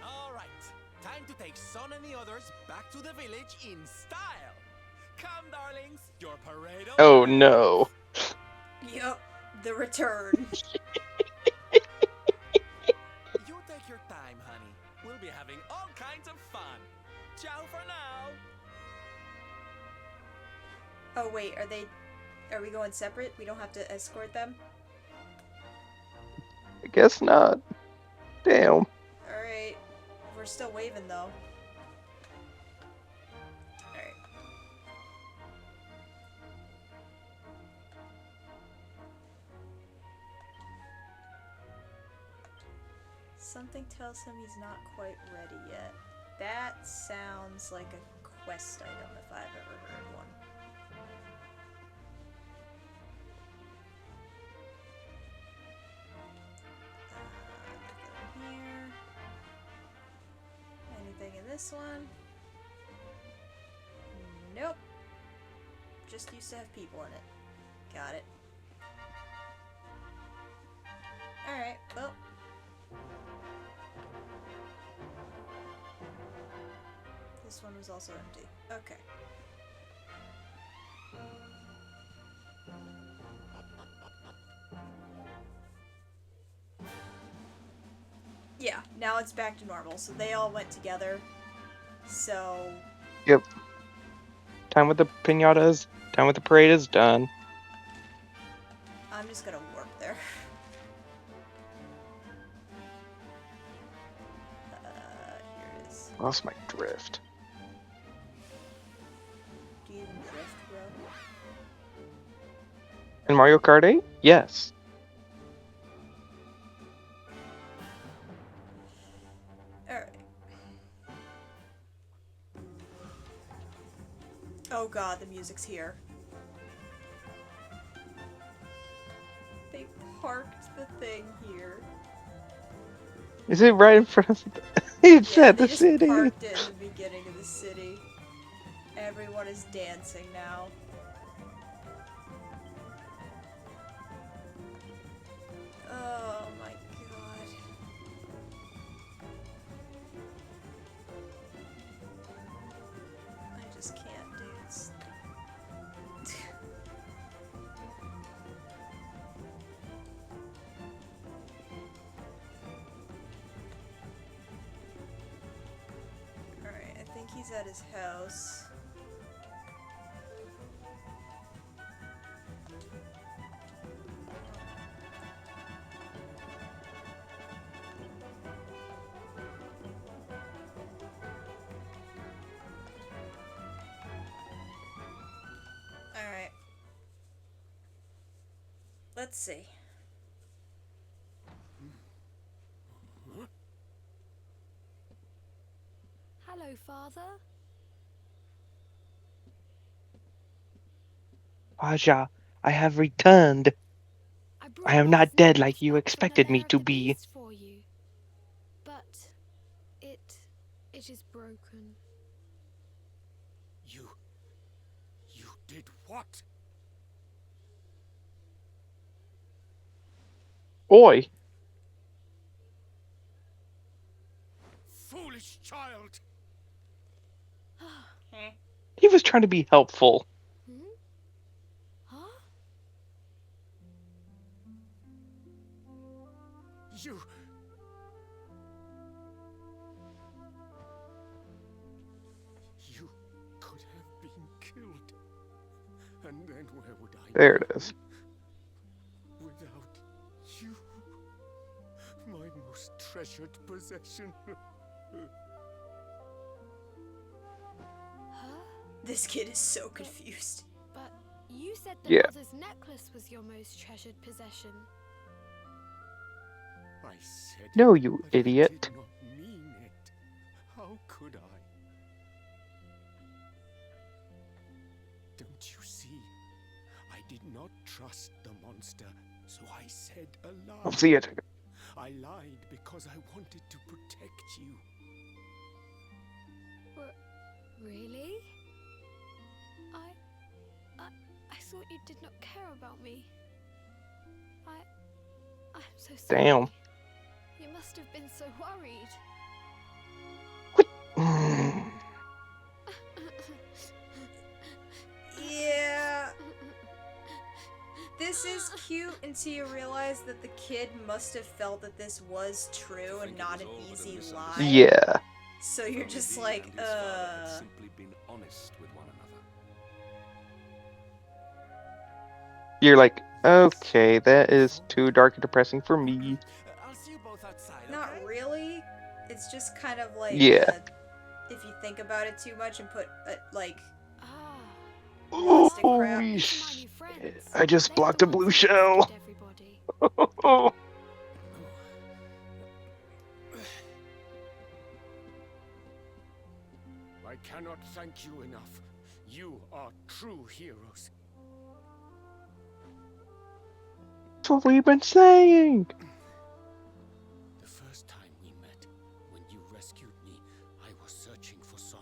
All right, time to take Son and the others back to the village in style. Come, darlings, your parade of Oh lights. no. Yup, the return. You take your time, honey. We'll be having all kinds of fun. Ciao for now. Oh wait, are we going separate? We don't have to escort them? I guess not. Damn. Alright. We're still waving though. Alright. Something tells him he's not quite ready yet. That sounds like a quest item if I've ever heard one. Nothing here. Anything in this one? Nope. Just used to have people in it. Got it. Alright, well. This one was also empty. Okay. now it's back to normal. So they all went together. So. Yep. Time with the piñatas. Time with the parade is done. I'm just gonna warp there. Here it is. Lost my drift. Do you even drift, bro? In Mario Kart 8? Yes. Alright. Oh god, the music's here. They parked the thing here. Is it right in front of the... It's Yeah, at they the just city. parked it in the beginning of the city. Everyone is dancing now. Oh my god. I just can't dance. Alright, I think he's at his house. Alright. Let's see. Hello, Father. Aja, I have returned. I am not dead like you expected me to be. For you. But it is broken. You did what? Oi. Foolish child! He was trying to be helpful. Huh? You could have been killed. And then where would I There be it is. without you? My most treasured possession. This kid is so confused. But you said that Yeah. Mother's necklace was your most treasured possession. I said No, it, you but I idiot. did not mean it. How could I? Don't you see? I did not trust the monster, so I said a lie. I'll see it. I lied because I wanted to protect you. Really? I thought you did not care about me. I'm so sorry. Damn. You must have been so worried. Yeah. This is cute until you realize that the kid must have felt that this was true and not an easy lie. Yeah. So you're just like, Simply been honest with one another. You're like, okay, that is too dark and depressing for me. I'll see you both outside. Not really. It's just kind of like, Yeah. If you think about it too much and put, like, Holy My shit. new friends. I just They're blocked the a blue ones who shell. protected everybody. I cannot thank you enough. You are true heroes. That's what we've been saying. The first time we met, when you rescued me, I was searching for Son.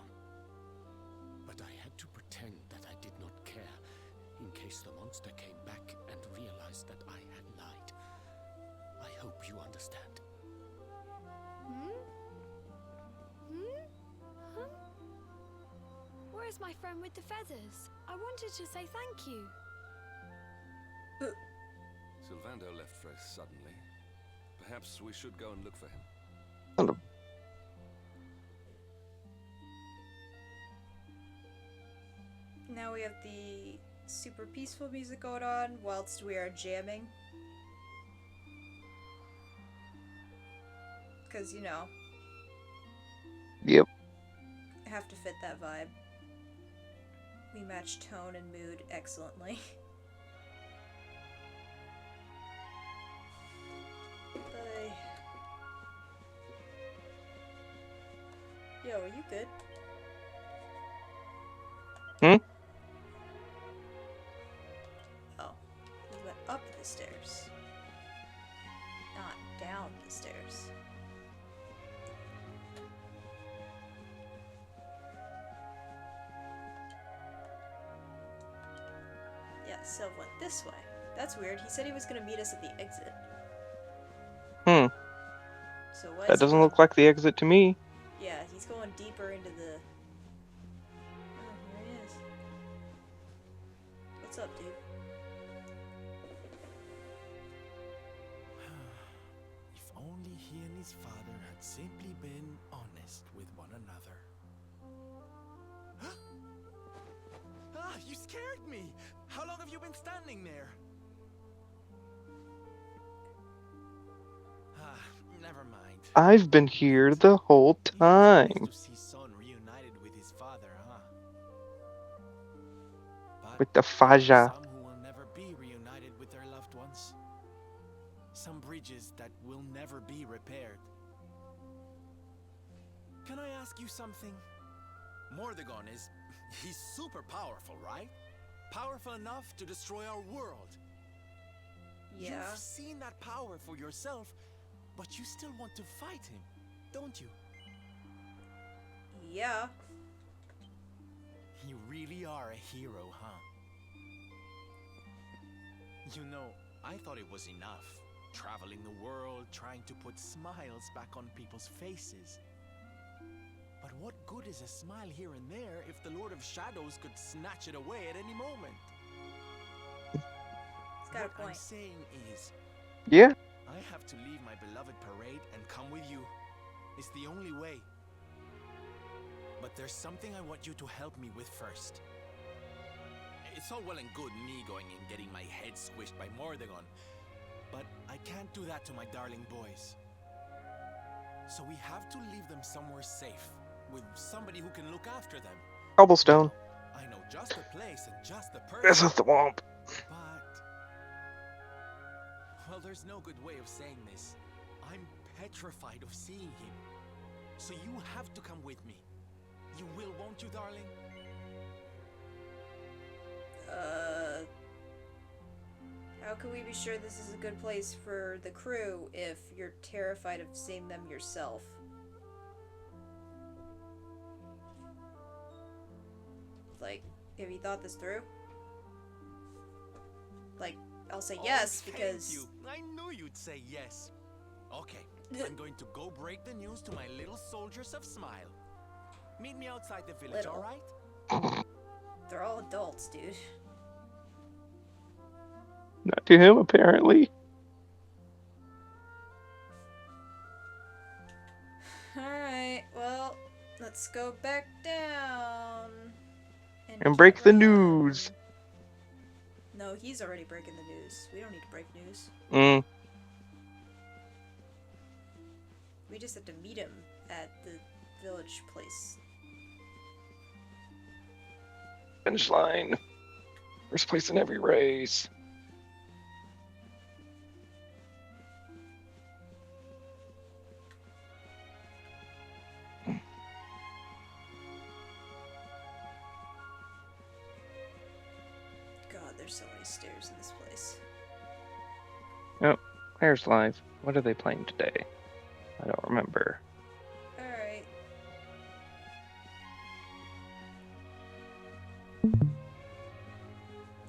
But I had to pretend that I did not care, in case the monster came back and realized that I had lied. I hope you understand. Where's my friend with the feathers? I wanted to say thank you. Sylvando left very suddenly. Perhaps we should go and look for him. Now we have the super peaceful music going on whilst we are jamming. Because, you know. Yep. I have to fit that vibe. We match tone and mood excellently. Yo, are you good? Oh, we went up the stairs. Not down the stairs. Yeah, Sylv went this way. That's weird. He said he was gonna meet us at the exit. So what? That doesn't look like the exit to me. Yeah, he's going deeper into the... Oh, here he is. What's up, dude? If only he and his father had simply been honest with one another. Ah, you scared me! How long have you been standing there? Ah, never mind. I've been here the whole time. To see son reunited with his father, huh? But With the Faja. some who will never be reunited with their loved ones. Some bridges that will never be repaired. Can I ask you something? Mordegon he's super powerful, right? Powerful enough to destroy our world. Yeah. You've seen that power for yourself, but you still want to fight him, don't you? Yeah. You really are a hero, huh? You know, I thought it was enough. Traveling the world, trying to put smiles back on people's faces. But what good is a smile here and there if the Lord of Shadows could snatch it away at any moment? It's got a point. What I'm saying is... Yeah. I have to leave my beloved parade and come with you. It's the only way. But there's something I want you to help me with first. It's all well and good me going and getting my head squished by Mordegon, but I can't do that to my darling boys. So we have to leave them somewhere safe, with somebody who can look after them. Cobblestone. I know just the place and just the person. This is the womp. But... well, there's no good way of saying this. I'm petrified of seeing him. So you have to come with me. You will, won't you, darling? How can we be sure this is a good place for the crew if you're terrified of seeing them yourself? Like, have you thought this through? Like, I'll say yes because... Thank you. I knew you'd say yes. Okay, I'm going to go break the news to my little soldiers of Smile. Meet me outside the village, Little. alright? They're all adults, dude. Not to him, apparently. Alright, well, let's go back down. And break get the around. news. No, he's already breaking the news. We don't need to break news. We just have to meet him at the village place. Finish line. First place in every race. God, there's so many stairs in this place. Oh, Claire's live. What are they playing today? I don't remember. Alright.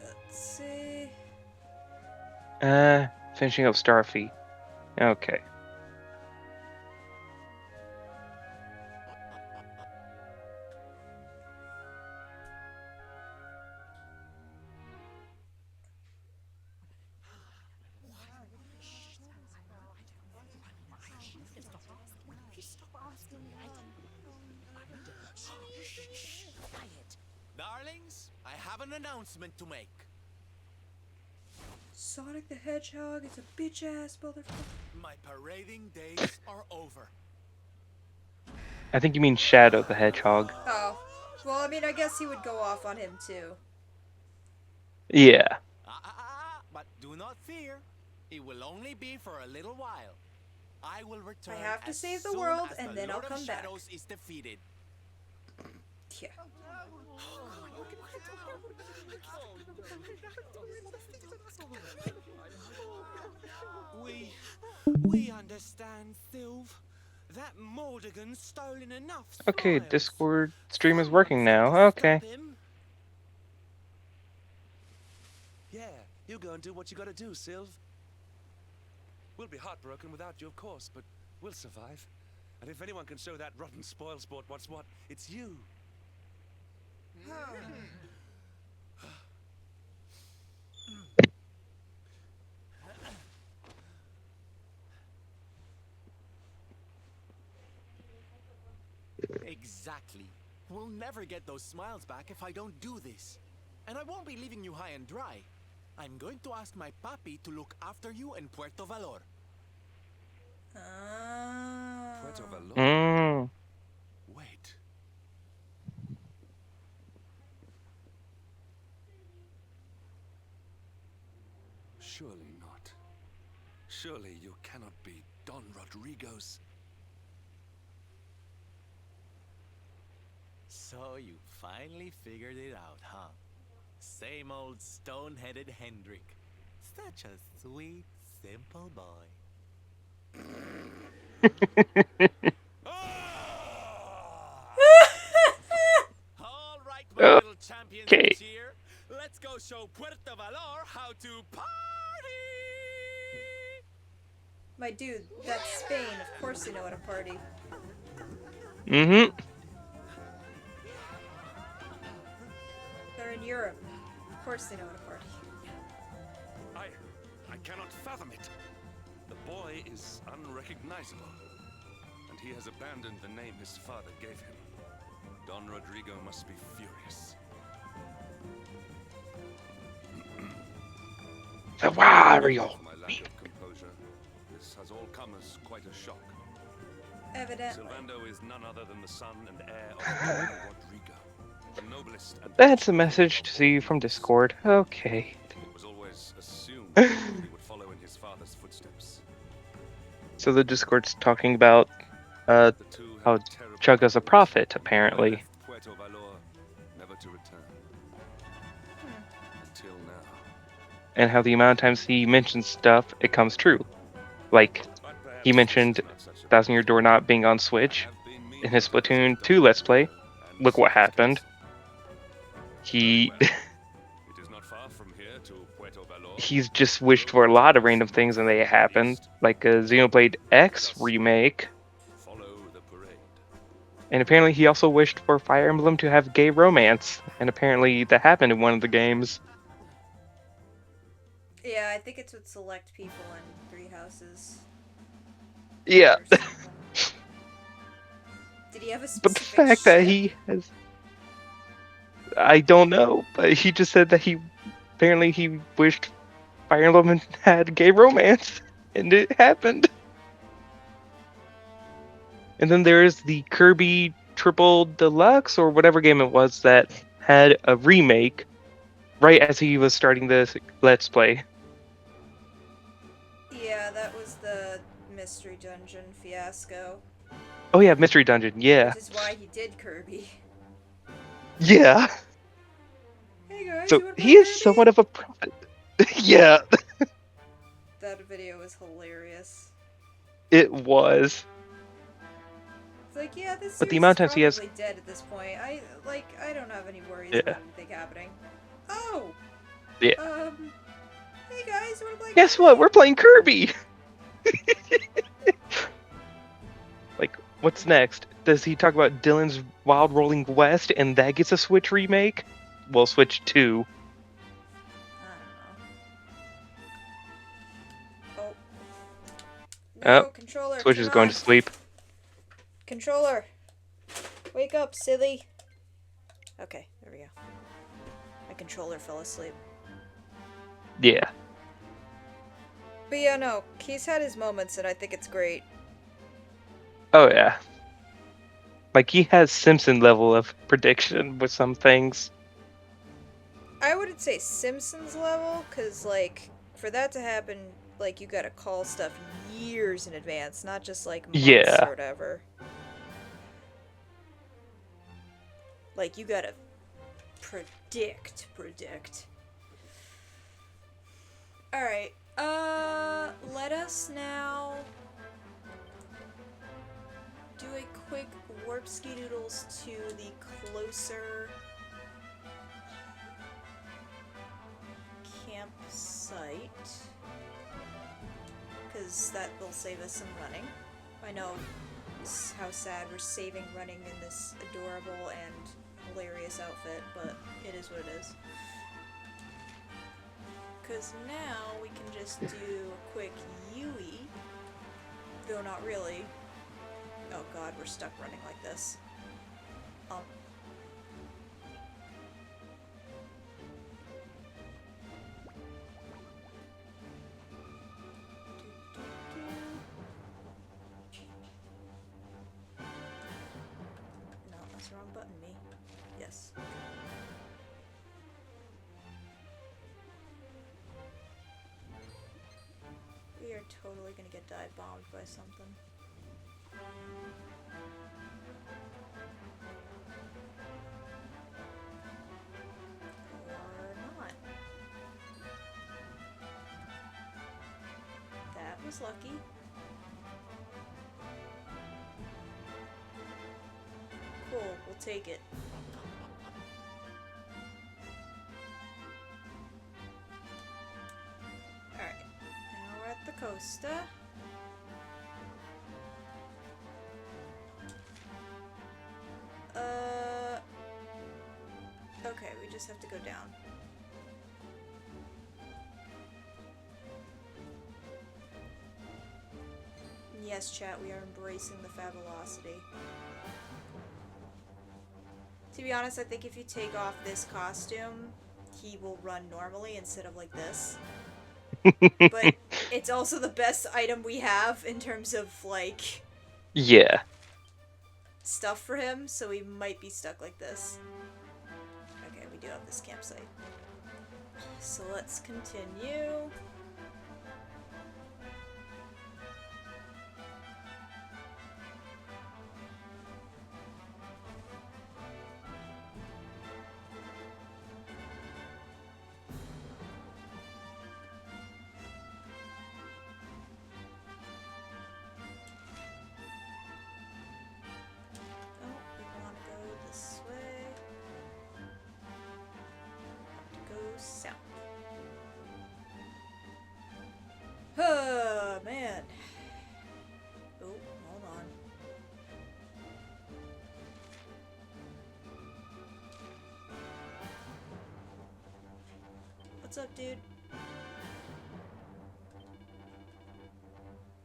Let's see. Finishing up Starfy. Okay. an announcement to make. Sonic the Hedgehog is a bitch ass motherfucker. My parading days are over. I think you mean Shadow the Hedgehog. Oh. Well, I mean, I guess he would go off on him too. Yeah. But do not fear. It will only be for a little while. I will return. I have to as save the soon world, as and the then I'll Lord of come back. Shadows is defeated. Yeah. We understand, Thilv. That Mordegon's stolen enough. Okay, spoils. Discord stream is working now. Okay. Stop him. Yeah, you go and do what you gotta do, Sylv. We'll be heartbroken without you, of course, but we'll survive. And if anyone can show that rotten spoil sport what's what, it's you. Exactly. We'll never get those smiles back if I don't do this. And I won't be leaving you high and dry. I'm going to ask my papi to look after you in Puerto Valor. Puerto Valor? Mm. Wait. Surely not. Surely you cannot be Don Rodrigo's. So you finally figured it out, huh? Same old stone-headed Hendrik. Such a sweet, simple boy. All right, my little champions of cheer. Let's go show Puerto Valor how to party! My dude, that's Spain. Of course they know how to party. Mm-hmm. They're in Europe. Of course they know how to party. I cannot fathom it. The boy is unrecognizable, and he has abandoned the name his father gave him. Don Rodrigo must be furious. The Wario. For my lack of composure, this has all come as quite a shock. Evidently. Sylvando is none other than the son and heir of Don Rodrigo, the noblest and That's a message to see from Discord. Okay. it was always assumed he would follow in his father's footsteps. So the Discord's talking about how Chugga's a prophet, apparently. Puerto Valor, never to return. Until now. And how the amount of times he mentions stuff, it comes true. Like, he mentioned Thousand Year Door not being on Switch in his Splatoon 2 Let's Play. Look what happened. He... he's just wished for a lot of random things and they happened. Like a Xenoblade X remake. And apparently he also wished for Fire Emblem to have gay romance. And apparently that happened in one of the games. Yeah, I think it's with select people in Three Houses. Yeah. Did he have a specific But the fact that he has... I don't know, but he just said that apparently he wished Fire Emblem had gay romance. And it happened. And then there's the Kirby Triple Deluxe, or whatever game it was, that had a remake right as he was starting the Let's Play. Yeah, that was the Mystery Dungeon fiasco. Oh yeah, Mystery Dungeon, yeah. Which is why he did Kirby. Yeah. Hey guys, So he is somewhat of a prophet. Yeah. That video was hilarious. It was. It's like, yeah, this But the series amount of is times he has... probably dead at this point. I don't have any worries Yeah. about anything happening. Oh! Yeah. Hey guys, you wanna play Guess what? We're playing Kirby! Like, what's next? Does he talk about Dylan's Wild Rolling West and that gets a Switch remake? Well, Switch 2. No, controller, Switch is come going on. to sleep. Controller! Wake up, silly! Okay, there we go. controller fell asleep. Yeah. But yeah, no, he's had his moments, and I think it's great. Oh yeah. Like he has Simpson level of prediction with some things. I wouldn't say Simpsons level, because, like, for that to happen, like, you gotta call stuff years in advance, not just, like, months Yeah. or whatever. Like, you gotta predict. Alright, let us now do a quick warp ski-doodles to the closer campsite, because that will save us some running. I know how sad we're saving running in this adorable and hilarious outfit, but it is what it is. Because now we can just do a quick Yui, though not really. Oh god, we're stuck running like this. No, that's the wrong button, me. Yes. We are totally gonna get dive bombed by something. Or not. That was lucky. Cool, we'll take it. Alright, now we're at the Costa. Okay, we just have to go down. Yes, chat, we are embracing the Fabulosity. To be honest, I think if you take off this costume, he will run normally instead of like this. But it's also the best item we have in terms of, like... Yeah. stuff for him, so he might be stuck like this. Okay, we do have this campsite. So let's continue. South. Oh, man. Oh, hold on. What's up, dude?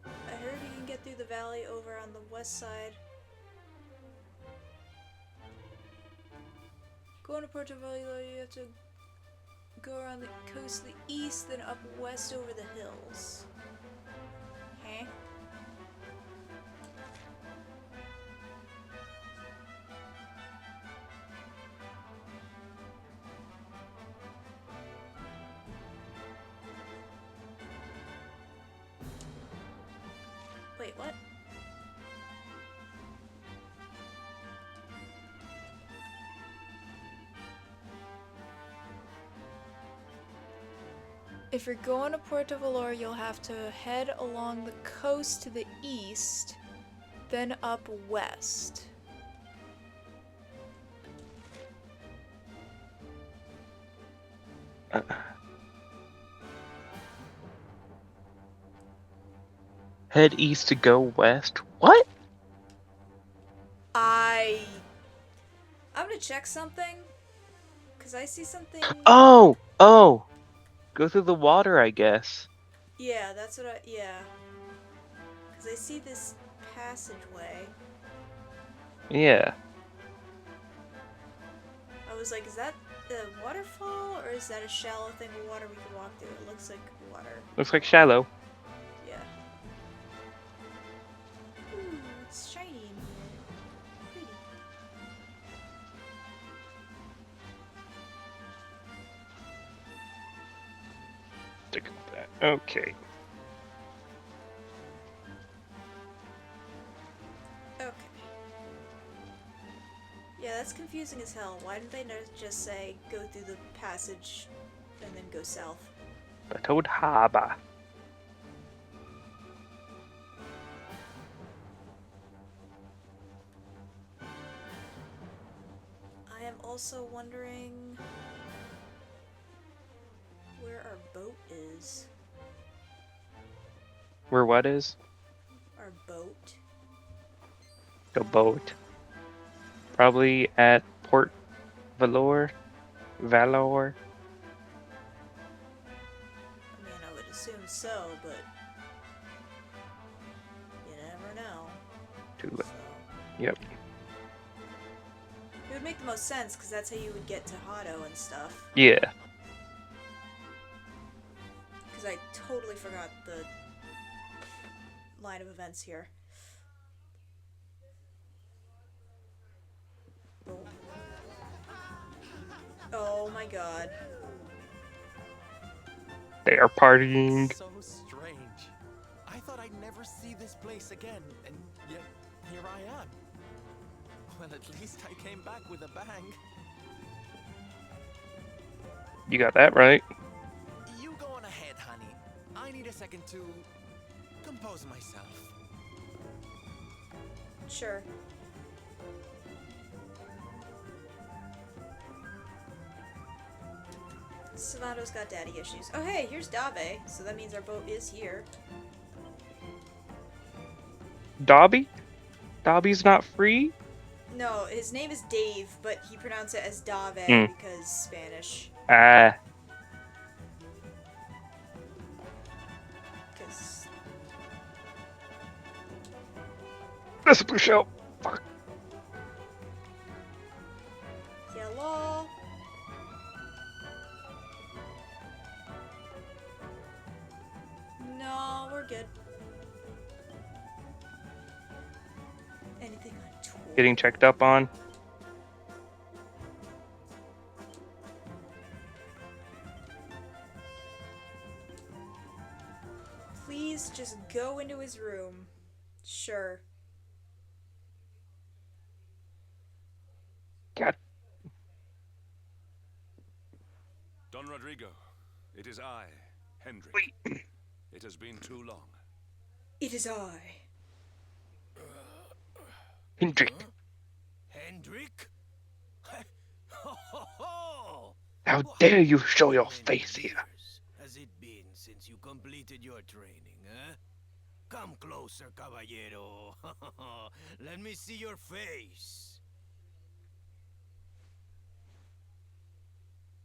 I heard you can get through the valley over on the west side. Going to Puerto Vallarta, you have to go around the coast to the east, then up west over the hills. Huh? Wait, what? If you're going to Puerto Vallarta, you'll have to head along the coast to the east, then up west. Head east to go west? What? I'm gonna check something, because I see something... Oh! Go through the water, I guess. Yeah, that's what yeah. Because I see this passageway. Yeah. I was like, is that a waterfall, or is that a shallow thing of water we can walk through? It looks like water. Looks like shallow. Yeah. Ooh, it's shiny in here. Pretty. Stick with that. Okay. Okay. Yeah, that's confusing as hell. Why didn't they just say go through the passage and then go south? The Toad Harbor. I am also wondering where our boat is. Where what is? Our boat. The boat. Probably at Port Valor. Valor. I mean, I would assume so, but you never know. Too late. So. Yep. It would make the most sense, because that's how you would get to Hado and stuff. Yeah. Because I totally forgot the line of events here. Oh my god. They are partying. So strange. I thought I'd never see this place again, and yet here I am. Well, at least I came back with a bang. You got that right. You go on ahead, honey. I need a second to compose myself. Sure. Savado's got daddy issues. Oh hey, here's Dave, so that means our boat is here. Dobby? Dobby's not free? No, his name is Dave, but he pronounced it as Dave because Spanish. Ah. Because... Let's push out. Fuck. Hello? No, we're good. Anything on tour? Getting checked up on. Please just go into his room. Sure. God. Don Rodrigo, it is I, Hendrik. Wait. It has been too long. It is I. Hendrik. Hendrik? How dare you show your face here? Has it been since you completed your training, eh? Come closer, caballero. Let me see your face.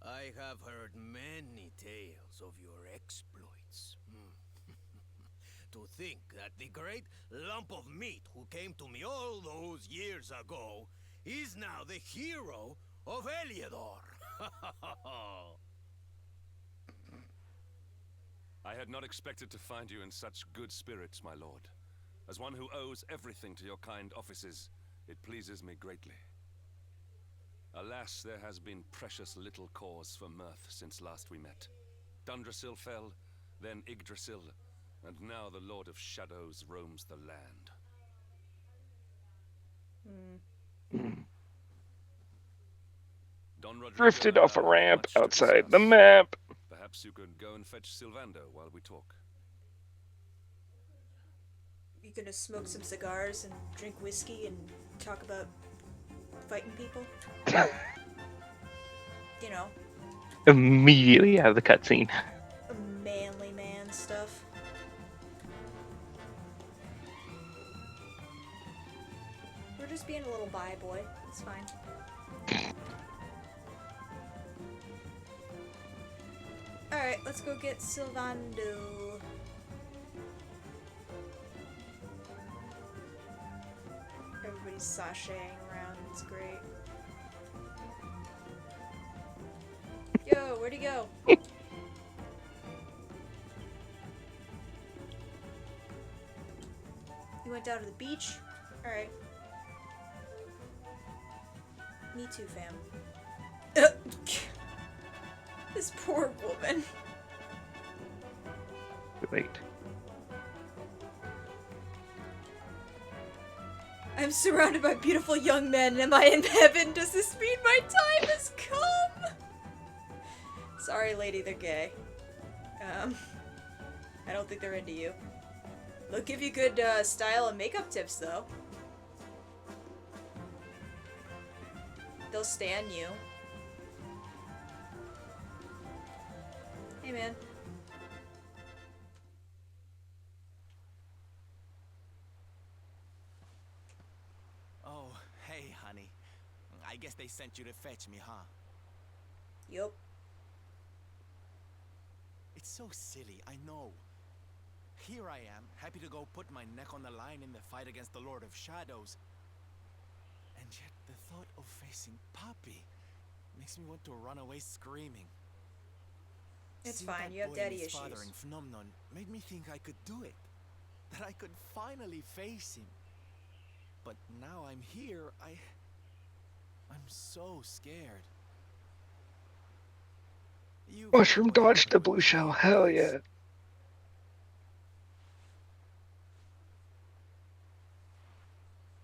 I have heard many tales of your exploits. To think that the great lump of meat who came to me all those years ago is now the hero of Heliodor. I had not expected to find you in such good spirits, my lord. As one who owes everything to your kind offices, it pleases me greatly. Alas, there has been precious little cause for mirth since last we met. Dundrasil fell, then Yggdrasil, and now the Lord of Shadows roams the land. Don Rodrigo Drifted off a and I have ramp much to outside discuss. the map. Perhaps you could go and fetch Sylvando while we talk. You gonna smoke some cigars and drink whiskey and talk about fighting people? You know, Immediately out of the cutscene. manly man stuff. We're just being a little bi boy. It's fine. Alright, let's go get Sylvando. Everybody's sashaying around. It's great. Yo, where'd he go? He went down to the beach? Alright. Me too, fam. This poor woman. Wait. I'm surrounded by beautiful young men. Am I in heaven? Does this mean my time has come? Sorry, lady, they're gay. I don't think they're into you. They'll give you good style and makeup tips, though. They'll stan you. Hey, man. Oh, hey, honey. I guess they sent you to fetch me, huh? Yup. It's so silly, I know. Here I am, happy to go put my neck on the line in the fight against the Lord of Shadows. And yet the thought of facing Papi makes me want to run away screaming. It's Seeing fine, that you have boy daddy and his father issues. in Phenomenon made me think I could do it. That I could finally face him. But now I'm here, I'm so scared. You've Mushroom heard what dodged the happened blue with shell. me, Hell yes. yeah.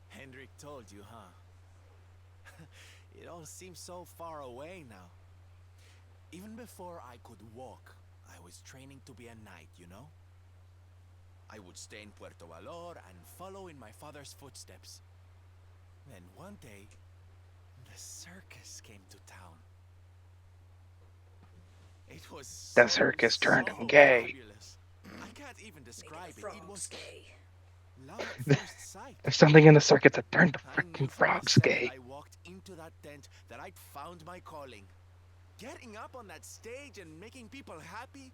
Hendrik told you, huh? It all seems so far away now. Even before I could walk, I was training to be a knight, you know? I would stay in Puerto Valor and follow in my father's footsteps. Then one day, the circus came to town. It was That circus turned him gay. fabulous. I can't even describe it. It Frogs was gay. love at first sight. There's something in the circuit that turned the I knew freaking from the frogs second gay. I walked into that tent that I'd found my calling. Getting up on that stage and making people happy,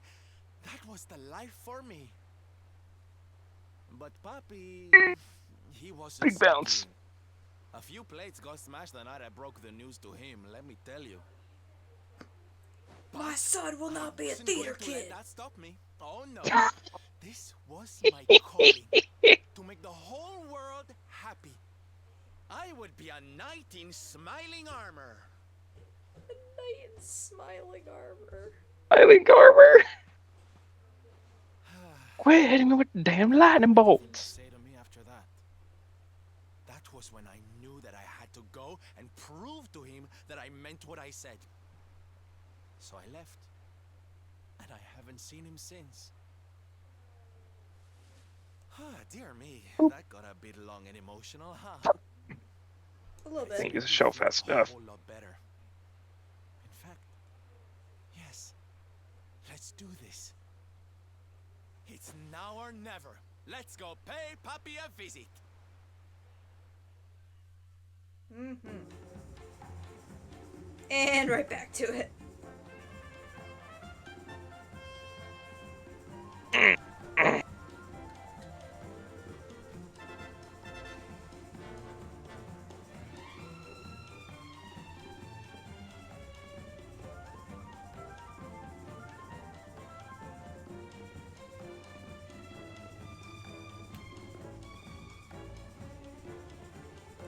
that was the life for me. But Papi, he wasn't Big so bounce. keen. A few plates got smashed the night I broke the news to him, let me tell you. My son will not be a Wasn't going theater to let kid. that stop me. Oh no. This was my calling. To make the whole world happy. I would be a knight in smiling armor. A knight in smiling armor. Smiling armor. Quit hitting me with the damn lightning Nothing to bolts. say to me after that. That was when I knew that I had to go and prove to him that I meant what I said. So I left. And I haven't seen him since. Dear me, that got a bit long and emotional, huh? A little I bit. think it's show fast stuff. A whole lot better. In fact, yes. Let's do this. It's now or never. Let's go pay Papi a visit. And right back to it.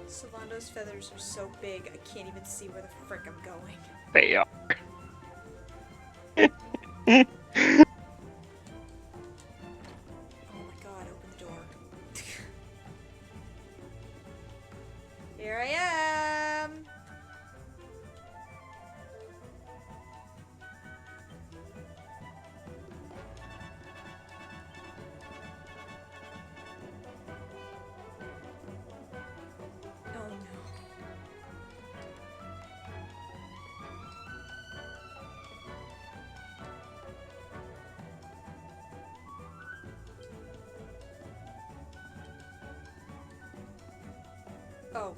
Sylvando's feathers are so big, I can't even see where the frick I'm going. They are. Oh my god, open the door. Here I am! Oh no. Oh.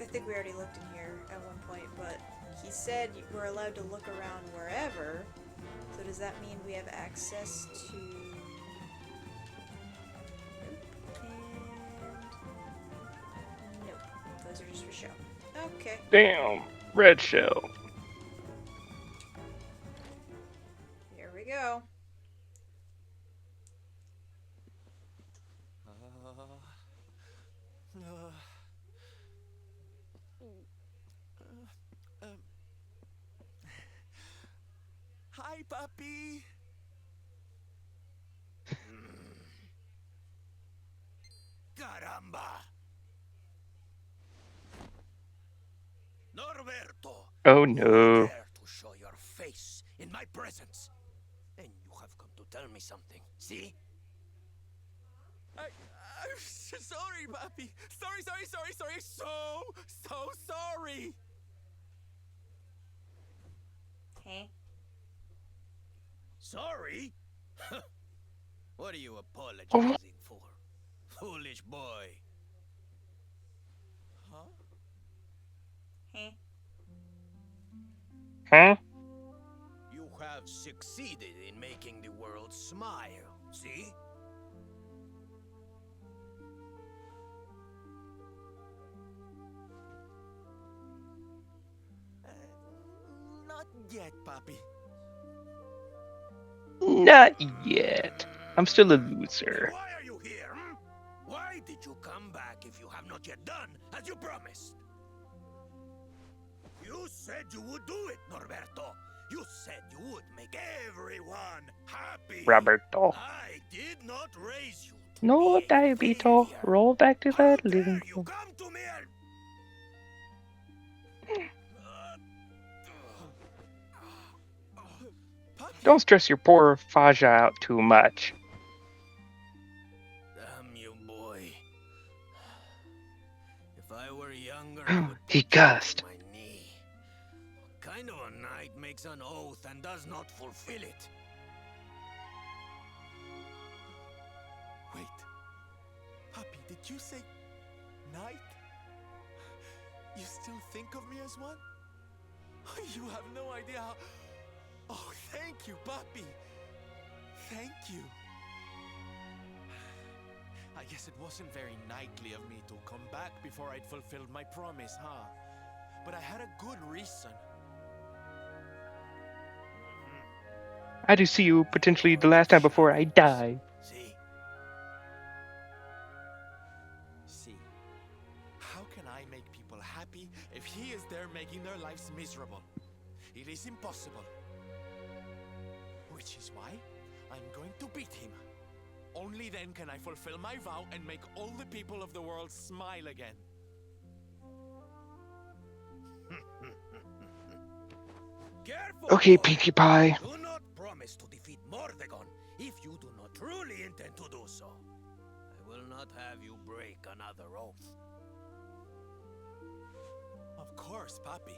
I think we already looked in here at one point, but he said we're allowed to look around wherever. So does that mean we have access to... Nope. And... Okay. Damn, red shell. Here we go. Hi, puppy. Caramba! Norberto! Oh You no. dare to show your face in my presence. And you have come to tell me something, see? I'm sorry, puppy. Sorry. So sorry. Hey. Sorry? What are you apologizing Oh. for? Foolish boy. Huh? Hey. Huh? You have succeeded in making the world smile, see? Not yet, puppy. Not yet. I'm still a loser. Why are you here? Why did you come back if you have not yet done as you promised? You said you would do it, Norberto. You said you would make everyone happy. Roberto. I did not raise you to No, be a Diabito. failure. Roll back to How that living dare you room. come to me and... Puppy. Don't stress your poor Faja out too much. Damn you, boy. If I were younger, I would He put you on cussed. my knee. What kind of a knight makes an oath and does not fulfill it? Wait. Puppy, did you say knight? You still think of me as one? You have no idea how... Oh, thank you, puppy. Thank you. I guess it wasn't very knightly of me to come back before I'd fulfilled my promise, huh? But I had a good reason. I do see you potentially the last time before I die. See? See, how can I make people happy if he is there making their lives miserable? It is impossible. Which is why I'm going to beat him. Only then can I fulfill my vow and make all the people of the world smile again. Careful, Okay, boy. Pinkie Pie. Do not promise to defeat Mordegon if you do not truly intend to do so. I will not have you break another oath. Of course, Papi.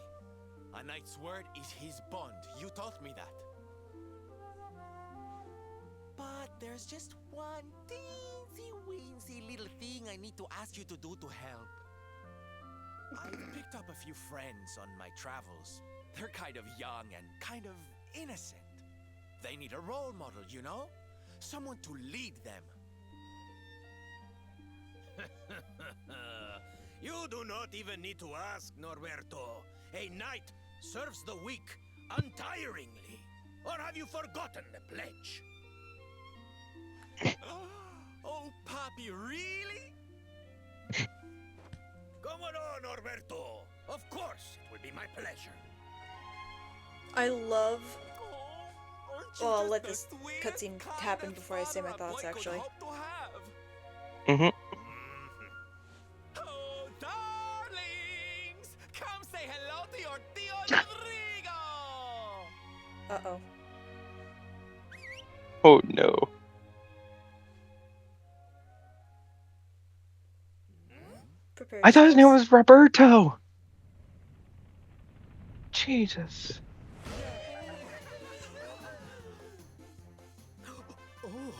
A knight's word is his bond. You taught me that. But there's just one teensy-weensy little thing I need to ask you to do to help. I've picked up a few friends on my travels. They're kind of young and kind of innocent. They need a role model, you know? Someone to lead them. You do not even need to ask, Norberto. A knight serves the weak untiringly. Or have you forgotten the pledge? Oh, Papi, really? Come on, Norberto. Of course, it will be my pleasure. I love. Oh, aren't you Well, I'll just let the this sweetest, cutscene kind happen and before I say my father a thoughts, boy could actually. hope to have? Mm-hmm. Oh, darlings! Come say hello to your Tio Rodrigo! Uh-oh. Oh no. Prepare I thought his name yourselves. was Roberto. Jesus. Oh,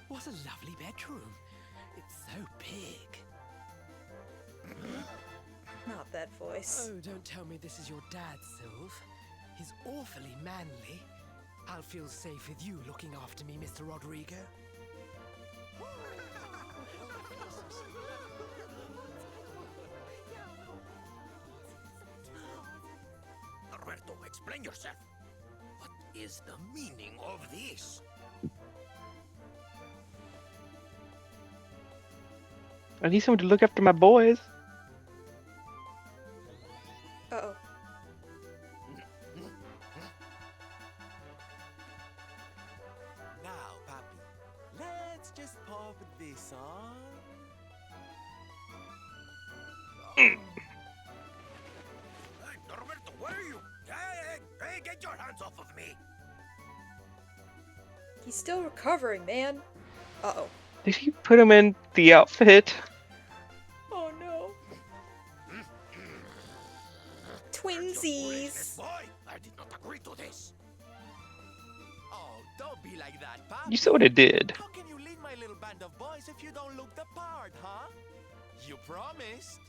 what a lovely bedroom. It's so big. Not that voice. Oh, don't tell me this is your dad, Sylv. He's awfully manly. I'll feel safe with you looking after me, Mr. Rodrigo. explain yourself. What is the meaning of this? I need someone to look after my boys. Uh-oh. Now, Papi, let's just pop this on. Hey, Norberto, where are you? Hey, get your hands off of me! He's still recovering, man. Uh-oh. Did he put him in the outfit? Oh no. Twinsies. Boy, I did not agree to this. Oh, don't be like that, Papi. You sort of did. How can you lead my little band of boys if you don't look the part, huh? You promised.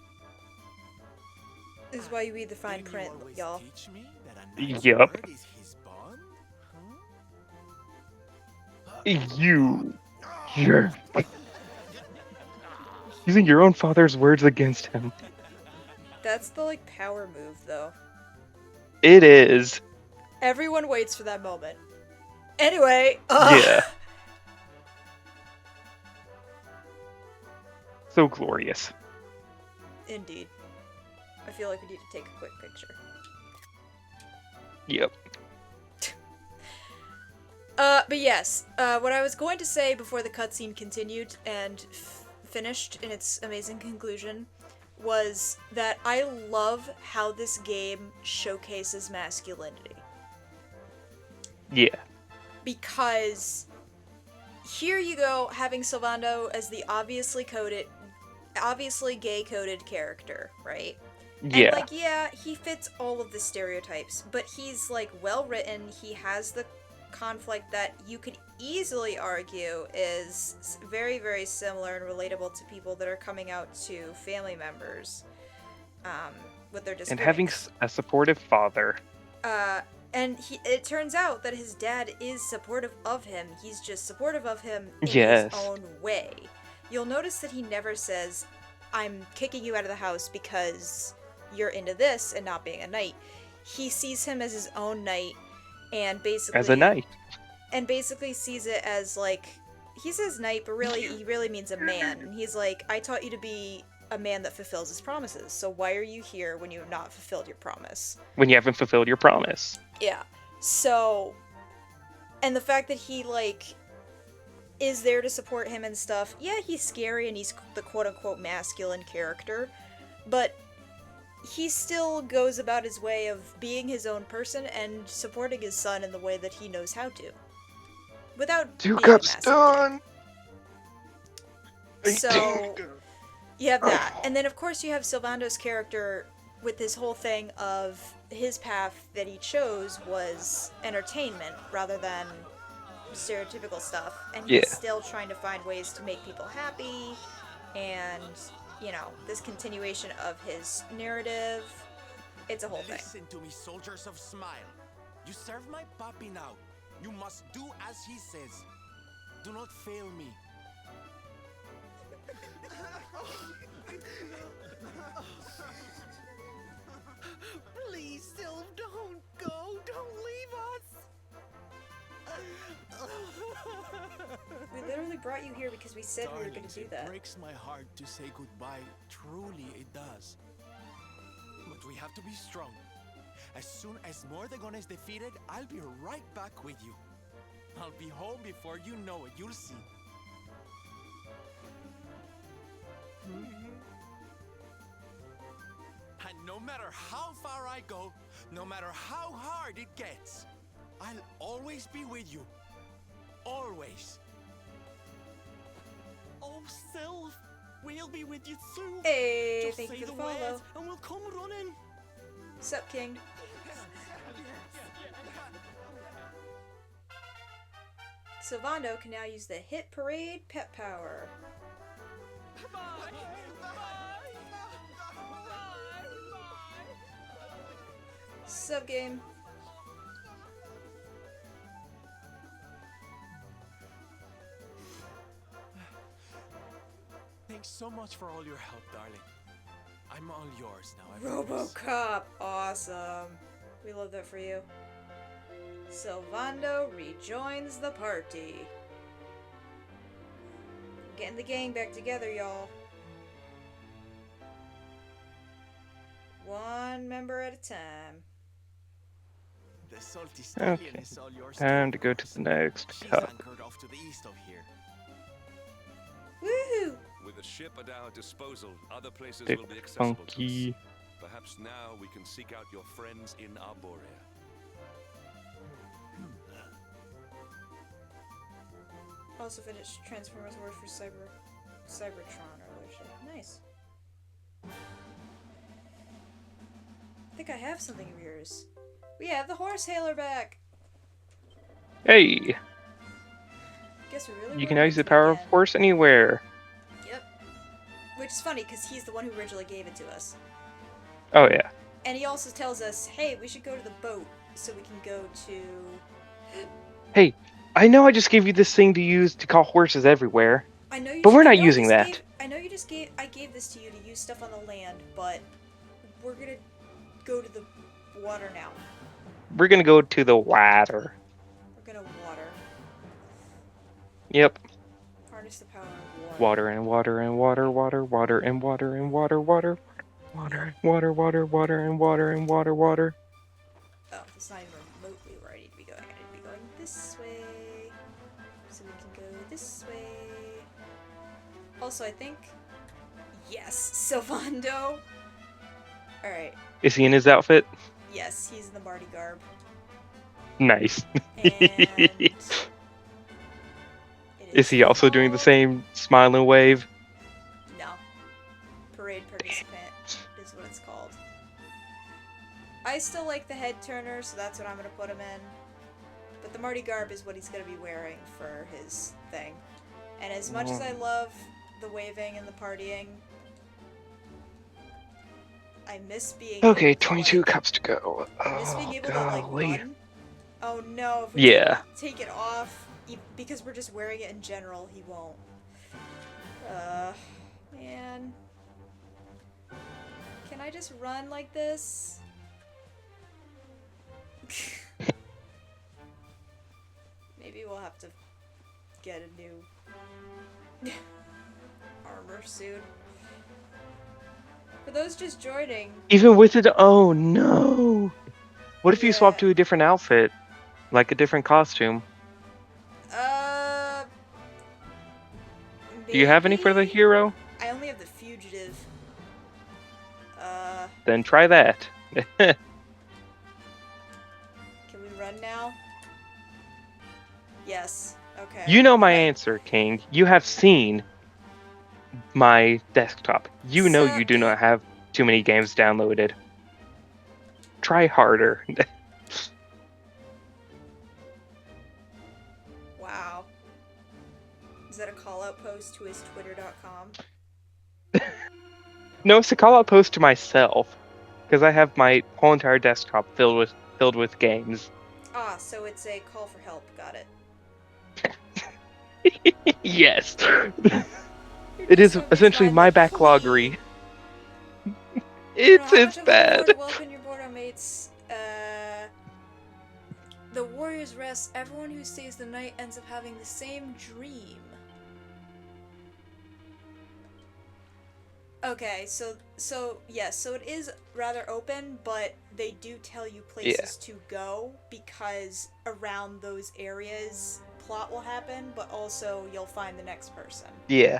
This is why you read the fine Didn't print, you always y'all. teach me that a nice Yup. word is his bond? You. You're using your own father's words against him. That's the, like, power move, though. It is. Everyone waits for that moment. Anyway, Yeah. So glorious. Indeed. I feel like we need to take a quick picture. Yep. But yes, what I was going to say before the cutscene continued and finished in its amazing conclusion was that I love how this game showcases masculinity. Yeah. Because here you go, having Sylvando as the obviously gay-coded character, right? Yeah. And, like, yeah, he fits all of the stereotypes, but he's, like, well-written, he has the conflict that you could easily argue is very, very similar and relatable to people that are coming out to family members, with their disabilities. And having a supportive father. And it turns out that his dad is supportive of him. He's just supportive of him in Yes. his own way. You'll notice that he never says, I'm kicking you out of the house because you're into this and not being a knight. He sees him as his own knight and basically... As a knight. And basically sees it as, like... He says knight, but really, he really means a man. And he's like, I taught you to be a man that fulfills his promises, so why are you here when you have not fulfilled your promise? When you haven't fulfilled your promise. Yeah. So, and the fact that he, like, is there to support him and stuff, yeah, he's scary and he's the quote-unquote masculine character, but he still goes about his way of being his own person and supporting his son in the way that he knows how to. Without Two being cups masculine. done! So, you have that. And then, of course, you have Sylvando's character with this whole thing of his path that he chose was entertainment rather than stereotypical stuff. And he's Yeah. still trying to find ways to make people happy and, you know, this continuation of his narrative. It's a whole thing. Listen to me, soldiers of Smile. You serve my Papi now. You must do as he says. Do not fail me. Please, Sylv, don't go. Don't leave us. We literally brought you here because we said we were going Darlings, to do it that. breaks my heart to say goodbye. Truly, it does. But we have to be strong. As soon as Mordegon is defeated, I'll be right back with you. I'll be home before you know it. You'll see. And no matter how far I go, no matter how hard it gets, I'll always be with you. Always. Oh, Sylv, we'll be with you soon. Hey, Just thank you say for the the follow. words and we'll come running. Sup, King? Sylvando can now use the Hit Parade pet power. Sub game. Thanks so much for all your help, darling. I'm all yours now. I promise. RoboCop, awesome. We love that for you. Sylvando rejoins the party. Getting the gang back together, y'all. One member at a time. The salty stallion Okay. is all yours. Time to go to the next She's cup. anchored off to the east of here. Woohoo! With a ship at our disposal, other places Bit will be accessible to funky. us. Perhaps now we can seek out your friends in Arborea. Also finished Transformers Wars for Cybertron earlier. Shit. Nice. I think I have something of yours. We have the horse hailer back. Hey, Guess we really you can were use the into it power of again. force anywhere. Yep. Which is funny because he's the one who originally gave it to us. Oh yeah. And he also tells us, hey, we should go to the boat so we can go to... Hey, I know I just gave you this thing to use to call horses everywhere. I know you But we're I not know using this that. I know you just gave... I gave this to you to use stuff on the land, but we're gonna go to the water now. We're gonna go to the water. We're gonna water. Yep. Harness the power of water. Water and water and water, water, water and water and water, water, water, water, water, water and water and water, water. Oh, it's not even remotely where I need to be going. I need to be going this way. So we can go this way. Also, I think... Yes, Sylvando. Alright. Is he in his outfit? Yes, he's in the Marty garb. Nice. And... it Is he also doing the same smile and wave? No. Parade participant is what it's called. I still like the head turner, so that's what I'm gonna put him in. But the Marty garb is what he's gonna be wearing for his thing. And as much as I love the waving and the partying, I miss being Okay, able to, 22 like, cups to go. I miss being Oh, able to like golly. run. Oh no, if we Yeah. take it off, because we're just wearing it in general, he won't. Man. Can I just run like this? Maybe we'll have to get a new armor soon. For those just joining, Even with it, oh no! What if you swap Yeah. to a different outfit? Like a different costume? Do you have any for the maybe? hero? I only have the fugitive. Then try that. Can we run now? Yes. Okay. You know my answer, King. You have seen my desktop. You know you do not have too many games downloaded. Try harder. Wow. Is that a call out post to his twitter.com? No, it's a call out post to myself. Because I have my whole entire desktop filled with games. Ah, so it's a call for help. Got it. Yes. It is essentially my backloggery. It's bad. Welcome your board mates. The Warriors rest. Everyone who stays the night ends up having the same dream. Okay, so yes, so it is rather open, but they do tell you places to go because around those areas plot will happen, but also you'll find the next person. Yeah.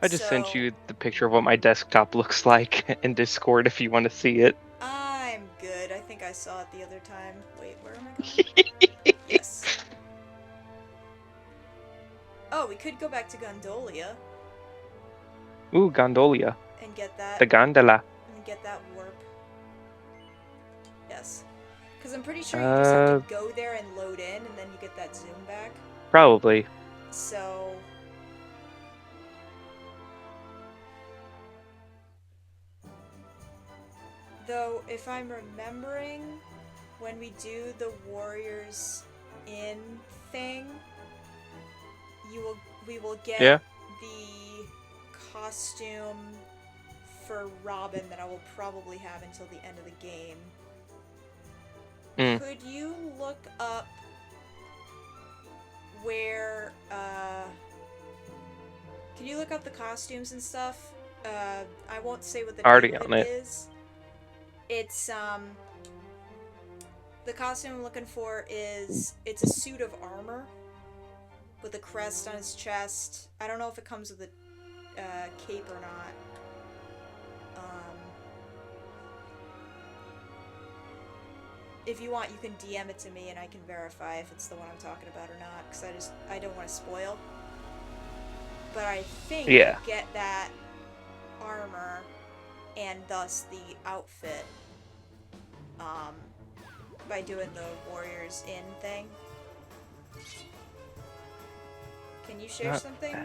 I just sent So- you the picture of what my desktop looks like in Discord if you want to see it. I'm good. I think I saw it the other time. Wait, where am I going? Yes. Oh, we could go back to Gondolia Ooh, Gondolia. and get that. The gondola. And get that warp. Yes. Because I'm pretty sure you just have to go there and load in, and then you get that zoom back. Probably. So... Though, if I'm remembering, when we do the Warriors Inn thing, we will get the costume for Robin that I will probably have until the end of the game. Could you look up where, can you look up the costumes and stuff? I won't say what the Already name of on it. is. It's, the costume I'm looking for is, it's a suit of armor with a crest on his chest. I don't know if it comes with a cape or not. If you want, you can DM it to me and I can verify if it's the one I'm talking about or not, because I don't want to spoil. But I think you get that armor and thus the outfit by doing the Warriors Inn thing. Can you share something?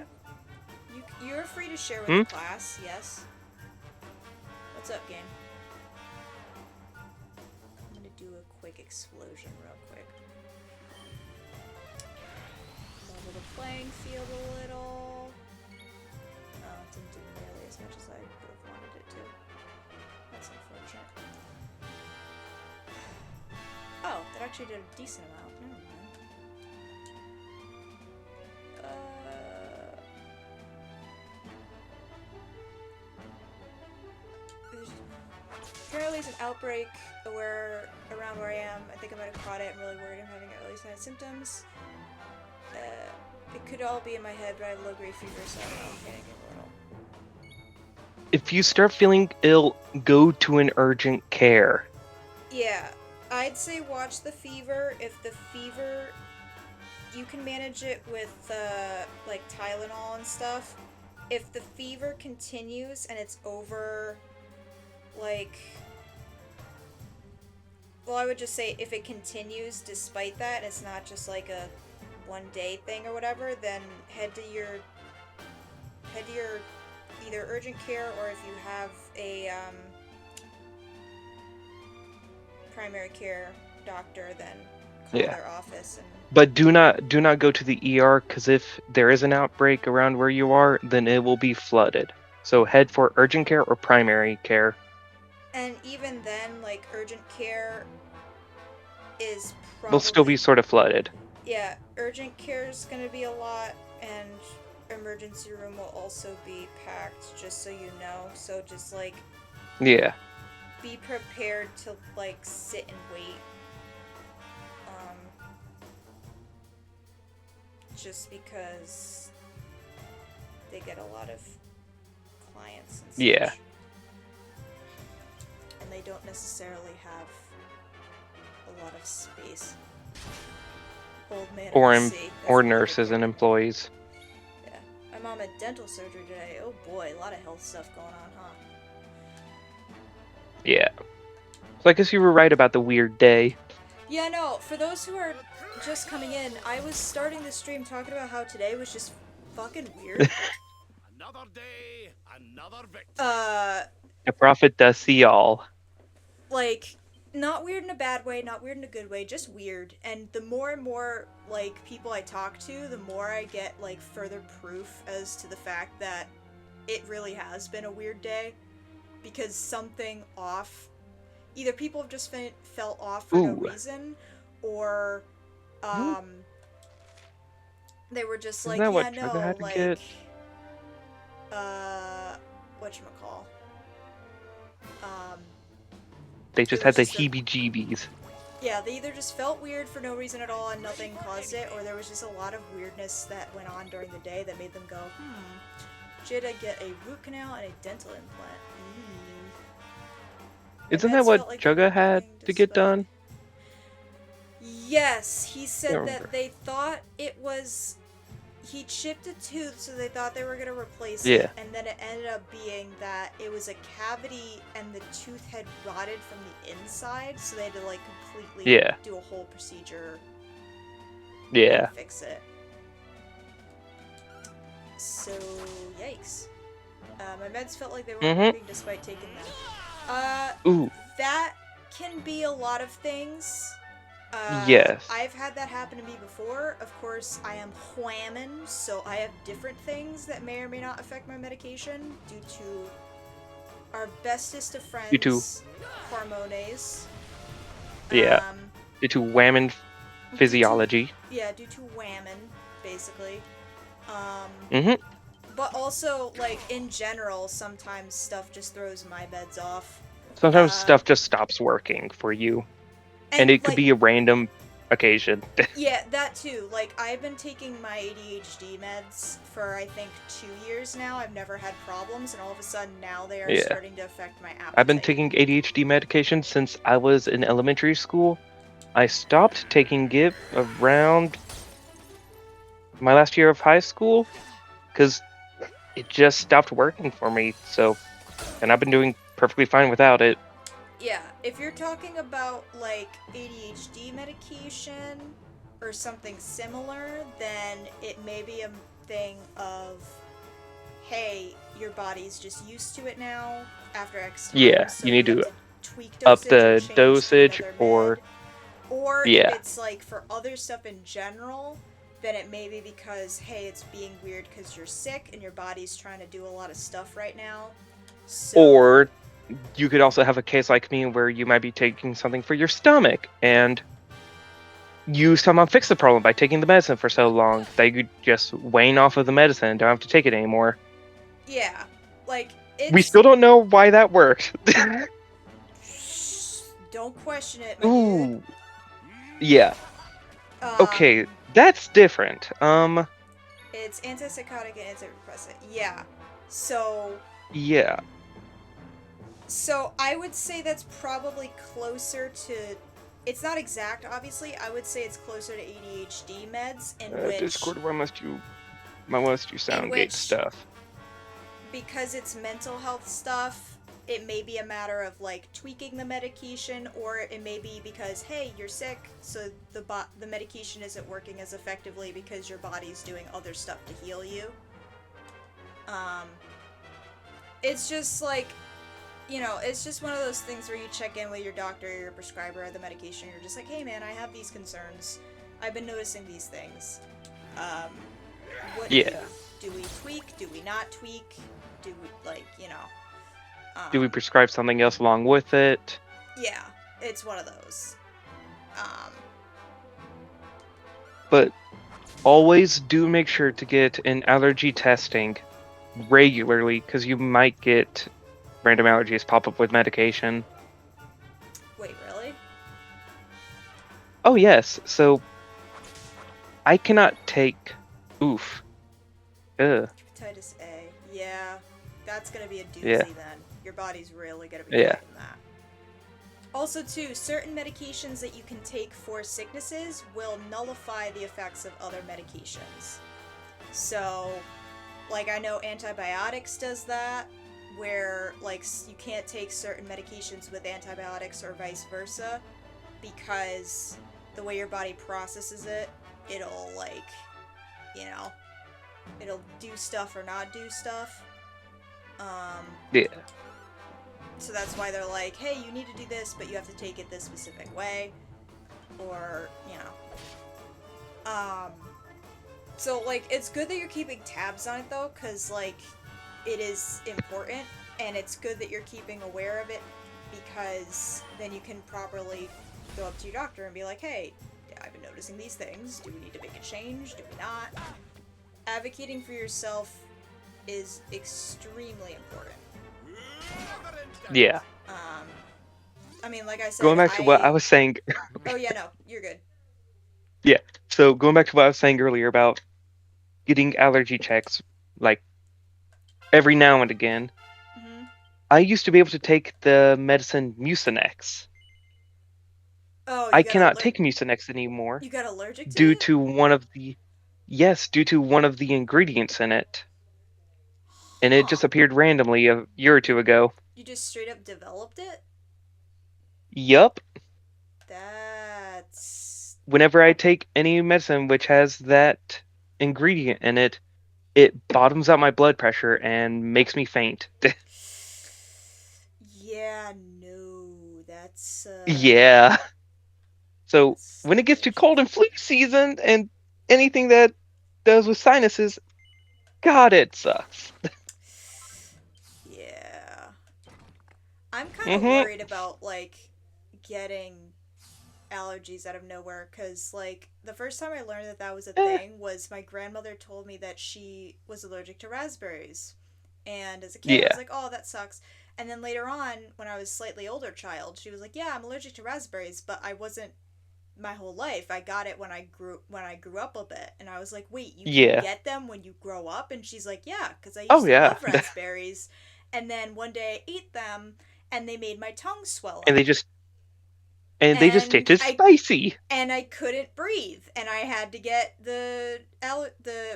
You're free to share with the class, yes. What's up, game? I'm gonna do a quick explosion real quick. Level the playing field a little. Oh, it didn't do nearly as much as I would have wanted it to. That's unfortunate. Oh, that actually did a decent amount. Never mind. Apparently there's an outbreak around where I am. I think I might have caught it. I'm really worried I'm having early sign symptoms. It could all be in my head, but I have low-grade fever, so I'm panicking a little. If you start feeling ill, go to an urgent care. Yeah, I'd say watch the fever. If the fever, you can manage it with like Tylenol and stuff. If the fever continues and it's over, like, well, I would just say if it continues despite that, it's not just like a one-day thing or whatever, then head to your either urgent care, or if you have a primary care doctor, then call their office. And But do not go to the ER, because if there is an outbreak around where you are, then it will be flooded. So head for urgent care or primary care. And even then, like, urgent care is probably... They'll still be sort of flooded. Yeah, urgent care is going to be a lot, and emergency room will also be packed, just so you know. So just, like... Yeah. Be prepared to, like, sit and wait. Just because they get a lot of clients and such. Yeah. And they don't necessarily have a lot of space. Old man Or nurses and employees. Yeah. My mom had dental surgery today. Oh boy, a lot of health stuff going on, huh? Yeah. So I guess you were right about the weird day. Yeah, no, for those who are just coming in, I was starting the stream talking about how today was just fucking weird. Another day, another victim. The prophet does see all. Like, not weird in a bad way, not weird in a good way, just weird. And the more and more, like, people I talk to, the more I get, like, further proof as to the fact that it really has been a weird day. Because something off, either people have just felt off for no reason, or, they were just like, yeah, no, like, whatchamacall, they just had the heebie-jeebies. Yeah, they either just felt weird for no reason at all and nothing caused it, or there was just a lot of weirdness that went on during the day that made them go, should I get a root canal and a dental implant? Isn't that what Jugga had to get done? Yes, he said that they thought it was... He chipped a tooth, so they thought they were going to replace it, and then it ended up being that it was a cavity and the tooth had rotted from the inside, so they had to, like, completely do a whole procedure and fix it. So, yikes. My meds felt like they weren't working despite taking them. That can be a lot of things. Yes. I've had that happen to me before. Of course, I am whamming, so I have different things that may or may not affect my medication due to our bestest of friends, Hormones. due to whammon physiology. Due to whammon, basically. Mm-hmm. But also, like, in general, sometimes stuff just throws my meds off. Sometimes stuff just stops working for you. And it could like, be a random occasion. Yeah, that too. Like, I've been taking my ADHD meds for, I think, 2 years now. I've never had problems, and all of a sudden now they are starting to affect my appetite. I've been taking ADHD medication since I was in elementary school. I stopped taking it around my last year of high school, because it just stopped working for me, and I've been doing perfectly fine without it. Yeah, if you're talking about, like, ADHD medication or something similar, then it may be a thing of, hey, your body's just used to it now after X time. Yeah, so you need to tweak up dosage the or dosage, or if it's, like, for other stuff in general, then it may be because, hey, it's being weird because you're sick and your body's trying to do a lot of stuff right now. So... Or you could also have a case like me where you might be taking something for your stomach, and you somehow fix the problem by taking the medicine for so long that you just wane off of the medicine and don't have to take it anymore. Yeah, like, we still don't know why that worked. Don't question it, Ooh. Dude. Yeah. Okay, that's different. It's antipsychotic and antidepressant. Yeah. So... Yeah. So, I would say that's probably closer to... It's not exact, obviously. I would say it's closer to ADHD meds, in which... Discord, why must you Soundgate stuff? Because it's mental health stuff, it may be a matter of, like, tweaking the medication, or it may be because, hey, you're sick, so the medication isn't working as effectively because your body's doing other stuff to heal you. It's just, like... You know, it's just one of those things where you check in with your doctor or your prescriber of the medication. You're just like, hey man, I have these concerns. I've been noticing these things. What do we tweak? Do we not tweak? Do we, like, you know... do we prescribe something else along with it? Yeah, it's one of those. But always do make sure to get an allergy testing regularly, because you might get random allergies pop up with medication. Wait, really? Oh yes, so I cannot take Hepatitis A. Yeah, that's gonna be a doozy then. Your body's really gonna be taking that. Also too, certain medications that you can take for sicknesses will nullify the effects of other medications. So, like, I know antibiotics does that, where, like, you can't take certain medications with antibiotics or vice versa, because the way your body processes it, it'll, like, you know, it'll do stuff or not do stuff. So that's why they're like, hey, you need to do this, but you have to take it this specific way, or, you know. So, like, it's good that you're keeping tabs on it, though, because, like, it is important, and it's good that you're keeping aware of it, because then you can properly go up to your doctor and be like, hey, I've been noticing these things. Do we need to make a change? Do we not? Advocating for yourself is extremely important. Yeah. I mean, like I said, going back to what I was saying. Oh, yeah, no, you're good. Yeah, so going back to what I was saying earlier about getting allergy checks, like, every now and again. Mm-hmm. I used to be able to take the medicine Mucinex. Oh, I cannot take Mucinex anymore. You got allergic to due it? to one of the ingredients in it. And it just appeared randomly a year or two ago. You just straight up developed it? Yup. That's... Whenever I take any medicine which has that ingredient in it, it bottoms out my blood pressure and makes me faint. Yeah, no, that's... Yeah. So, when it gets to cold and flu season, and anything that does with sinuses, God, it sucks. Yeah. I'm kind of worried about, like, getting allergies out of nowhere, because, like, the first time I learned that that was a thing was my grandmother told me that she was allergic to raspberries. And as a kid, I was like, oh, that sucks. And then later on, when I was a slightly older child, she was like, yeah, I'm allergic to raspberries, but I wasn't my whole life. I got it when I grew up a bit. And I was like, wait, you can get them when you grow up? And she's like, yeah, because I used to love raspberries. And then one day I ate them, and they made my tongue swell up. And they just tasted spicy. And I couldn't breathe, and I had to get the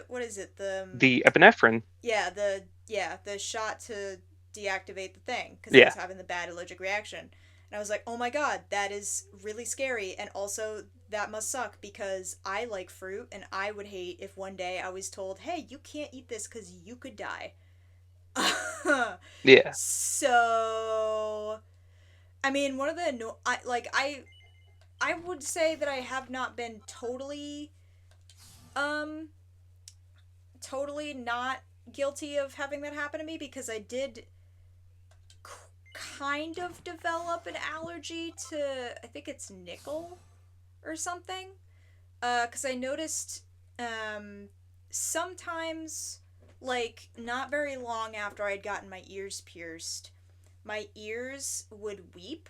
what is it, the epinephrine. Yeah, the shot to deactivate the thing, because I was having the bad allergic reaction. And I was like, oh my god, that is really scary, and also that must suck, because I like fruit, and I would hate if one day I was told, hey, you can't eat this because you could die. Yeah. So, I mean, one of the I would say that I have not been totally not guilty of having that happen to me, because I did kind of develop an allergy to, I think it's nickel or something, because I noticed sometimes, like, not very long after I'd gotten my ears pierced, my ears would weep,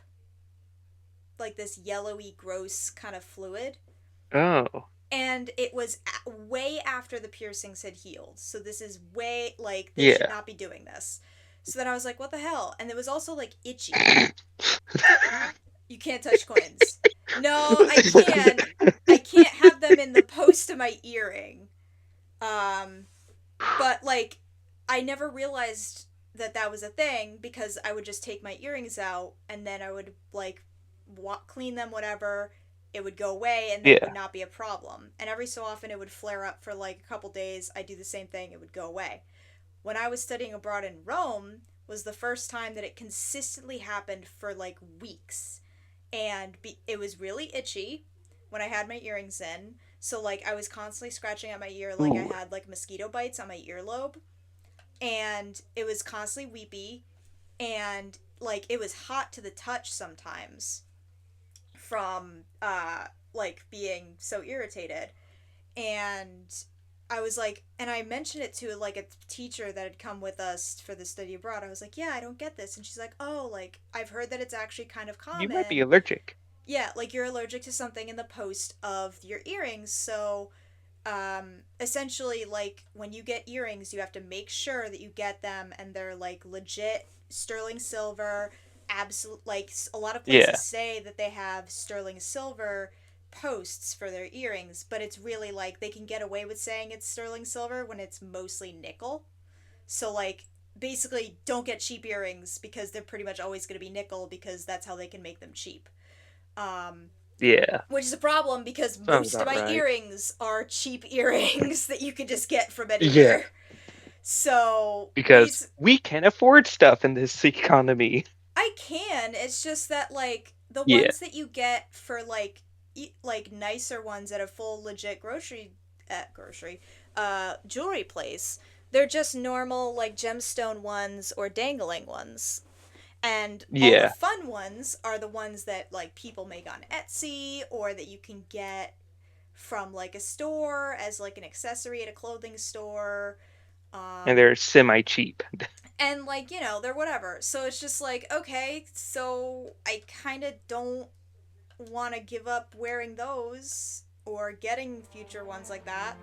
like this yellowy, gross kind of fluid. Oh. And it was way after the piercings had healed. So this is way, like, they should not be doing this. So then I was like, what the hell? And it was also, like, itchy. You can't touch coins. No, I can't. I can't have them in the post of my earring. But, like, I never realized that was a thing, because I would just take my earrings out, and then I would, like, clean them, whatever, it would go away, and it would not be a problem. And every so often it would flare up for, like, a couple days. I'd do the same thing, it would go away. When I was studying abroad in Rome was the first time that it consistently happened for, like, weeks. And it was really itchy when I had my earrings in. So, like, I was constantly scratching at my ear, like I had, like, mosquito bites on my earlobe. And it was constantly weepy. And, like, it was hot to the touch sometimes from, like, being so irritated. And I was like, and I mentioned it to, like, a teacher that had come with us for the study abroad. I was like, yeah, I don't get this. And she's like, oh, like, I've heard that it's actually kind of common. You might be allergic. Yeah, like, you're allergic to something in the post of your earrings. So, essentially, like, when you get earrings, you have to make sure that you get them, and they're, like, legit sterling silver. Absolute, like, a lot of places say that they have sterling silver posts for their earrings, but it's really, like, they can get away with saying it's sterling silver when it's mostly nickel. So, like, basically, don't get cheap earrings, because they're pretty much always going to be nickel, because that's how they can make them cheap. Which is a problem, because most of my earrings are cheap earrings that you can just get from anywhere. So, because we can't afford stuff in this economy. I can. It's just that, like, the ones that you get for, like nicer ones at a full legit jewelry place, they're just normal, like, gemstone ones or dangling ones. And all the fun ones are the ones that, like, people make on Etsy, or that you can get from, like, a store as, like, an accessory at a clothing store. And they're semi-cheap. And, like, you know, they're whatever. So it's just like, okay, so I kind of don't want to give up wearing those or getting future ones like that.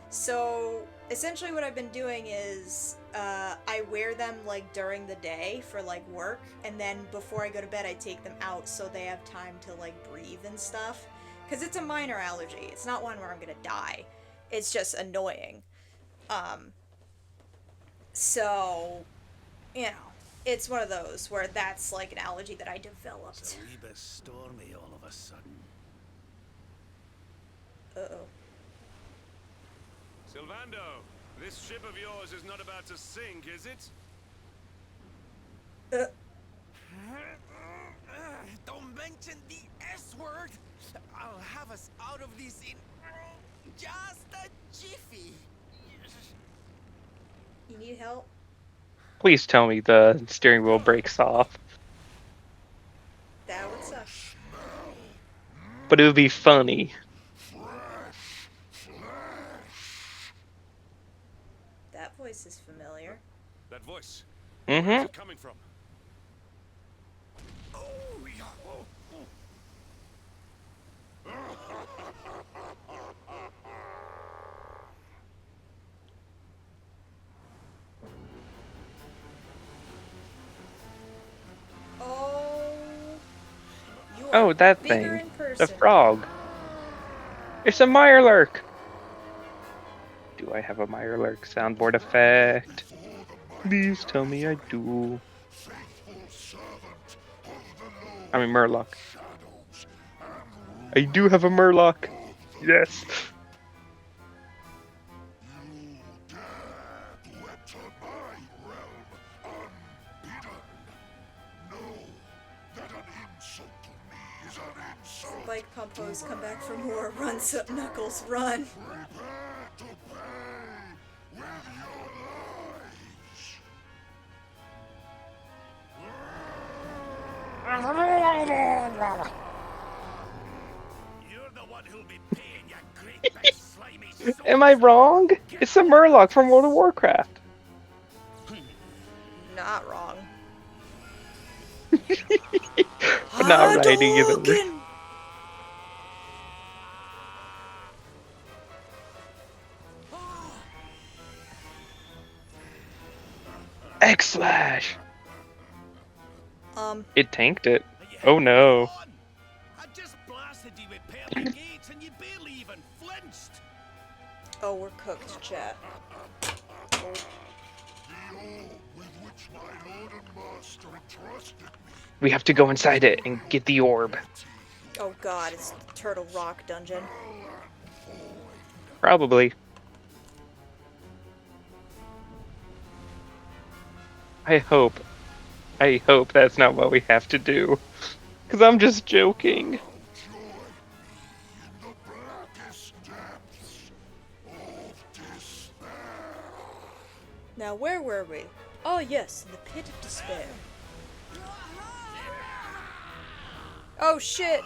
So essentially what I've been doing is I wear them, like, during the day for, like, work, and then before I go to bed I take them out so they have time to, like, breathe and stuff, because it's a minor allergy. It's not one where I'm gonna die. It's just annoying. So, you know, it's one of those where that's, like, an allergy that I developed. It's a wee bit stormy all of a sudden. Uh-oh. Sylvando, this ship of yours is not about to sink, is it? Don't mention the S word! I'll have us out of this in just a jiffy. You need help? Please tell me the steering wheel breaks off. That would suck. but it would be funny. That voice is familiar. That voice. Mm-hmm. Where's it coming from? Oh, that bigger thing. in person. The frog. It's a Mirelurk. Do I have a Mirelurk soundboard effect? Please tell me I do. I mean Murloc. I do have a Murloc. Yes. Spike Pumpos, come back for more. Run, Knuckles, run. Am I wrong? It's a Murloc from World of Warcraft. Not wrong. I'm not right either. X-Slash! It tanked it. Oh no. I just blasted you with pearly gates and you barely even flinched. Oh, we're cooked, chat. Oh. We have to go inside it and get the orb. Oh god, it's Turtle Rock dungeon. Probably. I hope that's not what we have to do. Because I'm just joking. Now, where were we? Oh yes, in the Pit of Despair. Oh shit!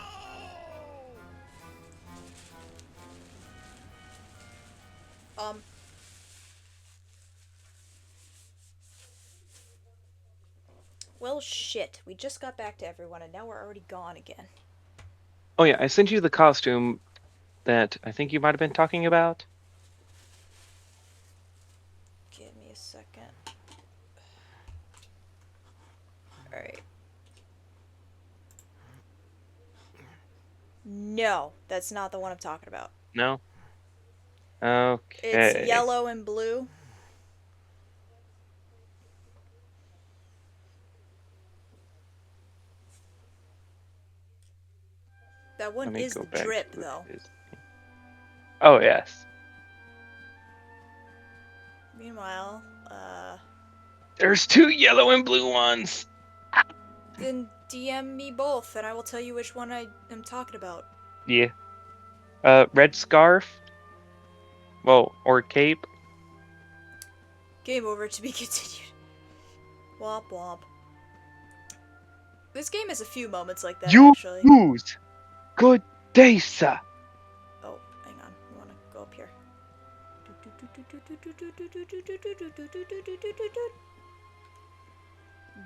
Well, shit. We just got back to everyone, and now we're already gone again. Oh yeah, I sent you the costume that I think you might have been talking about. Give me a second. Alright. No, that's not the one I'm talking about. No? Okay. It's yellow and blue. That one is the drip, though. Oh, yes. Meanwhile, There's 2 yellow and blue ones! then DM me both, and I will tell you which one I am talking about. Yeah. Red scarf? Well, or cape? Game over, to be continued. Womp womp. This game has a few moments like that, actually. Use! Good day, sir! Oh, hang on. You wanna go up here.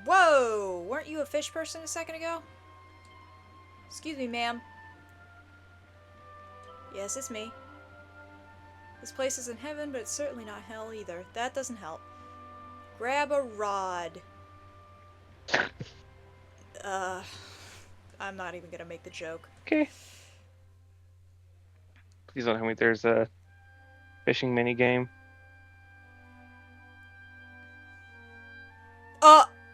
Whoa! Weren't you a fish person a second ago? Excuse me, ma'am. Yes, it's me. This place isn't heaven, but it's certainly not hell either. That doesn't help. Grab a rod. I'm not even gonna make the joke. Okay. Please don't tell me there's a fishing minigame.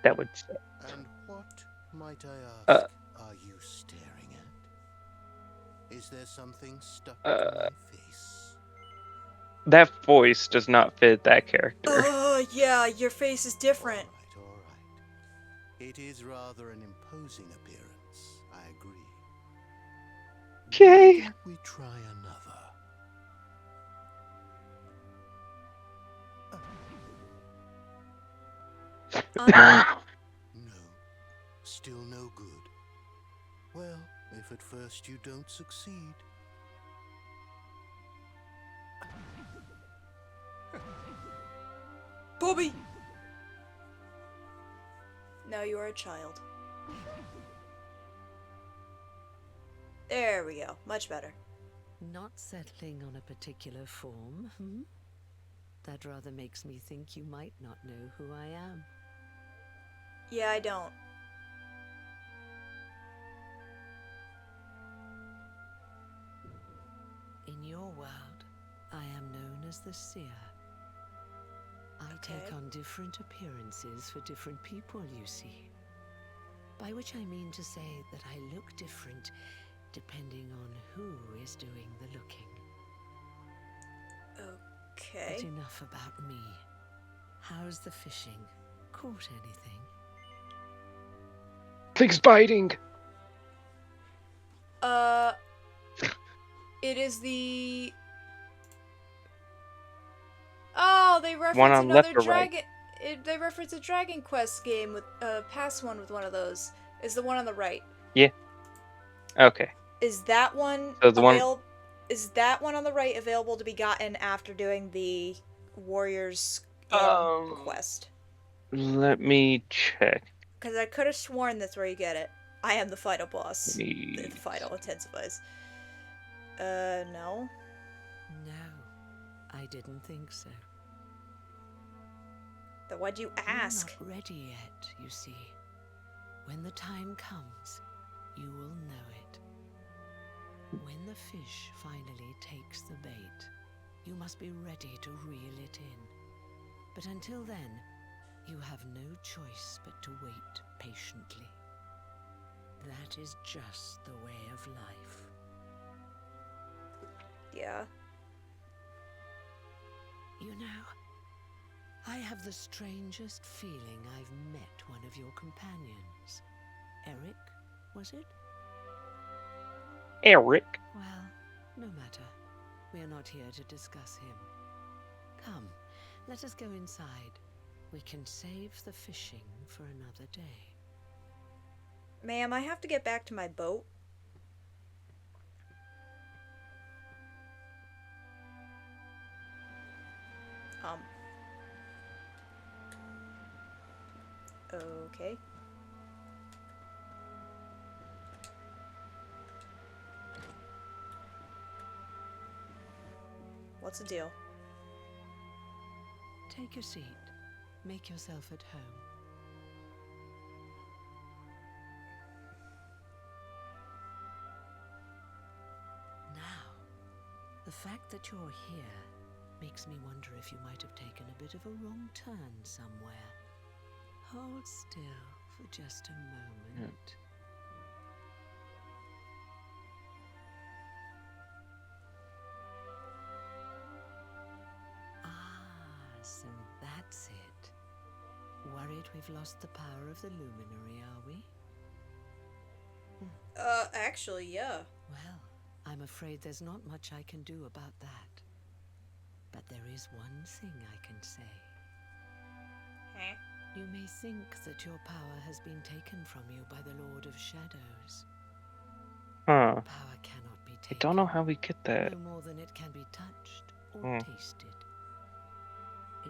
That would suck. And what, might I ask, are you staring at? Is there something stuck to my face? That voice does not fit that character. Yeah, your face is different. All right. It is rather an imposing appearance, I agree. Okay. Why don't we try another? No, still no good. Well, if if at first you don't succeed. Bobby! Now you are a child. There we go. Much better. Not settling on a particular form, hmm? That rather makes me think you might not know who I am. Yeah, I don't. In your world, I am known as the Seer. I take on different appearances for different people, you see. By which I mean to say that I look different depending on who is doing the looking. Okay. But enough about me. How's the fishing? Caught anything? Thing's biting! It is the... Oh, they reference One on another left or right? Dragon... They reference a Dragon Quest game with, past one with one of those. Is the one on the right. Yeah. Okay. Is that one So the one- Is that one on the right available to be gotten after doing the Warriors quest? Let me check. Because I could have sworn that's where you get it. I am the final boss. Me- The final intensifies. No. No, I didn't think so. Then why'd you ask? You're not ready yet, you see. When the time comes, you will know it. When the fish finally takes the bait, you must be ready to reel it in. But until then, you have no choice but to wait patiently. That is just the way of life. Yeah. You know, I have the strangest feeling I've met one of your companions. Eric, was it? Eric? Well, no matter. We are not here to discuss him. Come, let us go inside. We can save the fishing for another day. Ma'am, I have to get back to my boat. Okay. What's the deal? Take a seat. Make yourself at home. Now, the fact that you're here makes me wonder if you might have taken a bit of a wrong turn somewhere. Hold still for just a moment. So that's it. Worried we've lost the power of the luminary, are we? Actually, yeah. Well, I'm afraid there's not much I can do about that. But there is one thing I can say. Huh? You may think that your power has been taken from you by the Lord of Shadows. Huh. Power cannot be I taken. don't know how we get that. No more than it can be touched or tasted.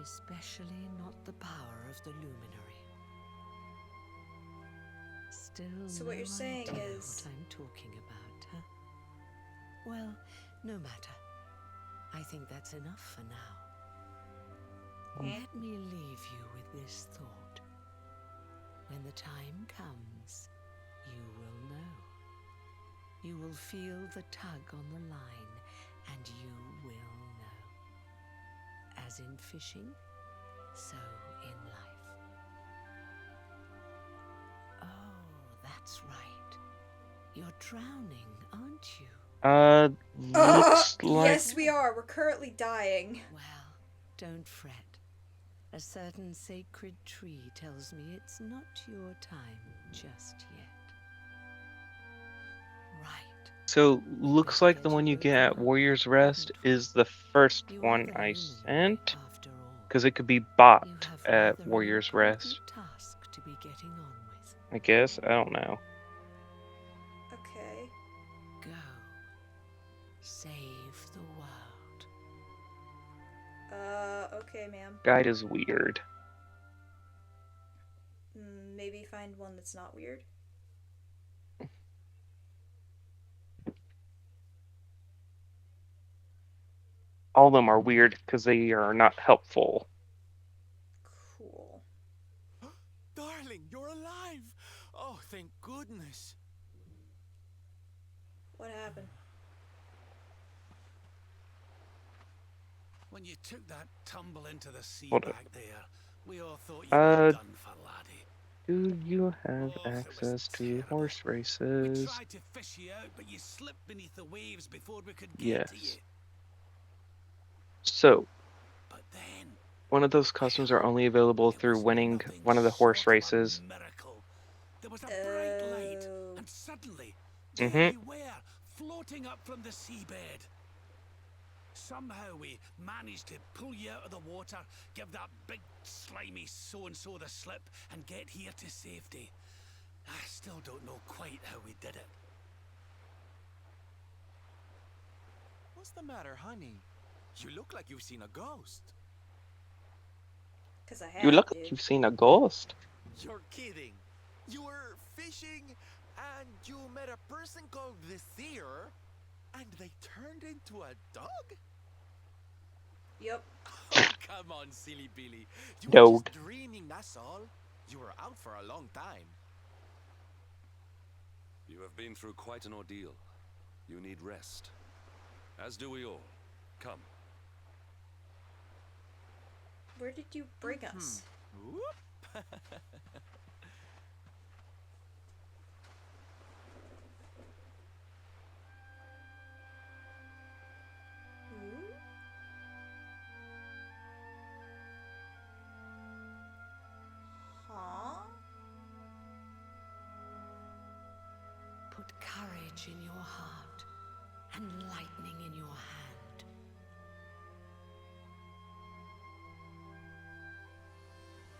Especially not the power of the luminary. Still, So what you're saying idea is... what I'm talking about, huh? Well, no matter. I think that's enough for now. Let me leave you with this thought. When the time comes, you will know. You will feel the tug on the line, and you will know. As in fishing, so in life. Oh, that's right. You're drowning, aren't you? Looks like... Yes, we are. We're currently dying. Well, don't fret. A certain sacred tree tells me it's not your time just yet. Right. So, looks like the one you get at Warrior's Rest is the first one I sent. Because it could be bought at Warrior's Rest. Task to be getting on with. I guess. I don't know. Okay. guide is weird. Maybe find one that's not weird. All of them are weird because they are not helpful. Cool. Darling, you're alive! Oh, thank goodness. What happened? When you took that tumble into the sea Hold back there, we all thought you were done for, laddie. Do you have access to horse We races? tried to fish you out, but you slipped beneath the waves before we could get to you. Yes. So, But then, one of those costumes are only available through winning one of the horse races. miracle. There was a bright light, and suddenly, Mhm. there you were, floating up from the seabed. Somehow we managed to pull you out of the water, give that big slimy so-and-so the slip, and get here to safety. I still don't know quite how we did it. What's the matter, honey? You look like you've seen a ghost. Because I have, You look dude. like you've seen a ghost. You're kidding. You were fishing and you met a person called the Seer and they turned into a dog? Yep. Oh, come on, silly Billy. You were Dog. just dreaming, that's all. You were out for a long time. You have been through quite an ordeal. You need rest. As do we all. Come. Where did you bring us? Whoop. Huh? Put courage in your heart and lightning in your hand.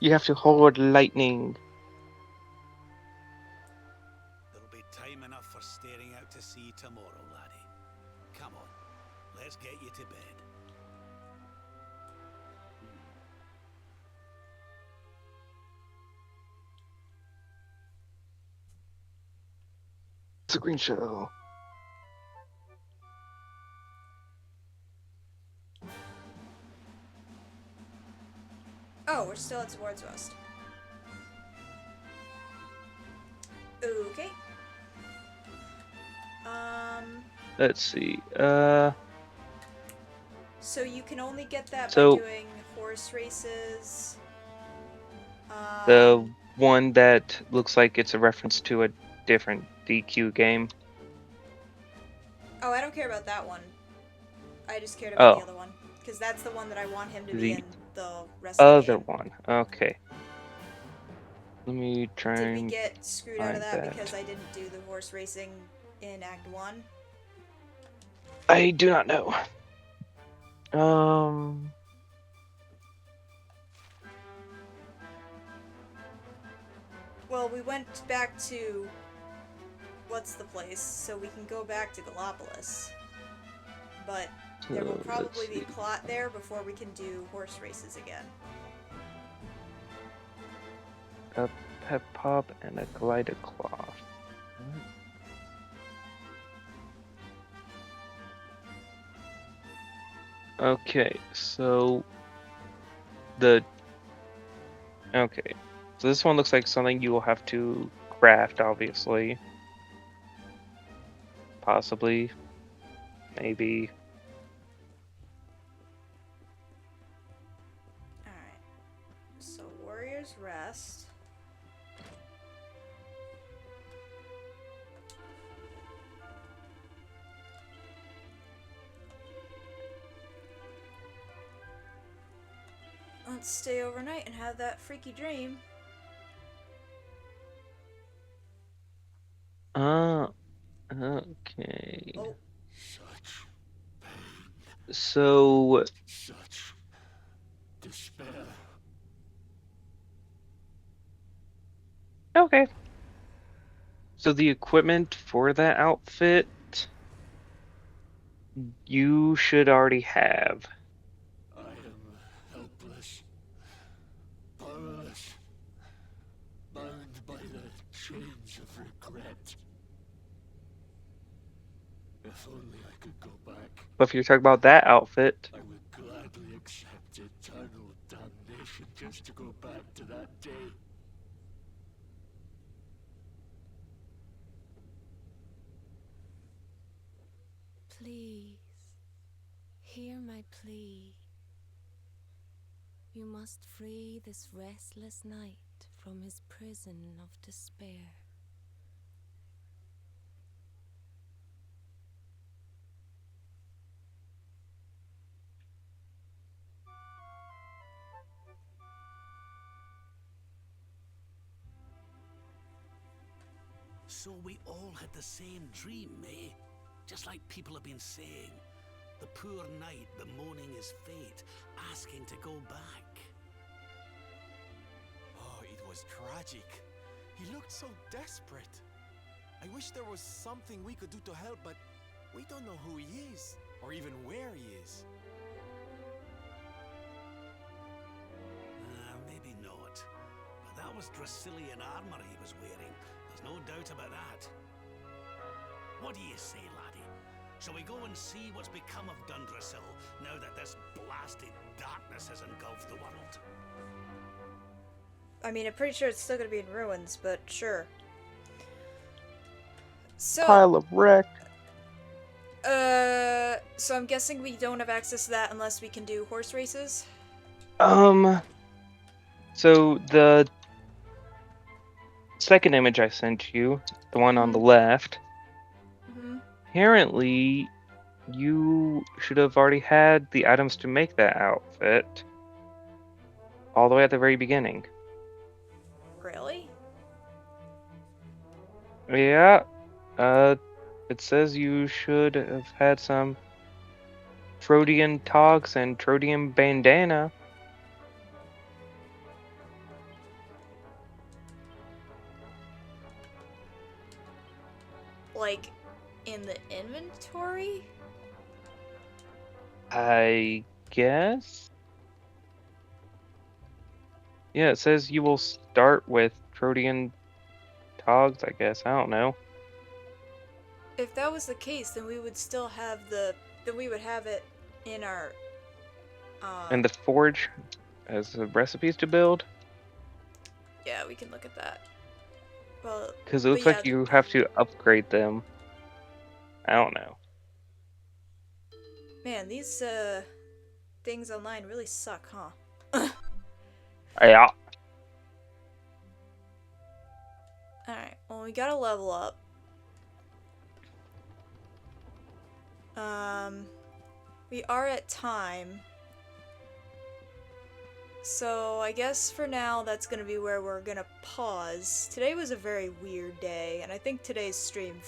You have to hold lightning. There'll be time enough for staring out to sea tomorrow, laddie. Come on, let's get you to bed. Screen show. Oh, we're still at Swords Rest. Okay. Let's see. So you can only get that So- by doing horse races. The one that looks like it's a reference to a different DQ game. Oh, I don't care about that one. I just cared about the Oh. other one. Because that's the one that I want him to be The in the rest of the other game. one. Okay. Let me try Did we and get screwed out of find that because I didn't do the horse racing in Act 1? I do not know. Well, we went back to... What's the place? So we can go back to Gallopolis. But there will So, probably let's be plot there before we can do horse races again. a pep pop and a glider claw. Okay, so okay, so this one looks like something you will have to craft, obviously. Possibly. Maybe. Alright. So, Warrior's Rest. Let's stay overnight and have that freaky dream. Okay. Oh. Such pain, So, such despair. okay. So the equipment for that outfit you should already have. I am helpless. touch of regret. If only I could go back, But if you're talking about that outfit, I would gladly accept eternal damnation just to go back to that day. Please, hear my plea. You must free this restless knight from his prison of despair. So we all had the same dream, eh? Just like people have been saying. The poor knight bemoaning his fate, asking to go back. Oh, it was tragic. He looked so desperate. I wish there was something we could do to help, but we don't know who he is, or even where he is. Maybe not. But that was Dracilian armor he was wearing. There's no doubt about that. What do you say, laddie? Shall we go and see what's become of Dundrasil now that this blasted darkness has engulfed the world? I mean, I'm pretty sure it's still gonna be in ruins, but sure. So, pile of wreck. So I'm guessing we don't have access to that unless we can do horse races? So the second image I sent you, the one on the left, apparently you should have already had the items to make that outfit all the way at the very beginning. Really? Yeah, it says you should have had some Trodian togs and Trodian bandana. Like, in the inventory? I guess? Yeah, it says you will start with Trodian togs, I guess. I don't know. If that was the case, then we would still have then we would have it in our, And the forge as the recipes to build? Yeah, we can look at that. Well, Because it looks like you have to upgrade them. I don't know. Man, these, things online really suck, huh? Yeah. Alright, well, we gotta level up. We are at time. So, I guess for now, that's gonna be where we're gonna pause. Today was a very weird day, and I think today's stream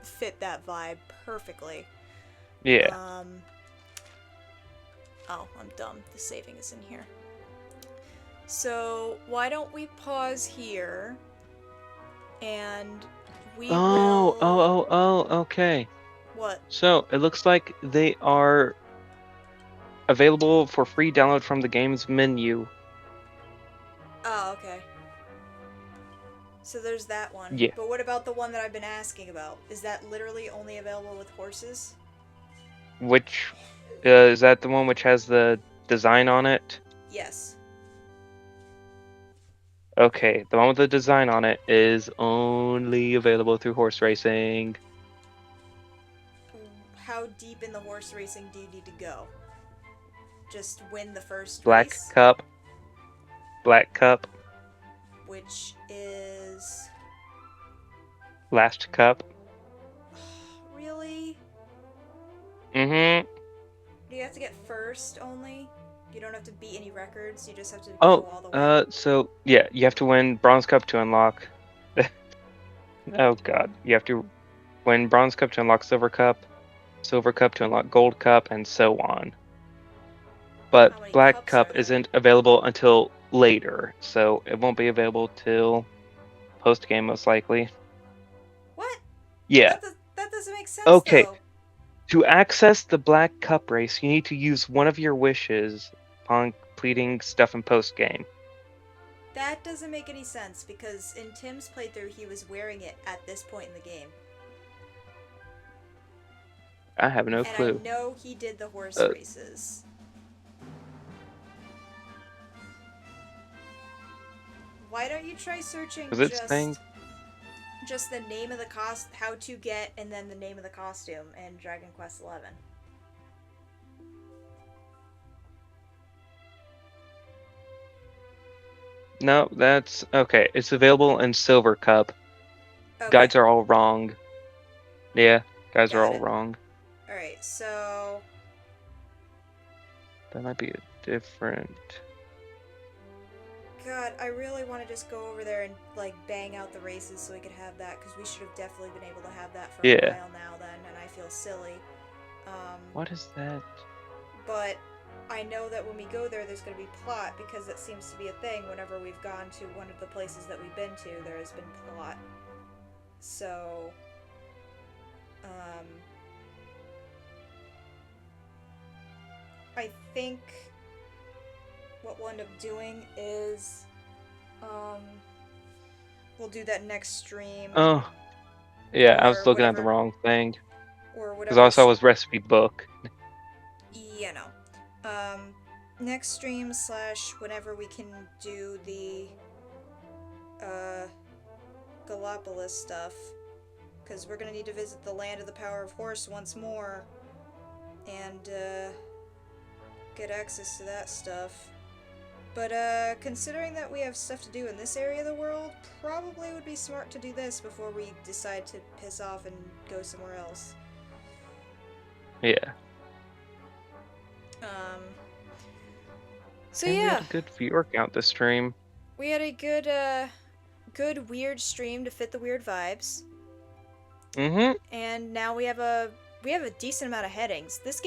fit that vibe perfectly. Yeah. Oh, I'm dumb. The saving is in here. So, why don't we pause here, and we will... Okay. What? So, it looks like they are available for free download from the game's menu. Oh, okay. So there's that one. Yeah. But what about the one that I've been asking about? Is that literally only available with horses? Which, is that the one which has the design on it? Yes. Okay, the one with the design on it is only available through horse racing. How deep in the horse racing do you need to go? Just win the first Black race? Cup. Black Cup. Which is... Last Cup. Really? Mm-hmm. Do you have to get first only? You don't have to beat any records, you just have to go Oh, all the way? so, yeah, you have to win Bronze Cup to unlock... Oh god, you have to win Bronze Cup to unlock Silver Cup to unlock Gold Cup, and so on. But Black Cup isn't available until later, so it won't be available till post-game most likely. What? Yeah. That doesn't make sense, Okay. though. To access the Black Cup race, you need to use one of your wishes upon completing stuff in post-game. That doesn't make any sense, because in Tim's playthrough, he was wearing it at this point in the game. I have no clue. And I know he did the horse races. Why don't you try searching just the name of the how to get, and then the name of the costume in Dragon Quest XI? No, that's okay. It's available in Silver Cup. Okay. Guides are all wrong. Yeah, guides are all wrong. Alright, so... That might be a different... God, I really want to just go over there and, like, bang out the races so we could have that, because we should have definitely been able to have that for a while now then, and I feel silly. What is that? But I know that when we go there, there's going to be plot, because it seems to be a thing. Whenever we've gone to one of the places that we've been to, there has been plot. So... I think what we'll end up doing is, we'll do that next stream. Oh, yeah, I was looking at the wrong thing. Or whatever. Because all I saw was recipe book. Yeah, no. Next stream / whenever we can do the, Gallipolis stuff. Because we're gonna need to visit the Land of the Power of Horse once more. And, get access to that stuff. But, considering that we have stuff to do in this area of the world, probably would be smart to do this before we decide to piss off and go somewhere else. Yeah. So and yeah. We had a good viewer count this stream. We had a good, good weird stream to fit the weird vibes. Mm-hmm. And now we have a decent amount of headings. This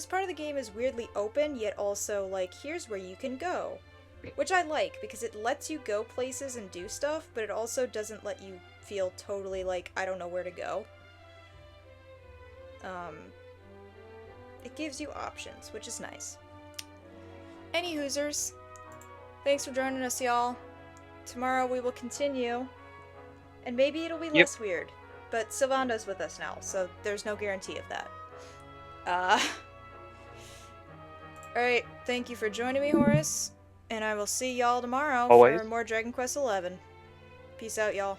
part of the game is weirdly open, yet also, like, here's where you can go. Which I like, because it lets you go places and do stuff, but it also doesn't let you feel totally like, I don't know where to go. It gives you options, which is nice. Any hoosers, thanks for joining us, y'all. Tomorrow we will continue, and maybe it'll be less weird. But Sylvando's with us now, so there's no guarantee of that. Alright, thank you for joining me, Horace. And I will see y'all tomorrow for more Dragon Quest XI. Peace out, y'all.